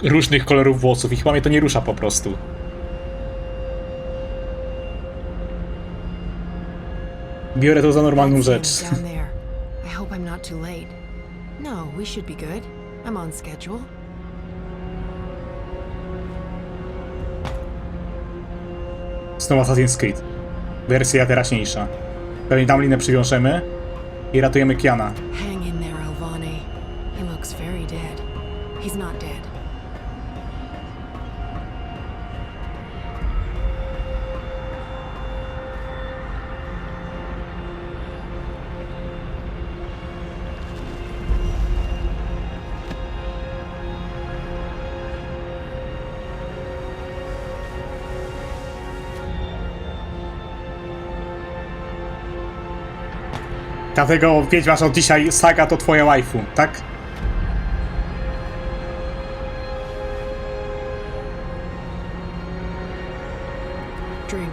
różnych kolorów włosów i chyba mnie to nie rusza po prostu. Biorę to za normalną rzecz. Down there. I hope I'm not too late. No, we should be good. I'm on schedule. Znowu Assassin's Creed. Wersja teraźniejsza. Pewnie tam linę przywiążemy i ratujemy Kiana. Hang in there, Alvani. He looks very dead. He's not dead. Dlatego wiedźmasz od dzisiaj, Saga to twoja waifu, tak? Drink.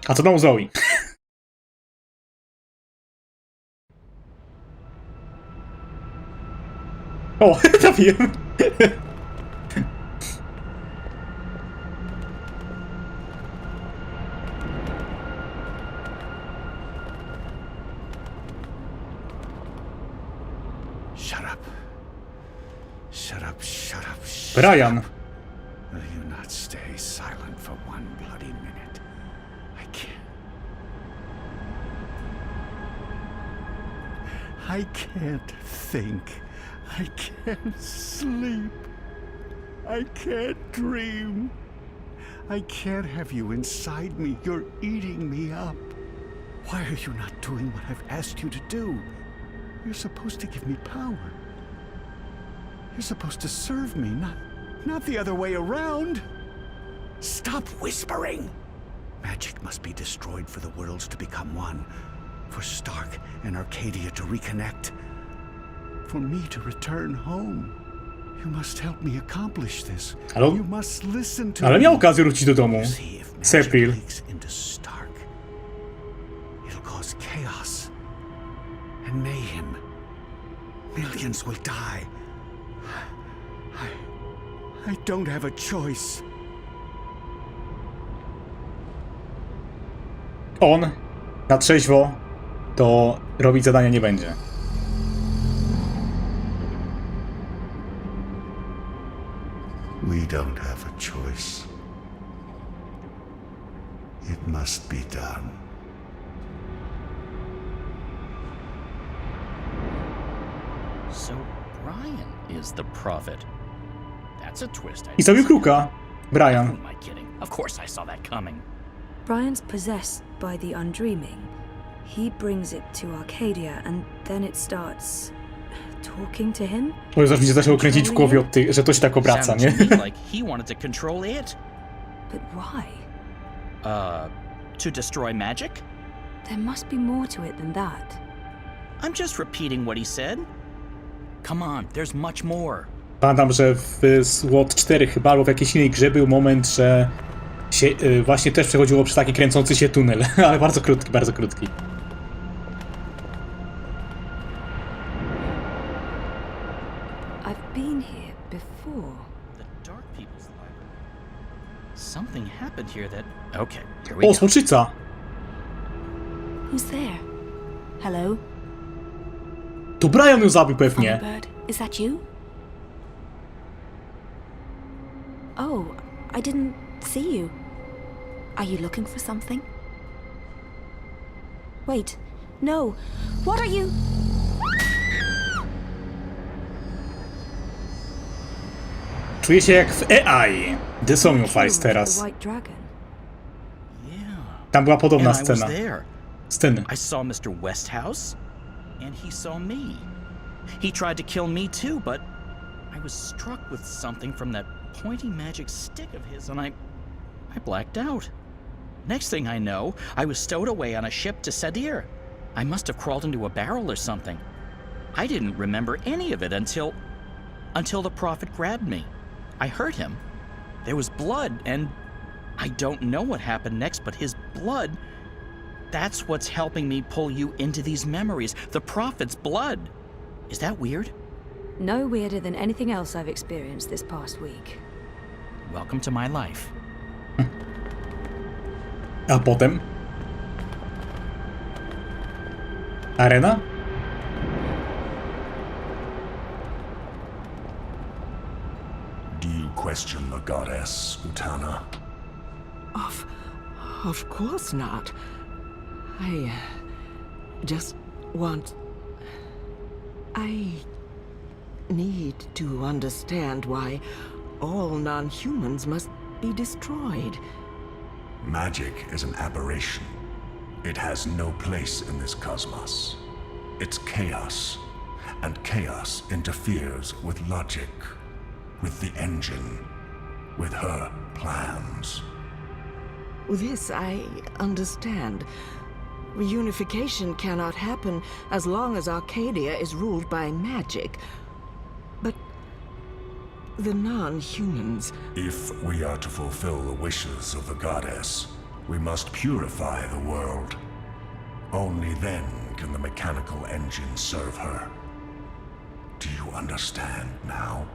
A co tam u Zoe? O, trafiłem. Shut up. Shut up, shut up, shut Brian. up. Will you not stay silent for one bloody minute? I can't. I can't think. I can't sleep. I can't dream. I can't have you inside me. You're eating me up. Why are you not doing what I've asked you to do? You're supposed to give me power. You're supposed to serve me, not the other way around. Stop whispering! Magic must be destroyed for the worlds to become one. For Stark and Arcadia to reconnect. For me to return home. You must help me accomplish this. You must listen to Ale me. miał okazję wrócić do domu. Sepil. Into Stark. It'll cause chaos and mayhem. Millions will die. I don't have a choice. On na trzeźwo to robić zadania nie będzie. We don't have a choice. It must be done. So Brian is the prophet. That's a twist. I zabił kruka. Brian. Who am I kidding? Of course I saw that coming. Brian's possessed by the undreaming. He brings it to Arcadia and then it starts talking to him. O Jezu, mi się zaczęło kręcić w głowie od tych, że to się tak obraca, nie? Sounded to me like he wanted to control it. But why? To destroy magic? There must be more to it than that. I'm just repeating what he said. Come on, there's much more. Pamiętam, że w SWOT 4 chyba, albo w jakiejś innej grze był moment, że się, właśnie też przechodziło przez taki kręcący się tunel, ale bardzo krótki, bardzo krótki. I've been here before. The Dark People's Library. Something happened here that... Okay, here we O, go. smoczyca! Who's there? Hello? To Brian ją zabił pewnie. Bird, is that you? Oh, I didn't see you. Are you looking for something? Wait, no. What are you? Czuję się jak w AI. The Song Files teraz. The White Dragon. Tam była podobna And I was scena. there. Sceny. I saw Mr. Westhouse, and he saw me. He tried to kill me too, but I was struck with something from that pointy magic stick of his, and I blacked out. Next thing I know, I was stowed away on a ship to Sadir. I must have crawled into a barrel or something. I didn't remember any of it until the prophet grabbed me. I hurt him. There was blood, and I don't know what happened next, but his blood, that's what's helping me pull you into these memories. The prophet's blood. Is that weird? No weirder than anything else I've experienced this past week. Welcome to my life. A potem? Arena? Do you question the goddess, Utana? Of course not. I just want... I need to understand why all non-humans must be destroyed. Magic is an aberration. It has no place in this cosmos. It's chaos, and chaos interferes with logic, with the engine, with her plans. This I understand. Reunification cannot happen as long as Arcadia is ruled by magic. But the non-humans... If we are to fulfill the wishes of the goddess, we must purify the world. Only then can the mechanical engine serve her. Do you understand now?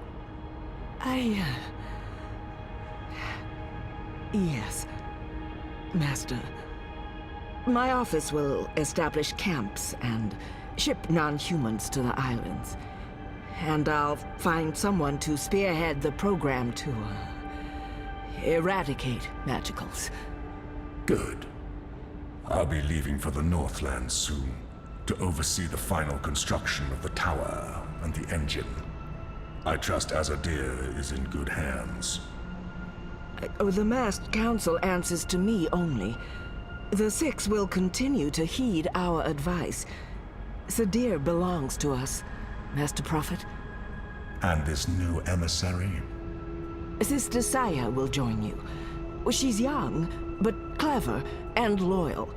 Yes, Master. My office will establish camps and ship non-humans to the islands. And I'll find someone to spearhead the program to eradicate magicals. Good. I'll be leaving for the Northlands soon, to oversee the final construction of the tower and the engine. I trust Azadir is in good hands. The masked council answers to me only. The Six will continue to heed our advice. Sadir belongs to us, Master Prophet. And this new emissary? Sister Saya will join you. She's young, but clever and loyal.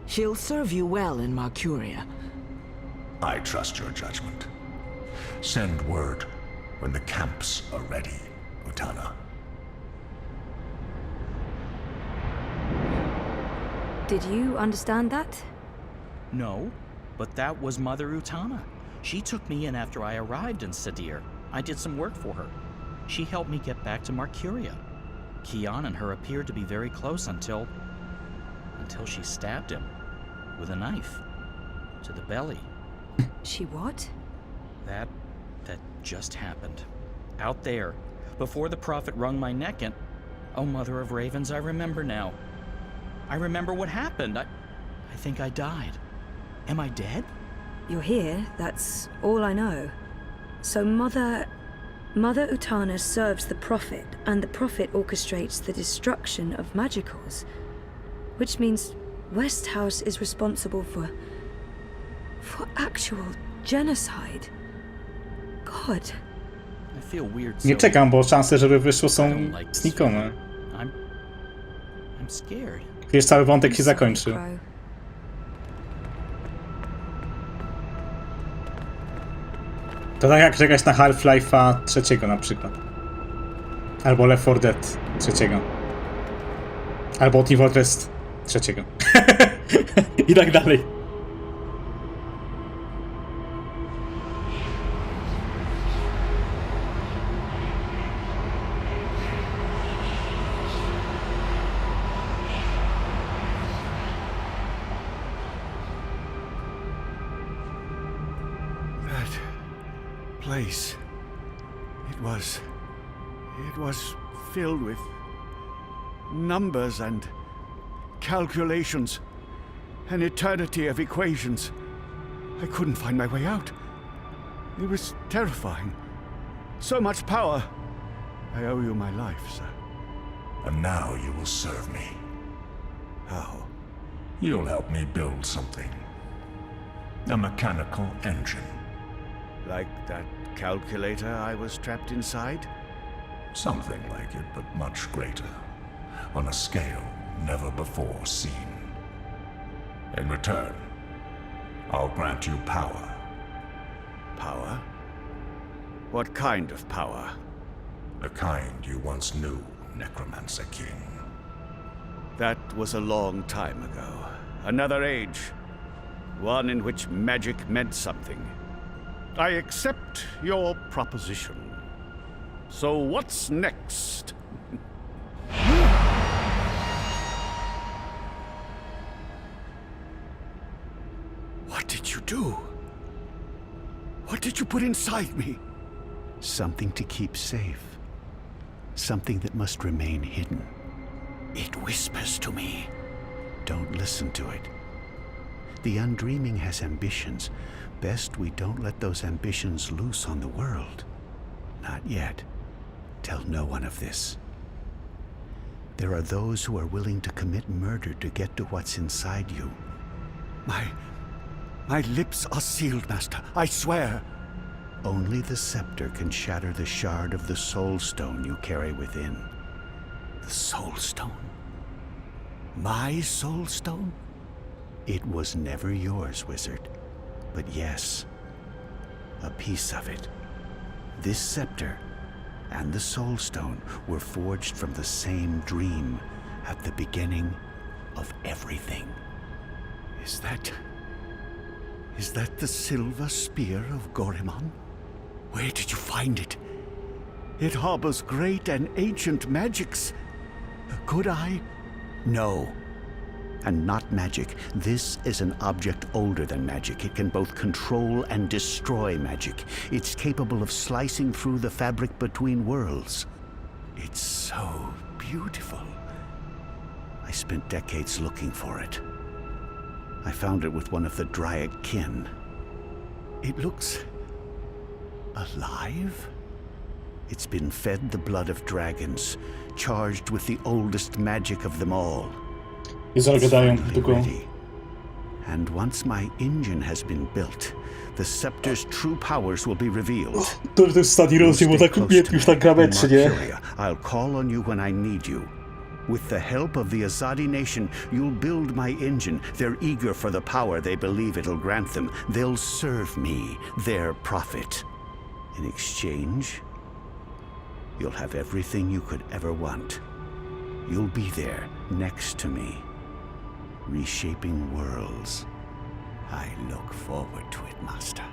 She'll serve you well in Marcuria. I trust your judgment. Send word when the camps are ready, Utana. Did you understand that? No, but that was Mother Utana. She took me in after I arrived in Sadir. I did some work for her. She helped me get back to Marcuria. Kian and her appeared to be very close until she stabbed him with a knife to the belly. She what? That just happened. Out there, before the prophet wrung my neck, and oh, Mother of Ravens, I remember now. I remember what happened. I think I died. Am I dead? You're here, that's all I know. So Mother Utana serves the Prophet, and the Prophet orchestrates the destruction of magicals. Which means Westhouse is responsible for actual genocide. God. I feel weird. Nie czekam, bo szanse, żeby wyszło są znikome. I'm scared. Wiesz, cały wątek się zakończył. To tak jak czekać na Half-Life'a 3 na przykład. Albo Left 4 Dead 3. Albo Team Fortress 3. I tak dalej. Place. It was filled with numbers and calculations, an eternity of equations. I couldn't find my way out. It was terrifying. So much power. I owe you my life, sir. And now you will serve me. How? You'll help me build something. A mechanical engine. Like that calculator I was trapped inside? Something like it, but much greater. On a scale never before seen. In return, I'll grant you power. Power? What kind of power? The kind you once knew, Necromancer King. That was a long time ago. Another age. One in which magic meant something. I accept your proposition. So what's next? What did you do? What did you put inside me? Something to keep safe. Something that must remain hidden. It whispers to me. Don't listen to it. The undreaming has ambitions. Best we don't let those ambitions loose on the world. Not yet. Tell no one of this. There are those who are willing to commit murder to get to what's inside you. My lips are sealed, Master. I swear. Only the scepter can shatter the shard of the soul stone you carry within. The soul stone? My soul stone? It was never yours, wizard. But yes, a piece of it. This scepter and the soul stone were forged from the same dream at the beginning of everything. Is that the silver spear of Gorimon? Where did you find it? It harbors great and ancient magics. Could I? No. And not magic. This is an object older than magic. It can both control and destroy magic. It's capable of slicing through the fabric between worlds. It's so beautiful. I spent decades looking for it. I found it with one of the Dryad kin. It looks alive? It's been fed the blood of dragons, charged with the oldest magic of them all. I zagadają tylko. And once my engine has been built, the scepter's true powers will be revealed. To jest stadii Rosji, bo tak już tak gra mecz, nie? I'll call on you when I need you. With the help of the Azadi nation, you'll build my engine. They're eager for the power they believe it'll grant them. They'll serve me, their prophet. In exchange, you'll have everything you could ever want. You'll be there, next to me, reshaping worlds. I look forward to it, Master.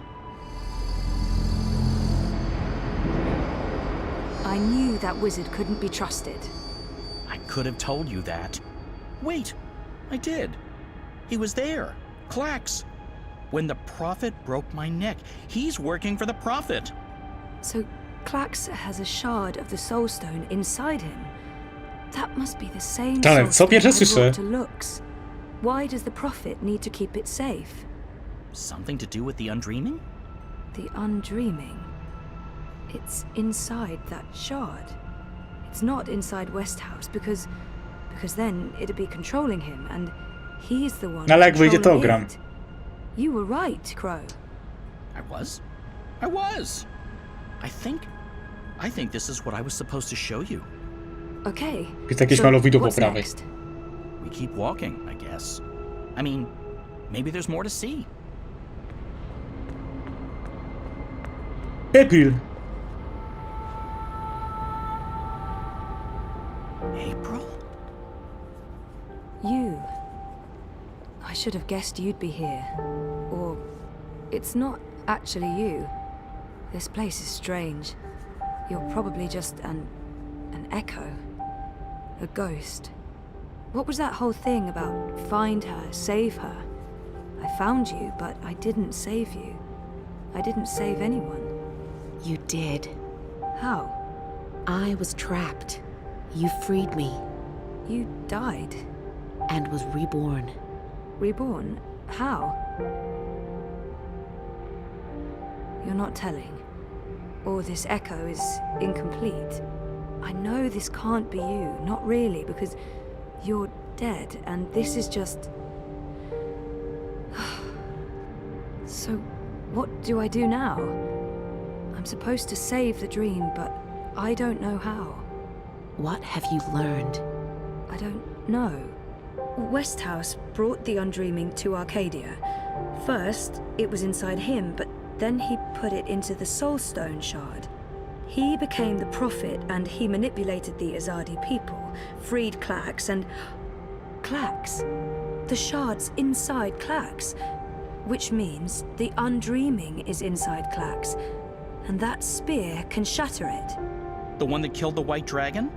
I knew that wizard couldn't be trusted. I could have told you that. Wait, I did. He was there. Clax. When the Prophet broke my neck. He's working for the Prophet. So Clax has a shard of the soul stone inside him. That must be the same Ale co pierwsze słyszę? to looks. Why does the Prophet need to keep it safe? Something to do with the undreaming? The undreaming. It's inside that shard. It's not inside Westhouse because then it'd be controlling him and he's the one. Ale jak wyjdzie to gram. You were right, Crow. I was? I think this is what I was supposed to show you. Okay. Jest jakieś malowidło po prawej. We keep walking, I guess. I mean, maybe there's more to see. April. April? You. I should have guessed you'd be here. Or it's not actually you. This place is strange. You're probably just an echo. A ghost. What was that whole thing about find her, save her? I found you, but I didn't save you. I didn't save anyone. You did. How? I was trapped. You freed me. You died. and was reborn. Reborn? How? You're not telling. Or this echo is incomplete. I know this can't be you, not really, because you're dead, and this is just... So, what do I do now? I'm supposed to save the dream, but I don't know how. What have you learned? I don't know. Westhouse brought the Undreaming to Arcadia. First, it was inside him, but then he put it into the Soul Stone shard. He became the prophet, and he manipulated the Azadi people, freed Clax, and... Clax? The shard's inside Clax. Which means the Undreaming is inside Clax, and that spear can shatter it. The one that killed the White Dragon?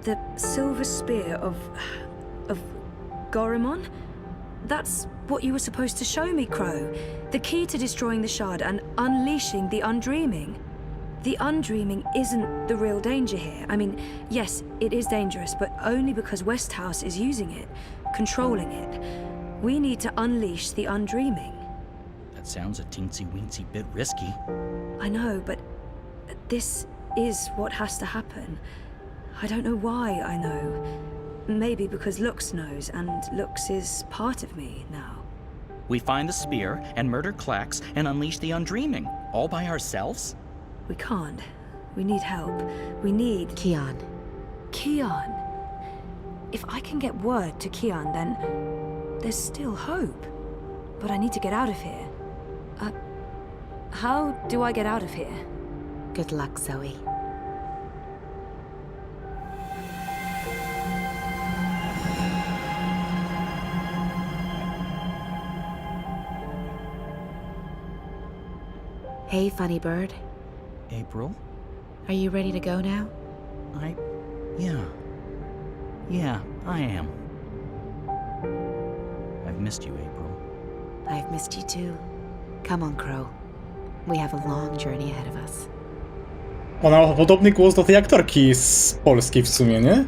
The silver spear of Gorimon? That's what you were supposed to show me, Crow. The key to destroying the shard and unleashing the Undreaming. The Undreaming isn't the real danger here. I mean, yes, it is dangerous, but only because Westhouse is using it, controlling it. We need to unleash the Undreaming. That sounds a teensy-weensy bit risky. I know, but this is what has to happen. I don't know why I know. Maybe because Lux knows, and Lux is part of me now. We find the spear and murder Clax and unleash the Undreaming, all by ourselves? We can't. We need help. We need... Kian. Kian. If I can get word to Kian, then there's still hope. But I need to get out of here. How do I get out of here? Good luck, Zoe. Hey, funny bird. April? Are you ready to go now? Yeah, I am. I've missed you, April. I've missed you too. Come on, Crow. We have a long journey ahead of us. Ona ma podobny głos do tej aktorki z Polski w sumie, nie?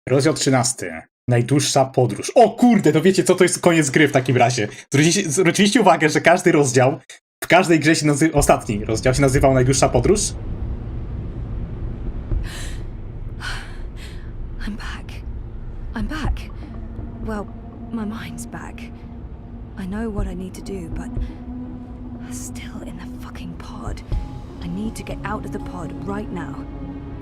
Rozdział 13. Najdłuższa podróż. O kurde, to wiecie co, to jest koniec gry w takim razie. Zwróciliście uwagę, że każdy rozdział, w każdej grze się nazywa, ostatni rozdział się nazywał Najdłuższa podróż? I'm back. Well, my mind's back. I know what I need to do, but still in the fucking pod. I need to get out of the pod right now.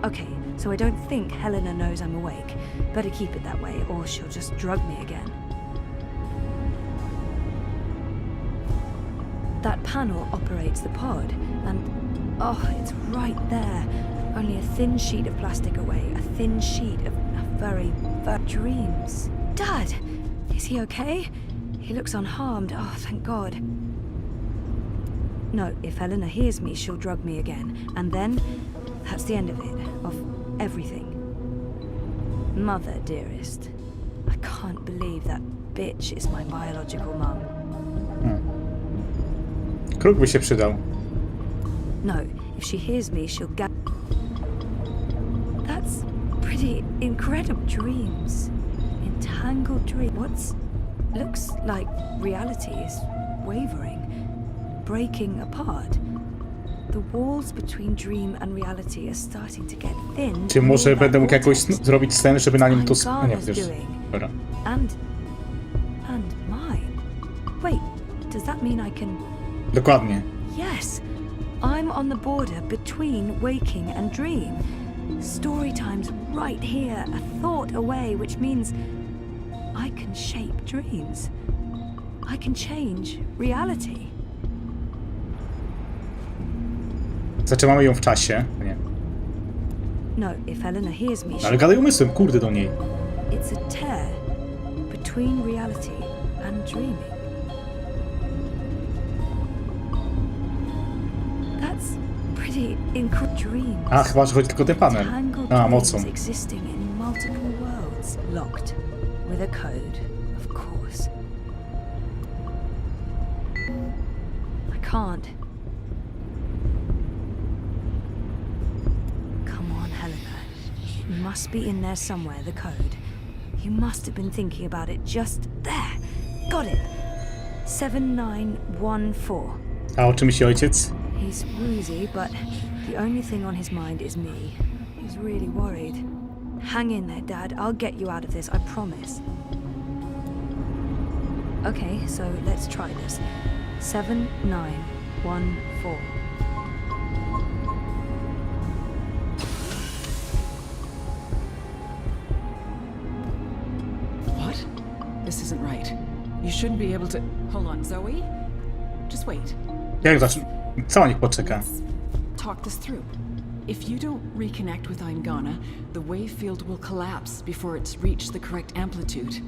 Okay, so I don't think Helena knows I'm awake. Better keep it that way, or she'll just drug me again. That panel operates the pod, and oh, it's right there. Only a thin sheet of plastic away, a thin sheet of very dreams. Dad! Is he okay? He looks unharmed, oh, thank God. No, if Helena hears me, she'll drug me again, and then that's the end of it, of everything. Mother, dearest, I can't believe that bitch is my biological mum. Kruk by się przydał. No, if she hears me, she'll get... That's pretty incredible dreams. Entangled dream. Looks like reality is wavering, breaking apart. The walls between dream and reality are starting to get thin. Czy może będę mógł jakoś zrobić sen, żeby na nim to... Nie, wiesz. Dobra. And mine. Wait, does that mean I can... Dokładnie. Yes, I'm on the border between waking and dream. Storytime's right here, a thought away, which means I can shape dreams. I can change reality. Zatrzymamy ją w czasie. Nie. No, if Helena hears me, Ale gadaj umysłem, kurde do niej. It's a tear between reality and dreaming. That's pretty did he encrypt dreams? A, chyba, że chodzi tylko o ten panel. Tangled A, mocą. dreams existing in multiple worlds. Locked. With a code, of course. I can't. Come on, Helena. It must be in there somewhere, the code. You must have been thinking about it just there. Got it. 7914. A o czym myśli ojciec? He's woozy, but the only thing on his mind is me. He's really worried. Hang in there, Dad. I'll get you out of this, I promise. Okay, so let's try this. 7914. What? This isn't right. You shouldn't be able to... Hold on, Zoe? Just wait. Jak zacznę? Co niech poczeka? Talk this through. If you don't reconnect with Eingana, the wave field will collapse before it's reached the correct amplitude.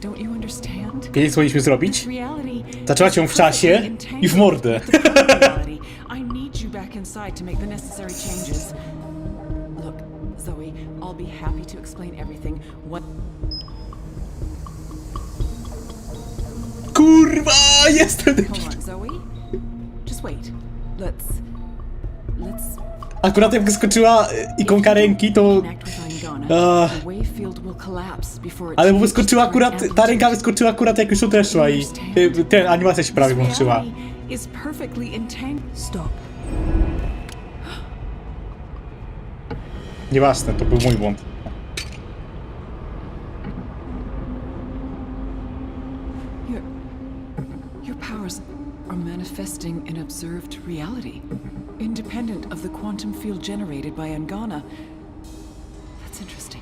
Don't you understand? Wiedzieć, co powinniśmy zrobić? Reality Zaczęła cię w czasie i w mordę. I need you back inside to make the necessary changes. Look, Zoe, I'll be happy to explain everything. What? Kurwa, jestem... Hold on, Zoe. Just wait. Let's... Akurat jak wyskoczyła ikonka ręki, to... Ale bo wyskoczyła akurat... Ta ręka wyskoczyła akurat jak już odeszła i... Ten animacja się prawie włączyła. Stop. Nieważne, to był mój błąd. Your powers are manifesting an observed reality, independent of the quantum field generated by Eingana. That's interesting.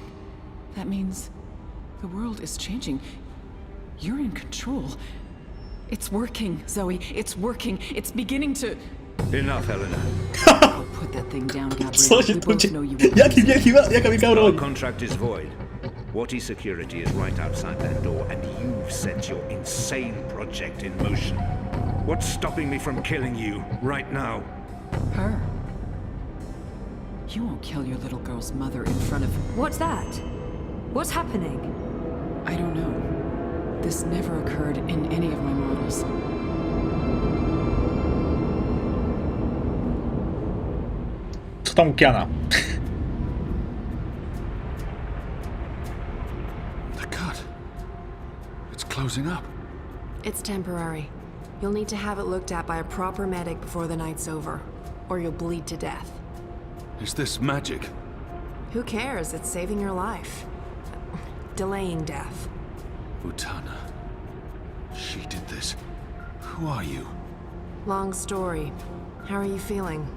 That means the world is changing. You're in control. It's working, Zoe. It's working. It's beginning to... Enough, Helena. I'll put that thing down, Gabriel. Co się We tu both dzieje? know you won't Jaka wielka broń? Our contract is void. Wati security is right outside that door, and you've set your insane project in motion. What's stopping me from killing you right now? Her. You won't kill your little girl's mother in front of... What's that? What's happening? I don't know. This never occurred in any of my models. Co tam u Kiana? The cut. It's closing up. It's temporary. You'll need to have it looked at by a proper medic before the night's over, or you'll bleed to death. Is this magic? Who cares? It's saving your life. Delaying death. Utana. She did this. Who are you? Long story. How are you feeling?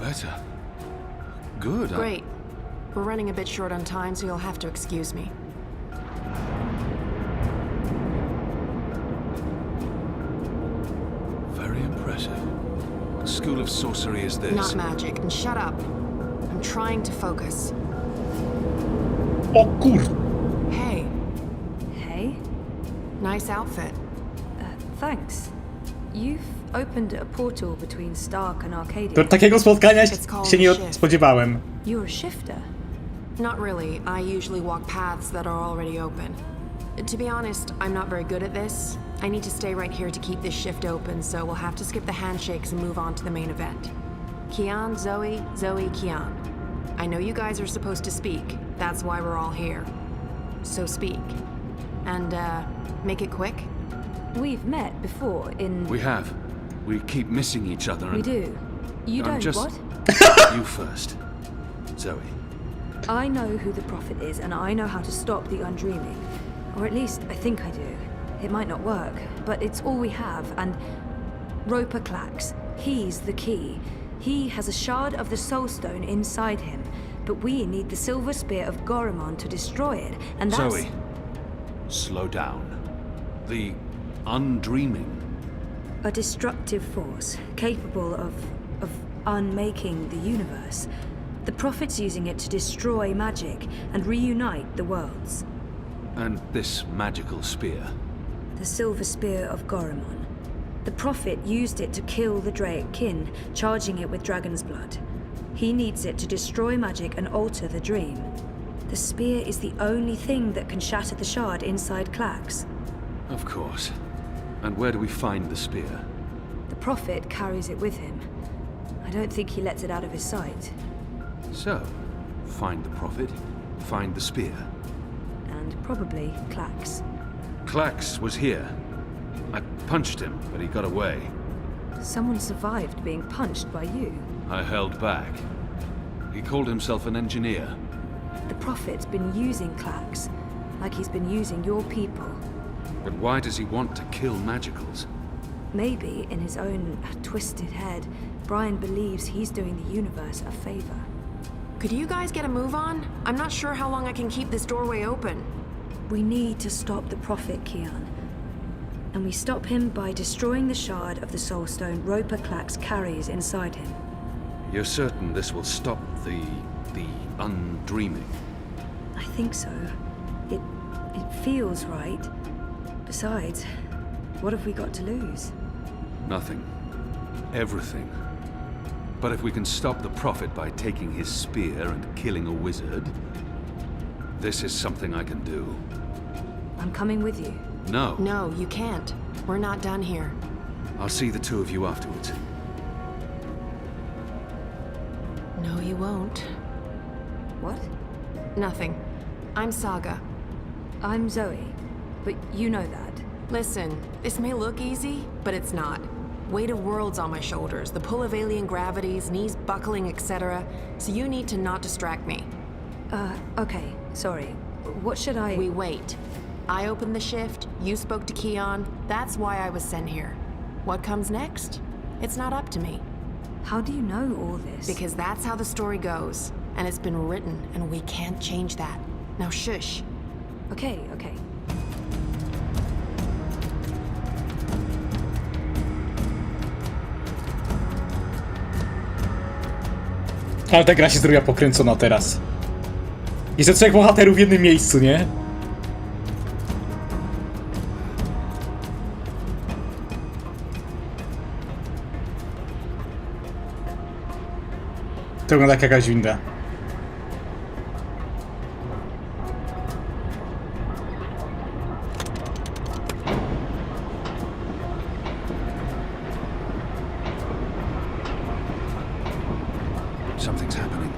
Better. Good. Great. We're running a bit short on time, so you'll have to excuse me. Very impressive. What school of sorcery is this? Not magic. And shut up. I'm trying to focus. O kur... Hey. Hey? Nice outfit. Thanks. You've opened a portal between Stark and Arcadii. Do takiego spotkania się nie spodziewałem. You're a shifter. Not really. I usually walk paths that are already open. To be honest, I'm not very good at this. I need to stay right here to keep this shift open, so we'll have to skip the handshakes and move on to the main event. Kian, Zoe, Zoe, Kian. I know you guys are supposed to speak. That's why we're all here. So speak. And, make it quick. We've met before in... We have. We keep missing each other and... We do. You I'm don't, just... what? You first. Zoe. I know who the Prophet is, and I know how to stop the undreaming. Or at least, I think I do. It might not work, but it's all we have, and... Roper Clax. He's the key. He has a shard of the Soul Stone inside him, but we need the Silver Spear of Goramon to destroy it, and that's... Zoe. Slow down. The undreaming. A destructive force, capable of unmaking the universe. The Prophet's using it to destroy magic and reunite the worlds. And this magical spear. The Silver Spear of Goramon. The Prophet used it to kill the Draic kin, charging it with dragon's blood. He needs it to destroy magic and alter the dream. The spear is the only thing that can shatter the shard inside Clax. Of course. And where do we find the spear? The Prophet carries it with him. I don't think he lets it out of his sight. So, find the Prophet, find the spear. And probably Clax. Clax was here. I punched him, but he got away. Someone survived being punched by you. I held back. He called himself an engineer. The Prophet's been using Clax, like he's been using your people. But why does he want to kill magicals? Maybe, in his own twisted head, Brian believes he's doing the universe a favor. Could you guys get a move on? I'm not sure how long I can keep this doorway open. We need to stop the Prophet, Kian. And we stop him by destroying the shard of the Soul Stone Roper Clax carries inside him. You're certain this will stop the undreaming? I think so. It feels right. Besides, what have we got to lose? Nothing. Everything. But if we can stop the Prophet by taking his spear and killing a wizard, this is something I can do. I'm coming with you. No. No, you can't. We're not done here. I'll see the two of you afterwards. No, you won't. What? Nothing. I'm Saga. I'm Zoe, but you know that. Listen, this may look easy, but it's not. Weight of worlds on my shoulders, the pull of alien gravities, knees buckling, etc. So you need to not distract me. Okay, sorry. What should I... We wait. I opened the shift, you spoke to Kian, that's why I was sent here. What comes next? It's not up to me. How do you know all this? Because that's how the story goes. And it's been written, and we can't change that. Now shush. Okay. Ale ta gra się zrobiła pokręcona teraz. Jest trzech bohaterów w jednym miejscu, nie? To wygląda jak jakaś winda. Something's happening.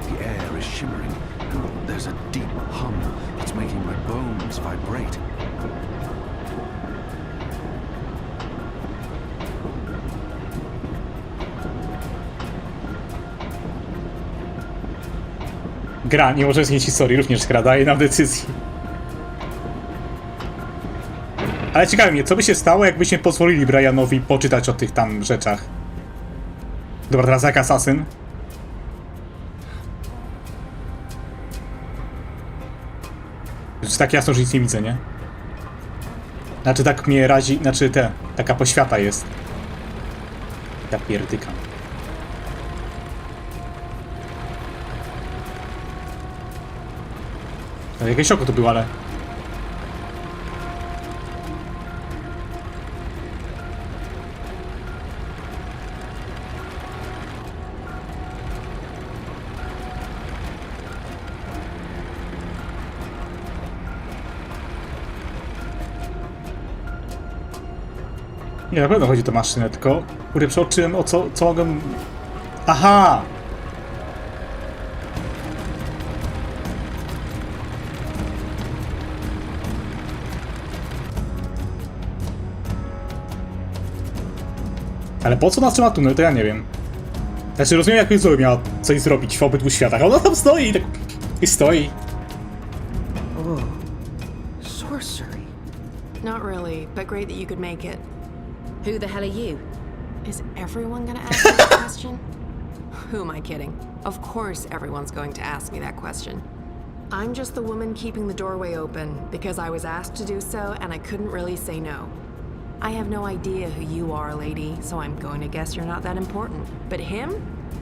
The air is shimmering, and there's a deep hum that's making my bones vibrate. Gra nie może zmienić historii, również daje nam decyzji. Ale ciekawi mnie, co by się stało, jakbyśmy pozwolili Brianowi poczytać o tych tam rzeczach. Dobra, teraz jak asasyn. Jest tak jasno, że nic nie widzę, nie? Znaczy tak mnie razi, taka poświata jest. Ja pierdykam. No, jakieś oko to było, ale... Nie, na pewno chodzi o tę maszynę, tylko... Kurde, przeoczyłem o co mogę... Aha! Ale po co nas trzyma tunel, to ja nie wiem. Znaczy rozumiem, jak Zoe miała coś zrobić w obydwu światach, a ona tam stoi i tak... I stoi. Oh, sorcery. Not really, but great that you could make it. Who the hell are you? Is everyone gonna ask me that question? Who am I kidding? Of course everyone's going to ask me that question. I'm just the woman keeping the doorway open because I was asked to do so and I couldn't really say no. I have no idea who you are, lady, so I'm going to guess you're not that important. But him?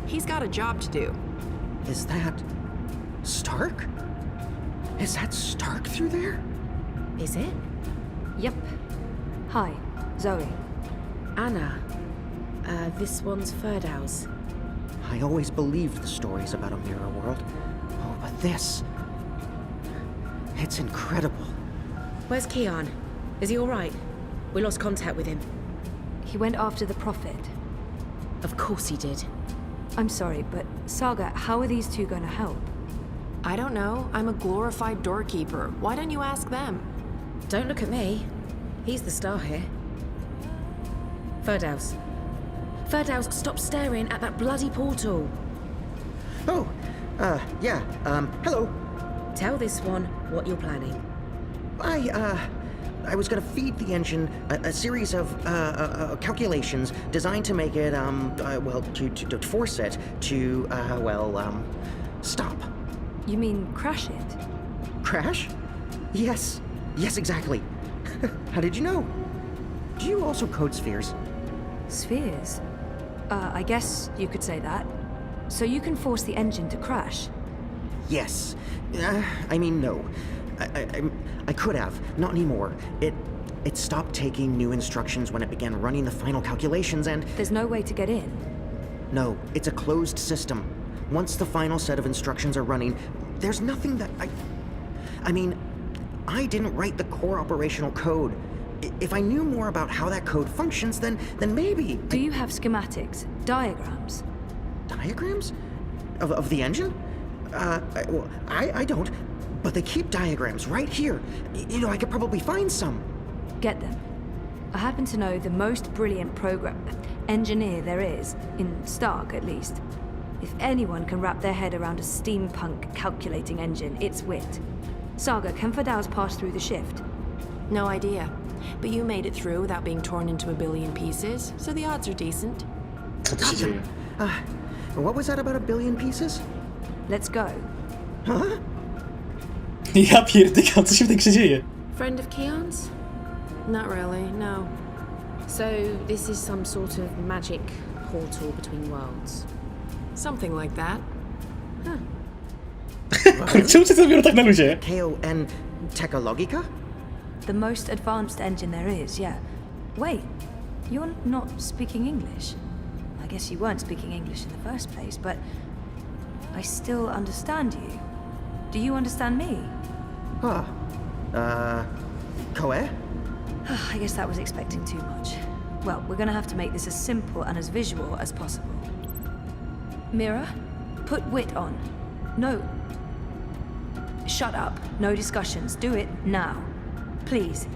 He's got a job to do. Is that... Stark? Is that Stark through there? Is it? Yep. Hi, Zoe. Anna. This one's Ferdow's. I always believed the stories about a mirror world. Oh, but this... It's incredible. Where's Keon? Is he alright? We lost contact with him. He went after the Prophet. Of course he did. I'm sorry, but Saga, how are these two going to help? I don't know. I'm a glorified doorkeeper. Why don't you ask them? Don't look at me. He's the star here. Ferdow's. Ferdow's, stop staring at that bloody portal. Oh, yeah, hello. Tell this one what you're planning. I was gonna feed the engine a series of, calculations designed to make it, to force it to, stop. You mean crash it? Crash? Yes, exactly. How did you know? Do you also code spheres? Spheres? I guess you could say that. So you can force the engine to crash? Yes. No. I could have. Not anymore. It stopped taking new instructions when it began running the final calculations and... There's no way to get in? No, it's a closed system. Once the final set of instructions are running, there's nothing that I didn't write the core operational code. If I knew more about how that code functions, then maybe... Do you have schematics? Diagrams? Diagrams? Of the engine? I don't. But they keep diagrams right here. I could probably find some. Get them. I happen to know the most brilliant engineer there is, in Stark at least. If anyone can wrap their head around a steampunk calculating engine, it's Wit. Saga, can Ferdow's pass through the shift? No idea. But you made it through without being torn into a billion pieces, so the odds are decent. What was that about a billion pieces? Let's go. Huh? Ja pierdykam, co się w tej grze dzieje? Friend of Keon's? Not really, no. So, this is some sort of magic portal between worlds. Something like that. Czemu cię zabiorą tak na luzie? KON Technologica? The most advanced engine there is, yeah. Wait, you're not speaking English? I guess you weren't speaking English in the first place, but I still understand you. Do you understand me? Koe? I guess that was expecting too much. Well, we're gonna have to make this as simple and as visual as possible. Mira, put Wit on. No. Shut up. No discussions. Do it now. Please.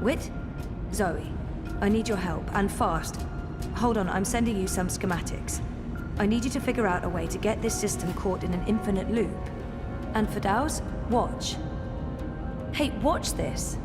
Wit? Zoe. I need your help, and fast. Hold on, I'm sending you some schematics. I need you to figure out a way to get this system caught in an infinite loop. And for Ferdow's, watch. Hey, watch this.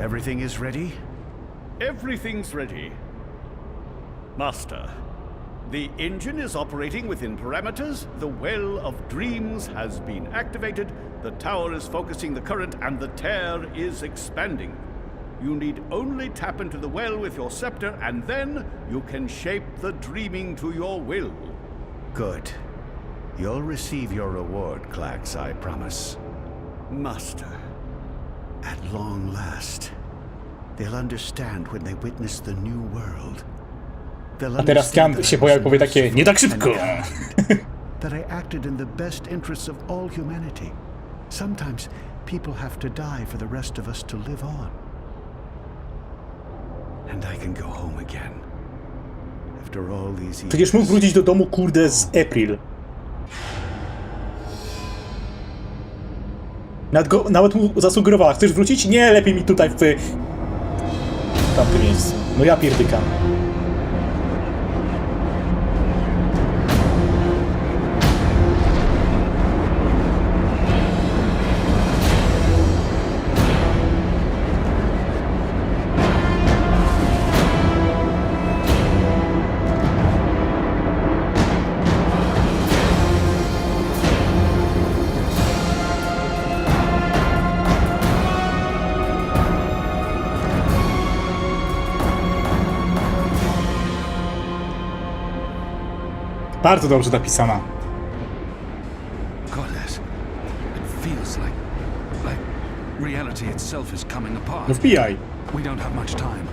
Everything is ready? Everything's ready. Master, the engine is operating within parameters, the Well of Dreams has been activated, the tower is focusing the current, and the tear is expanding. You need only tap into the well with your scepter, and then you can shape the dreaming to your will. Good. You'll receive your reward, Klax, I promise. Master. At long last, they'll understand when they witness the new world. A teraz Kant się pojawi i powie takie, nie tak szybko! That I acted in the best interests of all humanity. Sometimes people have to die for the rest of us to live on. And I can go home again. After all these years. Przecież mógł wrócić do domu, kurde, z April. Nawet mu zasugerowała, chcesz wrócić? Nie, lepiej mi tutaj w tamtym miejscu. No ja pierdykam. Bardzo dobrze napisana. Goddess, it feels like reality itself is coming apart. No wbijaj. We don't have much time.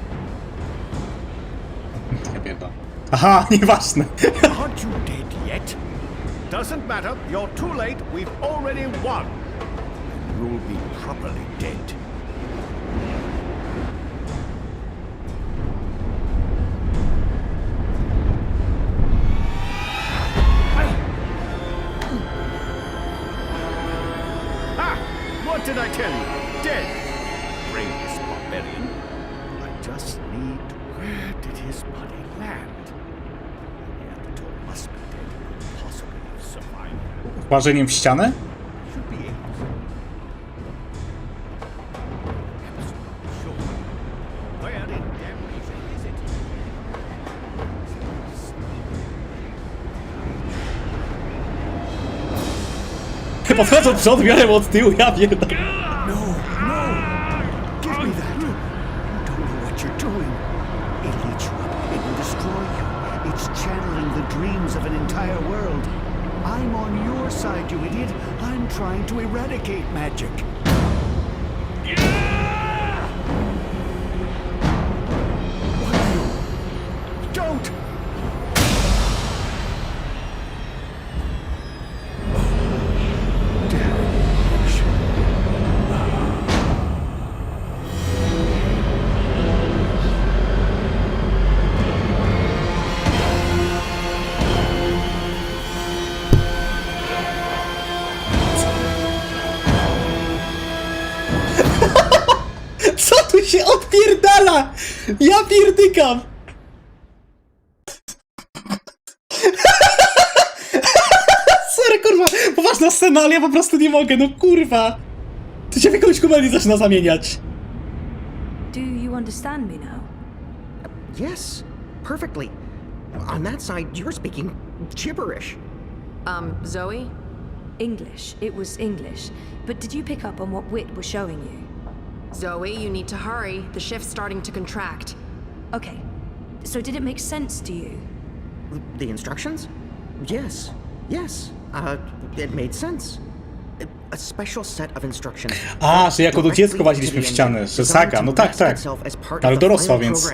Nie pierdolę. Aha, nieważne. Aren't you dead yet? Doesn't matter. You're too late. We've already won. You'll be properly dead. Ah! What did I tell you? Dead. Brainless barbarian. I just need... Where did his body land? Neanderthal must be dead. Possibly have survived. Łażeniem w ścianę? Should be able to. Absolutely sure. Where in damnation is it? Podchodzę od przodu, biorę od tyłu, ja pierdolę. No, no! Give me that! You don't know what you're doing. It'll eat you up. It will destroy you. It's channeling the dreams of an entire world. I'm on your side, you idiot. I'm trying to eradicate magic. What are you? Don't! Co tu się odpierdala? Ja pierdykam! Sorry, kurwa, poważna scena, ale ja po prostu nie mogę, no kurwa! Ty się w jakąś komedię zaczyna zamieniać. Do you understand me now? Yes, perfectly. On that side, you're speaking gibberish. Zoe? English. It was English. But did you pick up on what Wit was showing you? Zoe, you need to hurry. The shift's starting to contract. Okay. So did it make sense to you? The instructions? Yes, yes. It made sense. A special set of instructions. A, że jako do dziecko łaziliśmy w ścianę, że saga, no tak, tak. Ale dorosła, więc...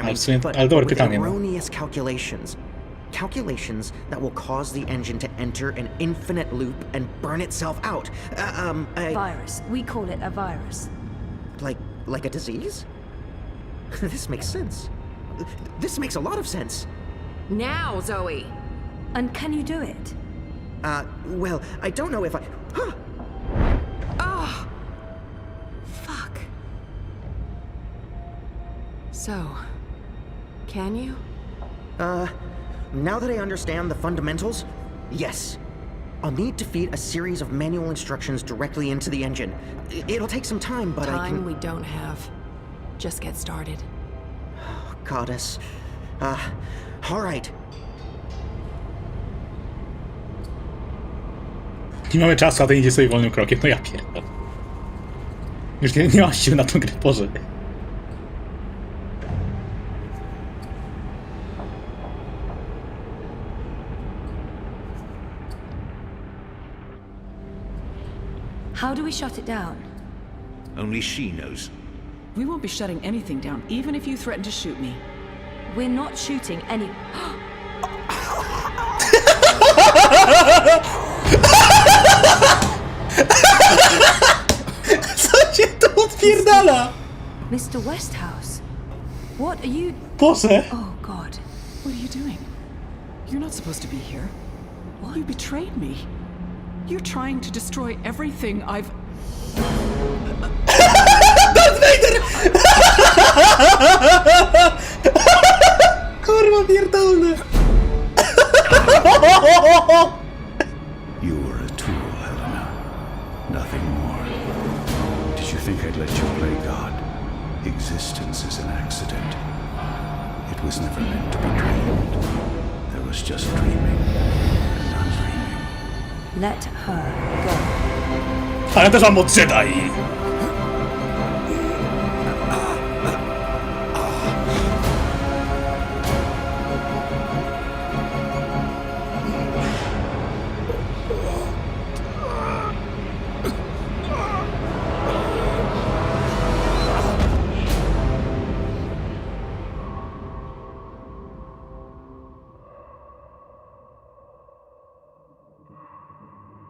Ale dobre pytanie, no. Calculations that will cause the engine to enter an infinite loop and burn itself out. Virus. We call it a virus. Like a disease? This makes sense. This makes a lot of sense. Now, Zoe! And can you do it? Well, I don't know if I... Huh! Oh! Fuck. So, can you? Now that I understand the fundamentals, yes. I'll need to feed a series of manual instructions directly into the engine. It'll take some time, but I can... Time we don't have. Just get started. Oh, goddess. All right. Nie mamy czasu, a ten idzie sobie wolnym krokiem, no ja pierdolę. Już nie mam siły na tą grę, Boże. How do we shut it down? Only she knows. We won't be shutting anything down, even if you threaten to shoot me. We're not shooting any... Co się tu odpierdala? Mr. Westhouse, what are you... Boże! Oh, God. What are you doing? You're not supposed to be here. What? You betrayed me. You're trying to destroy everything I've... Darth Vader! Kurwa pierdolne! You were a tool, Helena. Nothing more. Did you think I'd let you play God? Existence is an accident. It was never meant to be dreamed. There was just dreaming and undreaming. Let her go. Ale też mam od Jedi!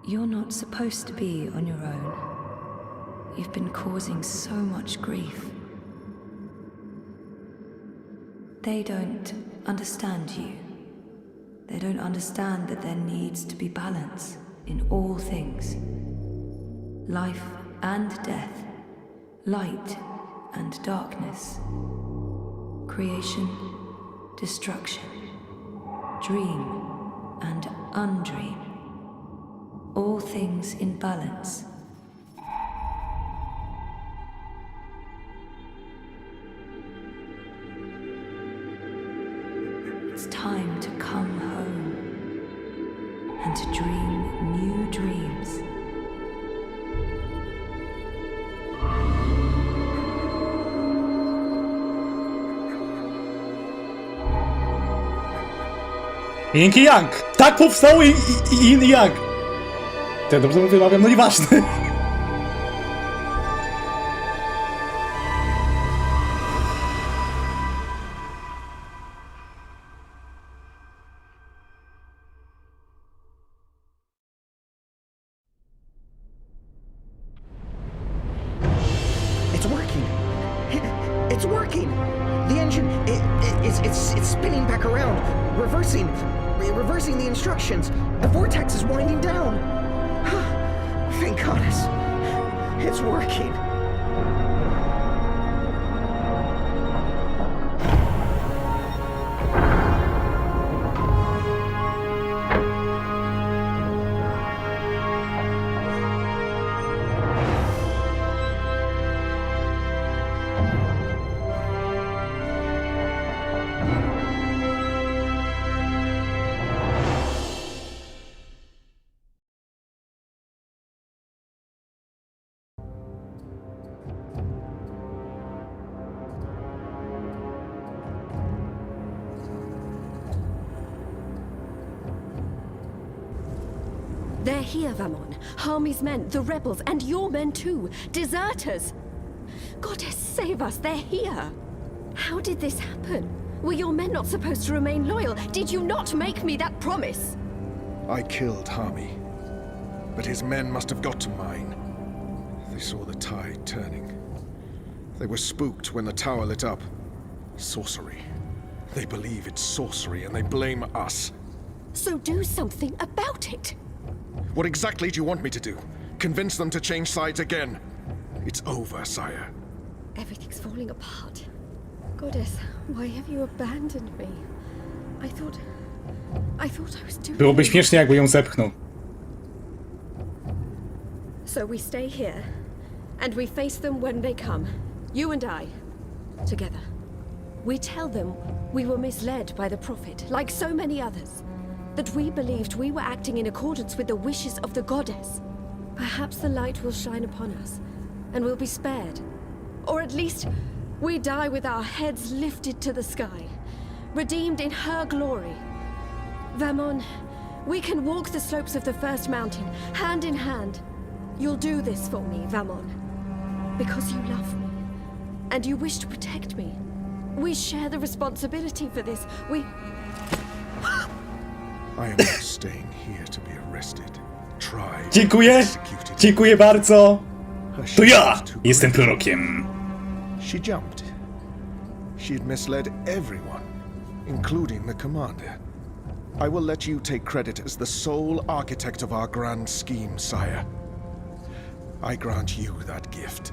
You're not supposed to be on your own. You've been causing so much grief. They don't understand you. They don't understand that there needs to be balance in all things. Life and death, light and darkness, creation, destruction, dream and undream. All things in balance. It's time to come home and to dream new dreams. Yin i Yang! Tak powstało Yin i Yang! To ja dobrze wymawiam, no nieważne. It's working. It's working. The engine, it's spinning back around, reversing the instructions. The vortex is winding down. Thank goodness. It's working. They're here, Vamon. Harmy's men, the rebels, and your men too. Deserters! Goddess, save us, they're here! How did this happen? Were your men not supposed to remain loyal? Did you not make me that promise? I killed Harmy, but his men must have got to mine. They saw the tide turning. They were spooked when the tower lit up. Sorcery. They believe it's sorcery and they blame us. So do something about it! What exactly do you want me to do? Convince them to change sides again? It's over, sire. Everything's falling apart. Goddess, why have you abandoned me? I thought I was doing... Byłoby śmiesznie, jakby ją zepchnął. So we stay here, and we face them when they come. You and I, together. We tell them we were misled by the Prophet, like so many others. That we believed we were acting in accordance with the wishes of the goddess. Perhaps the light will shine upon us, and we'll be spared. Or at least, we die with our heads lifted to the sky, redeemed in her glory. Vamon, we can walk the slopes of the first mountain, hand in hand. You'll do this for me, Vamon. Because you love me, and you wish to protect me. We share the responsibility for this. I am not staying here to be arrested, tried, Dziękuję! executed. Dziękuję bardzo! To ja jestem prorokiem. She jumped. She had misled everyone, including the commander. I will let you take credit as the sole architect of our grand scheme, sire. I grant you that gift.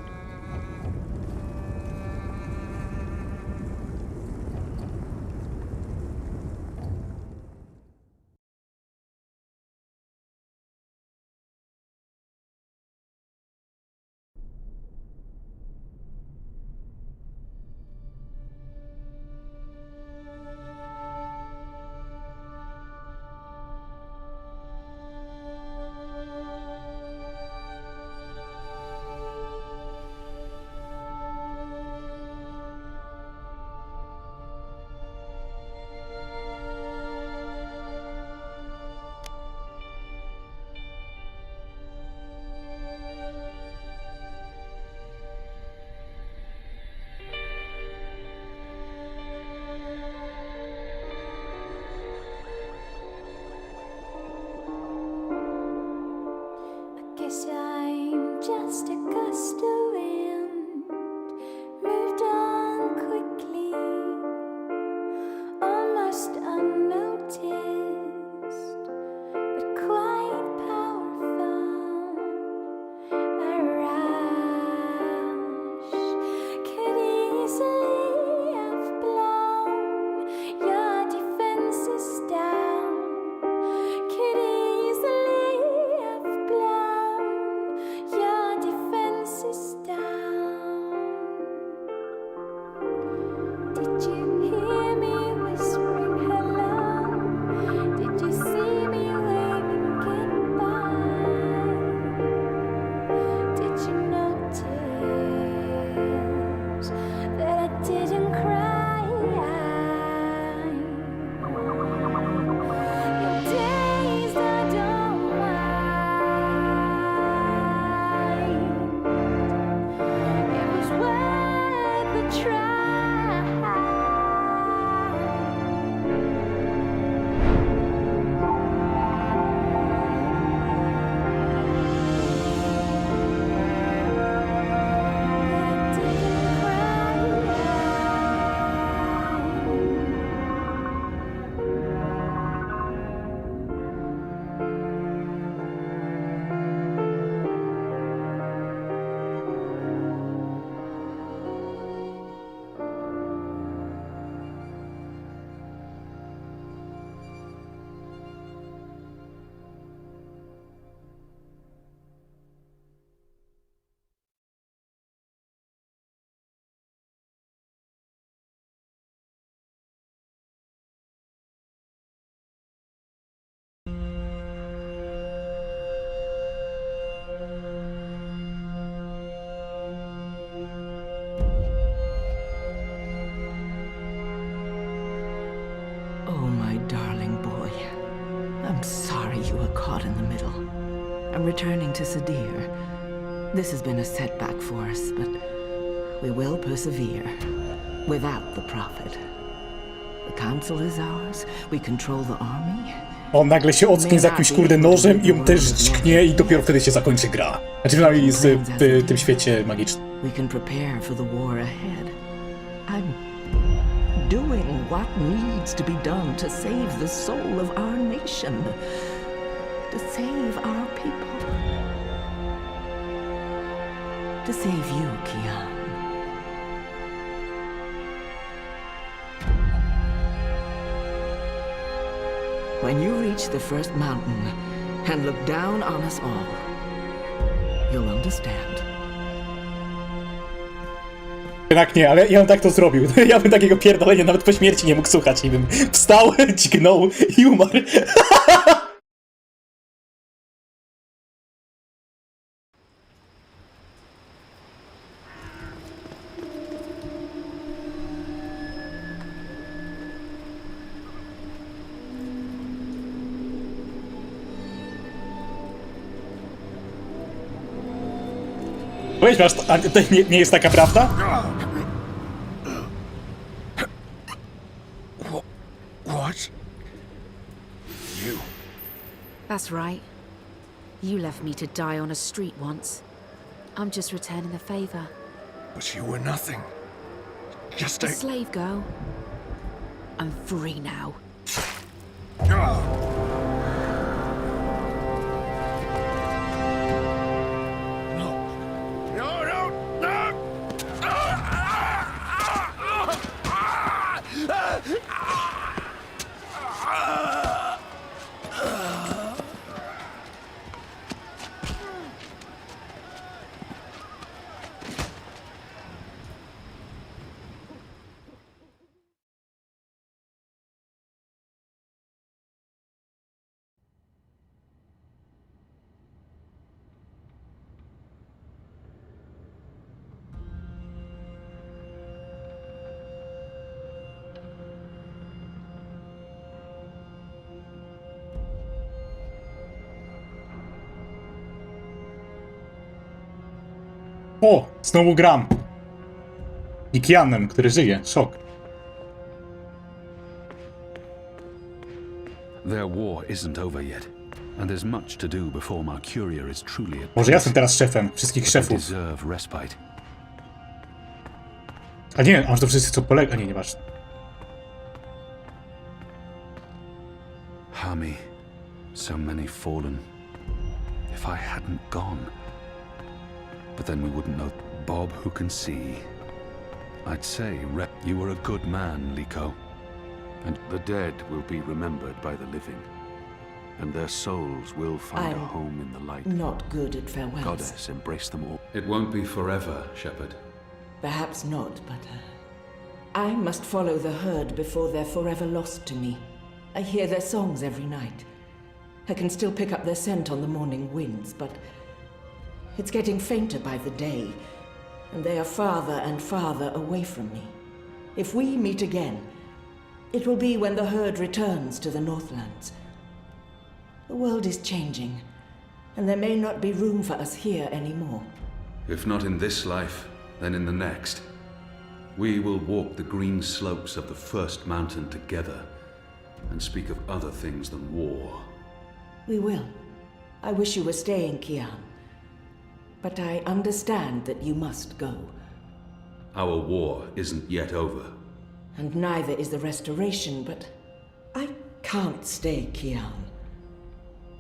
sorry you were caught in the middle. I'm returning to Sadir. This has been a setback for us, but we will persevere. Without the Prophet. The council is ours. We control the army. On nagle się ocknie z jakimś kurde nożem i ją też dźknie i dopiero wtedy się zakończy gra. Znaczy przynajmniej w tym świecie magicznym. We can prepare for the war ahead. I'm doing what needs to be done to save the soul of our nation. To save our people. To save you, Kian. When you reach the first mountain and look down on us all, you'll understand. Jednak nie, ale ja bym tak to zrobił. Ja bym takiego pierdolenia nawet po śmierci nie mógł słuchać. I bym wstał, dźgnął i umarł. Weź masz, a to nie jest taka prawda? What? You? That's right. You left me to die on a street once. I'm just returning the favor. But you were nothing. Just A slave girl. I'm free now. O, znowu gram. I Kianem, który żyje. Szok. Their war isn't over yet, and there's much to do before Mercuria is truly at peace. Może ja jestem teraz szefem wszystkich szefów. Deserve respite. A nie, aż to wszyscy co polega. A nie, nieważne. Hami, so many fallen. If I hadn't gone. But then we wouldn't know. Bob who can see. I'd say, you were a good man, Liko. And the dead will be remembered by the living. And their souls will find a home in the light. Not good at farewells. Goddess, embrace them all. It won't be forever, Shepherd. Perhaps not, but I must follow the herd before they're forever lost to me. I hear their songs every night. I can still pick up their scent on the morning winds, but it's getting fainter by the day, and they are farther and farther away from me. If we meet again, it will be when the herd returns to the Northlands. The world is changing, and there may not be room for us here anymore. If not in this life, then in the next. We will walk the green slopes of the first mountain together, and speak of other things than war. We will. I wish you were staying, Kian. But I understand that you must go. Our war isn't yet over. And neither is the restoration, but I can't stay, Kian.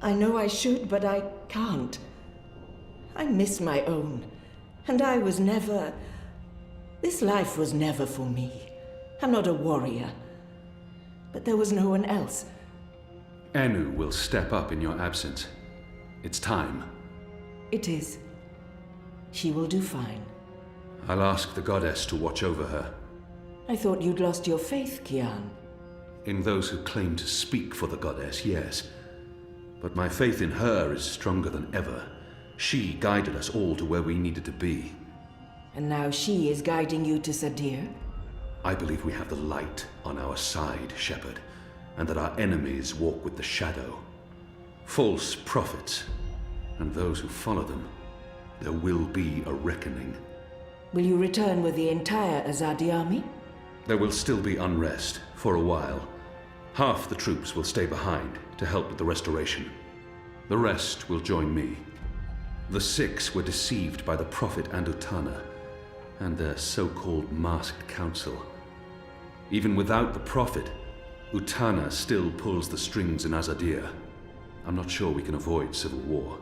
I know I should, but I can't. I miss my own, and I was never... This life was never for me. I'm not a warrior. But there was no one else. Enu will step up in your absence. It's time. It is. She will do fine. I'll ask the goddess to watch over her. I thought you'd lost your faith, Kian. In those who claim to speak for the goddess, yes. But my faith in her is stronger than ever. She guided us all to where we needed to be. And now she is guiding you to Sadir? I believe we have the light on our side, Shepherd, and that our enemies walk with the shadow. false prophets, and those who follow them. There will be a reckoning. Will you return with the entire Azadi army? There will still be unrest, for a while. Half the troops will stay behind to help with the restoration. The rest will join me. The 6 were deceived by the Prophet and Utana, and their so-called masked council. Even without the Prophet, Utana still pulls the strings in Azadir. I'm not sure we can avoid civil war.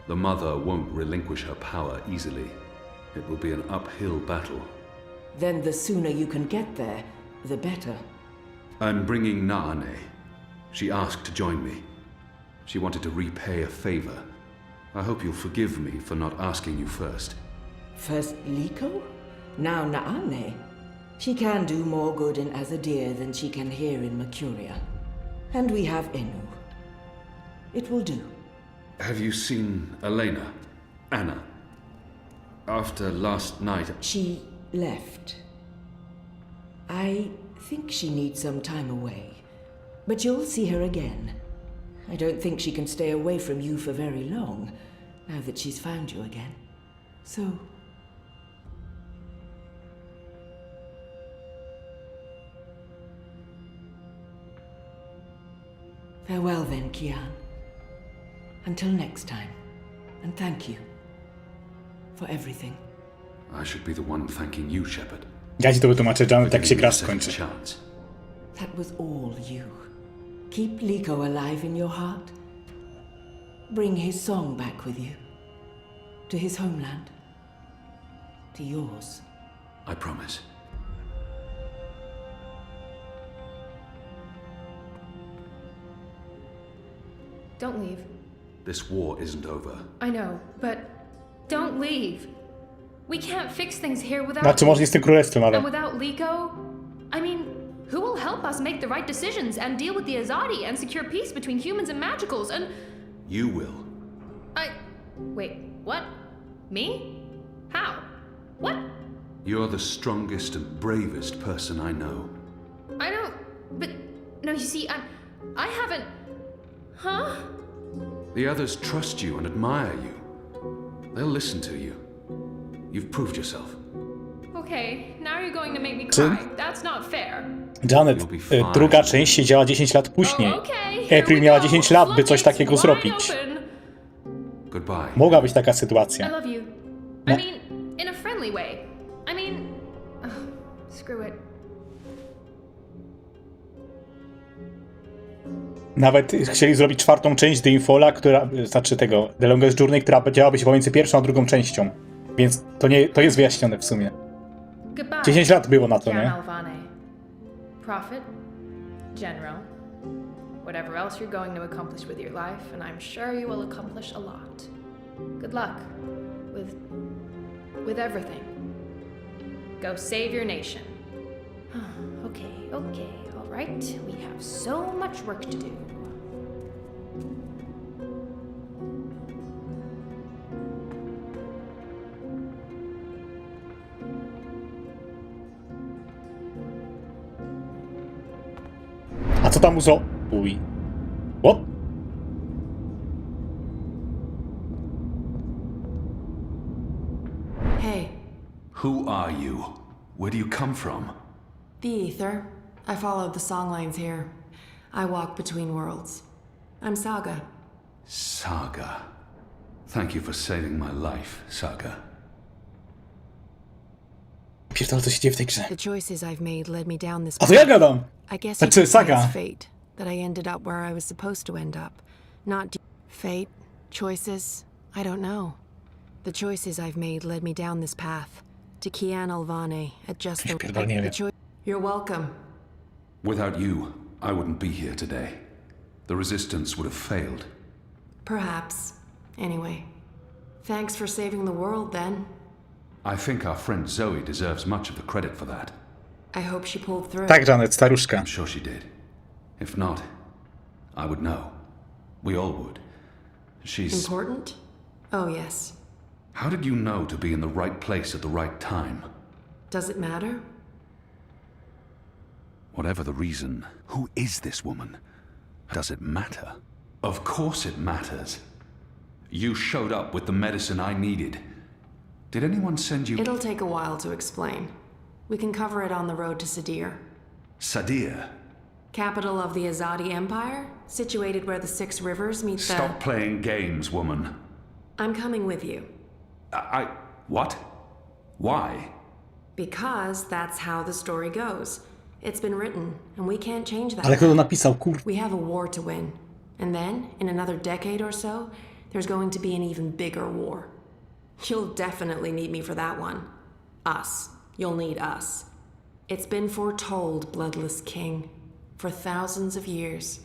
The Mother won't relinquish her power easily. It will be an uphill battle. Then the sooner you can get there, the better. I'm bringing Naane. She asked to join me. She wanted to repay a favor. I hope you'll forgive me for not asking you first. First Liko, now Naane. She can do more good in Azadir than she can here in Mercuria. And we have Enu. It will do. Have you seen Elena? Anna? After last night... She left. I think she needs some time away. But you'll see her again. I don't think she can stay away from you for very long, now that she's found you again. So... farewell then, Kian. Until next time. And thank you. For everything. I should be the one thanking you, Shepard. Ja ci to wytłumaczę, Janet, jak się gra skończy. That was all you. Keep Liko alive in your heart. Bring his song back with you. To his homeland. To yours. I promise. Don't leave. This war isn't over. I know, but don't leave. We can't fix things here without... Znaczy, może jest tym królestwem, ale... And without Liko, I mean, who will help us make the right decisions and deal with the Azadi and secure peace between humans and magicals and... You will. Wait, what? Me? How? What? You're the strongest and bravest person I know. I know, but... No, you see, I haven't... Huh? The others trust you and admire you. They'll listen to you. You've proved yourself. Okay, now you're going to make me cry. That's not fair. Janet, druga część się działa 10 lat później. April miała 10 lat, by coś takiego zrobić. Mogła być taka sytuacja. I love you. I mean, in a friendly way. I mean... screw it. Nawet chcieli zrobić 4. część Dreamfalla, która, znaczy tego, The Longest Journey, która działałaby się pomiędzy pierwszą a drugą częścią. Więc to jest wyjaśnione w sumie. 10 lat było na to, nie? Prophet, general, whatever else you're going to accomplish with your life, and I'm sure you will accomplish a lot. Good luck with everything. Go save your nation. Okay, all right. We have so much work to do. A co tam Uj. What? Hey. Who are you? Where do you come from? The Ether. I followed the songlines here. I walk between worlds. I'm Saga. Saga. Thank you for saving my life, Saga. Pierdolę, co się dzieje w tej grze. The choices I've made led me down this A to ja gadam! I guess Znaczy, Saga. it's fate that I ended up where I was supposed to end up. Not fate, choices, I don't know. The choices I've made led me down this path to Kian Alvane at just the You're welcome. Without you, I wouldn't be here today. The resistance would have failed. Perhaps. Anyway, thanks for saving the world then. I think our friend Zoe deserves much of the credit for that. I hope she pulled through. Tak, Janet, staruszka. I'm sure she did. If not, I would know. We all would. She's... Important? Oh, yes. How did you know to be in the right place at the right time? Does it matter? Whatever the reason, who is this woman? Does it matter? Of course it matters. You showed up with the medicine I needed. Did anyone send you... It'll take a while to explain. We can cover it on the road to Sadir. Sadir? Capital of the Azadi Empire, situated where the 6 rivers meet the... Stop playing games, woman. I'm coming with you. What? Why? Because that's how the story goes. It's been written, and we can't change that. Ale kto to napisał, kur... We have a war to win. And then, in another decade or so, there's going to be an even bigger war. You'll definitely need me for that one. Us. You'll need us. It's been foretold, Bloodless King, for thousands of years.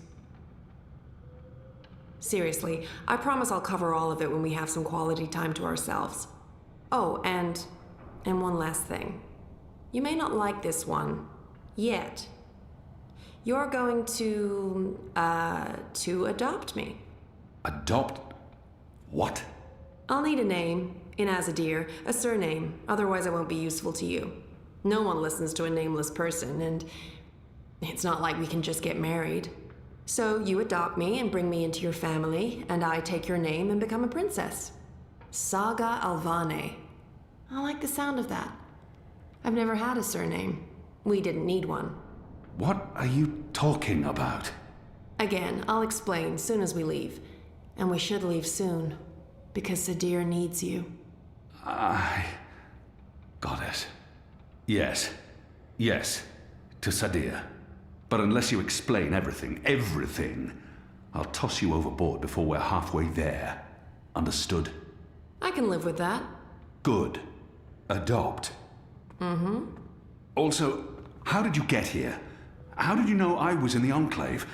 Seriously, I promise I'll cover all of it when we have some quality time to ourselves. Oh, and one last thing. You may not like this one, yet. You're going to adopt me. Adopt? What? I'll need a name, in Azadir, a surname, otherwise I won't be useful to you. No one listens to a nameless person, and it's not like we can just get married. So you adopt me and bring me into your family, and I take your name and become a princess. Saga Alvane. I like the sound of that. I've never had a surname. We didn't need one. What are you talking about? Again, I'll explain soon as we leave. And we should leave soon, because Sadir needs you. Got it. Yes. Yes. To Sadir. But unless you explain everything, I'll toss you overboard before we're halfway there. Understood? I can live with that. Good. Adopt. Mm-hmm. Also, how did you get here? How did you know I was in the Enclave?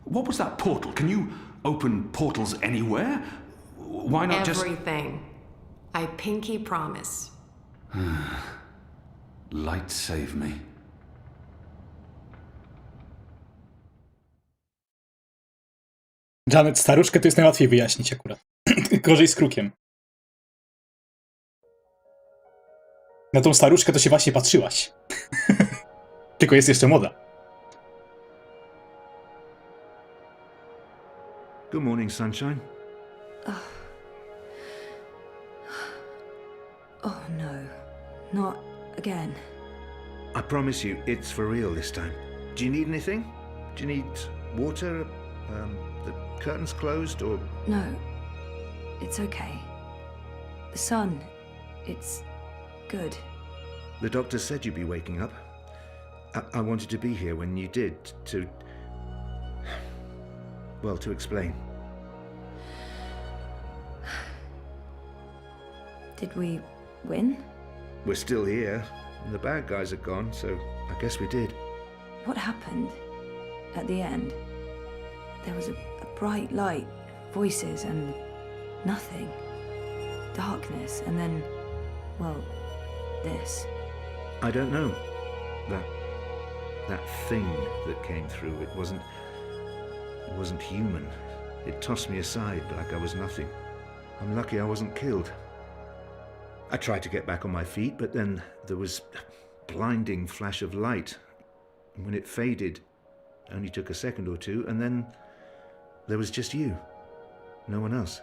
What was that portal? Can you open portals anywhere? Why not just... Everything. I pinky promise. Light save me. Janet, staruszkę to jest najłatwiej wyjaśnić akurat. Gorzej z krukiem. Na tą staruszkę to się właśnie patrzyłaś. Tylko jest jeszcze młoda. Good morning, sunshine. Oh no, not again. I promise you, it's for real this time. Do you need anything? Do you need water? The curtains closed, or...? No, it's okay. The sun, it's good. The doctor said you'd be waking up. I wanted to be here when you did, to... well, to explain. Did we win? We're still here, and the bad guys are gone, so I guess we did. What happened at the end? There was a bright light, voices, and nothing. Darkness, and then, well, this. I don't know. That thing that came through, it wasn't human. It tossed me aside like I was nothing. I'm lucky I wasn't killed. I tried to get back on my feet, but then there was a blinding flash of light. And when it faded, it only took a second or two, and then there was just you. No one else.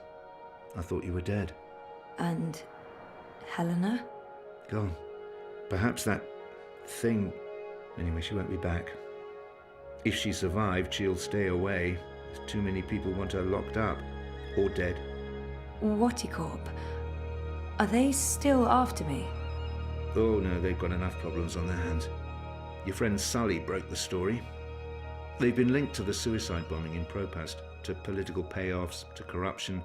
I thought you were dead. And Helena? Gone. Perhaps that thing... Anyway, she won't be back. If she survived, she'll stay away. Too many people want her locked up. Or dead. Whatticorp? Are they still after me? Oh no, they've got enough problems on their hands. Your friend Sully broke the story. They've been linked to the suicide bombing in Propast, to political payoffs, to corruption,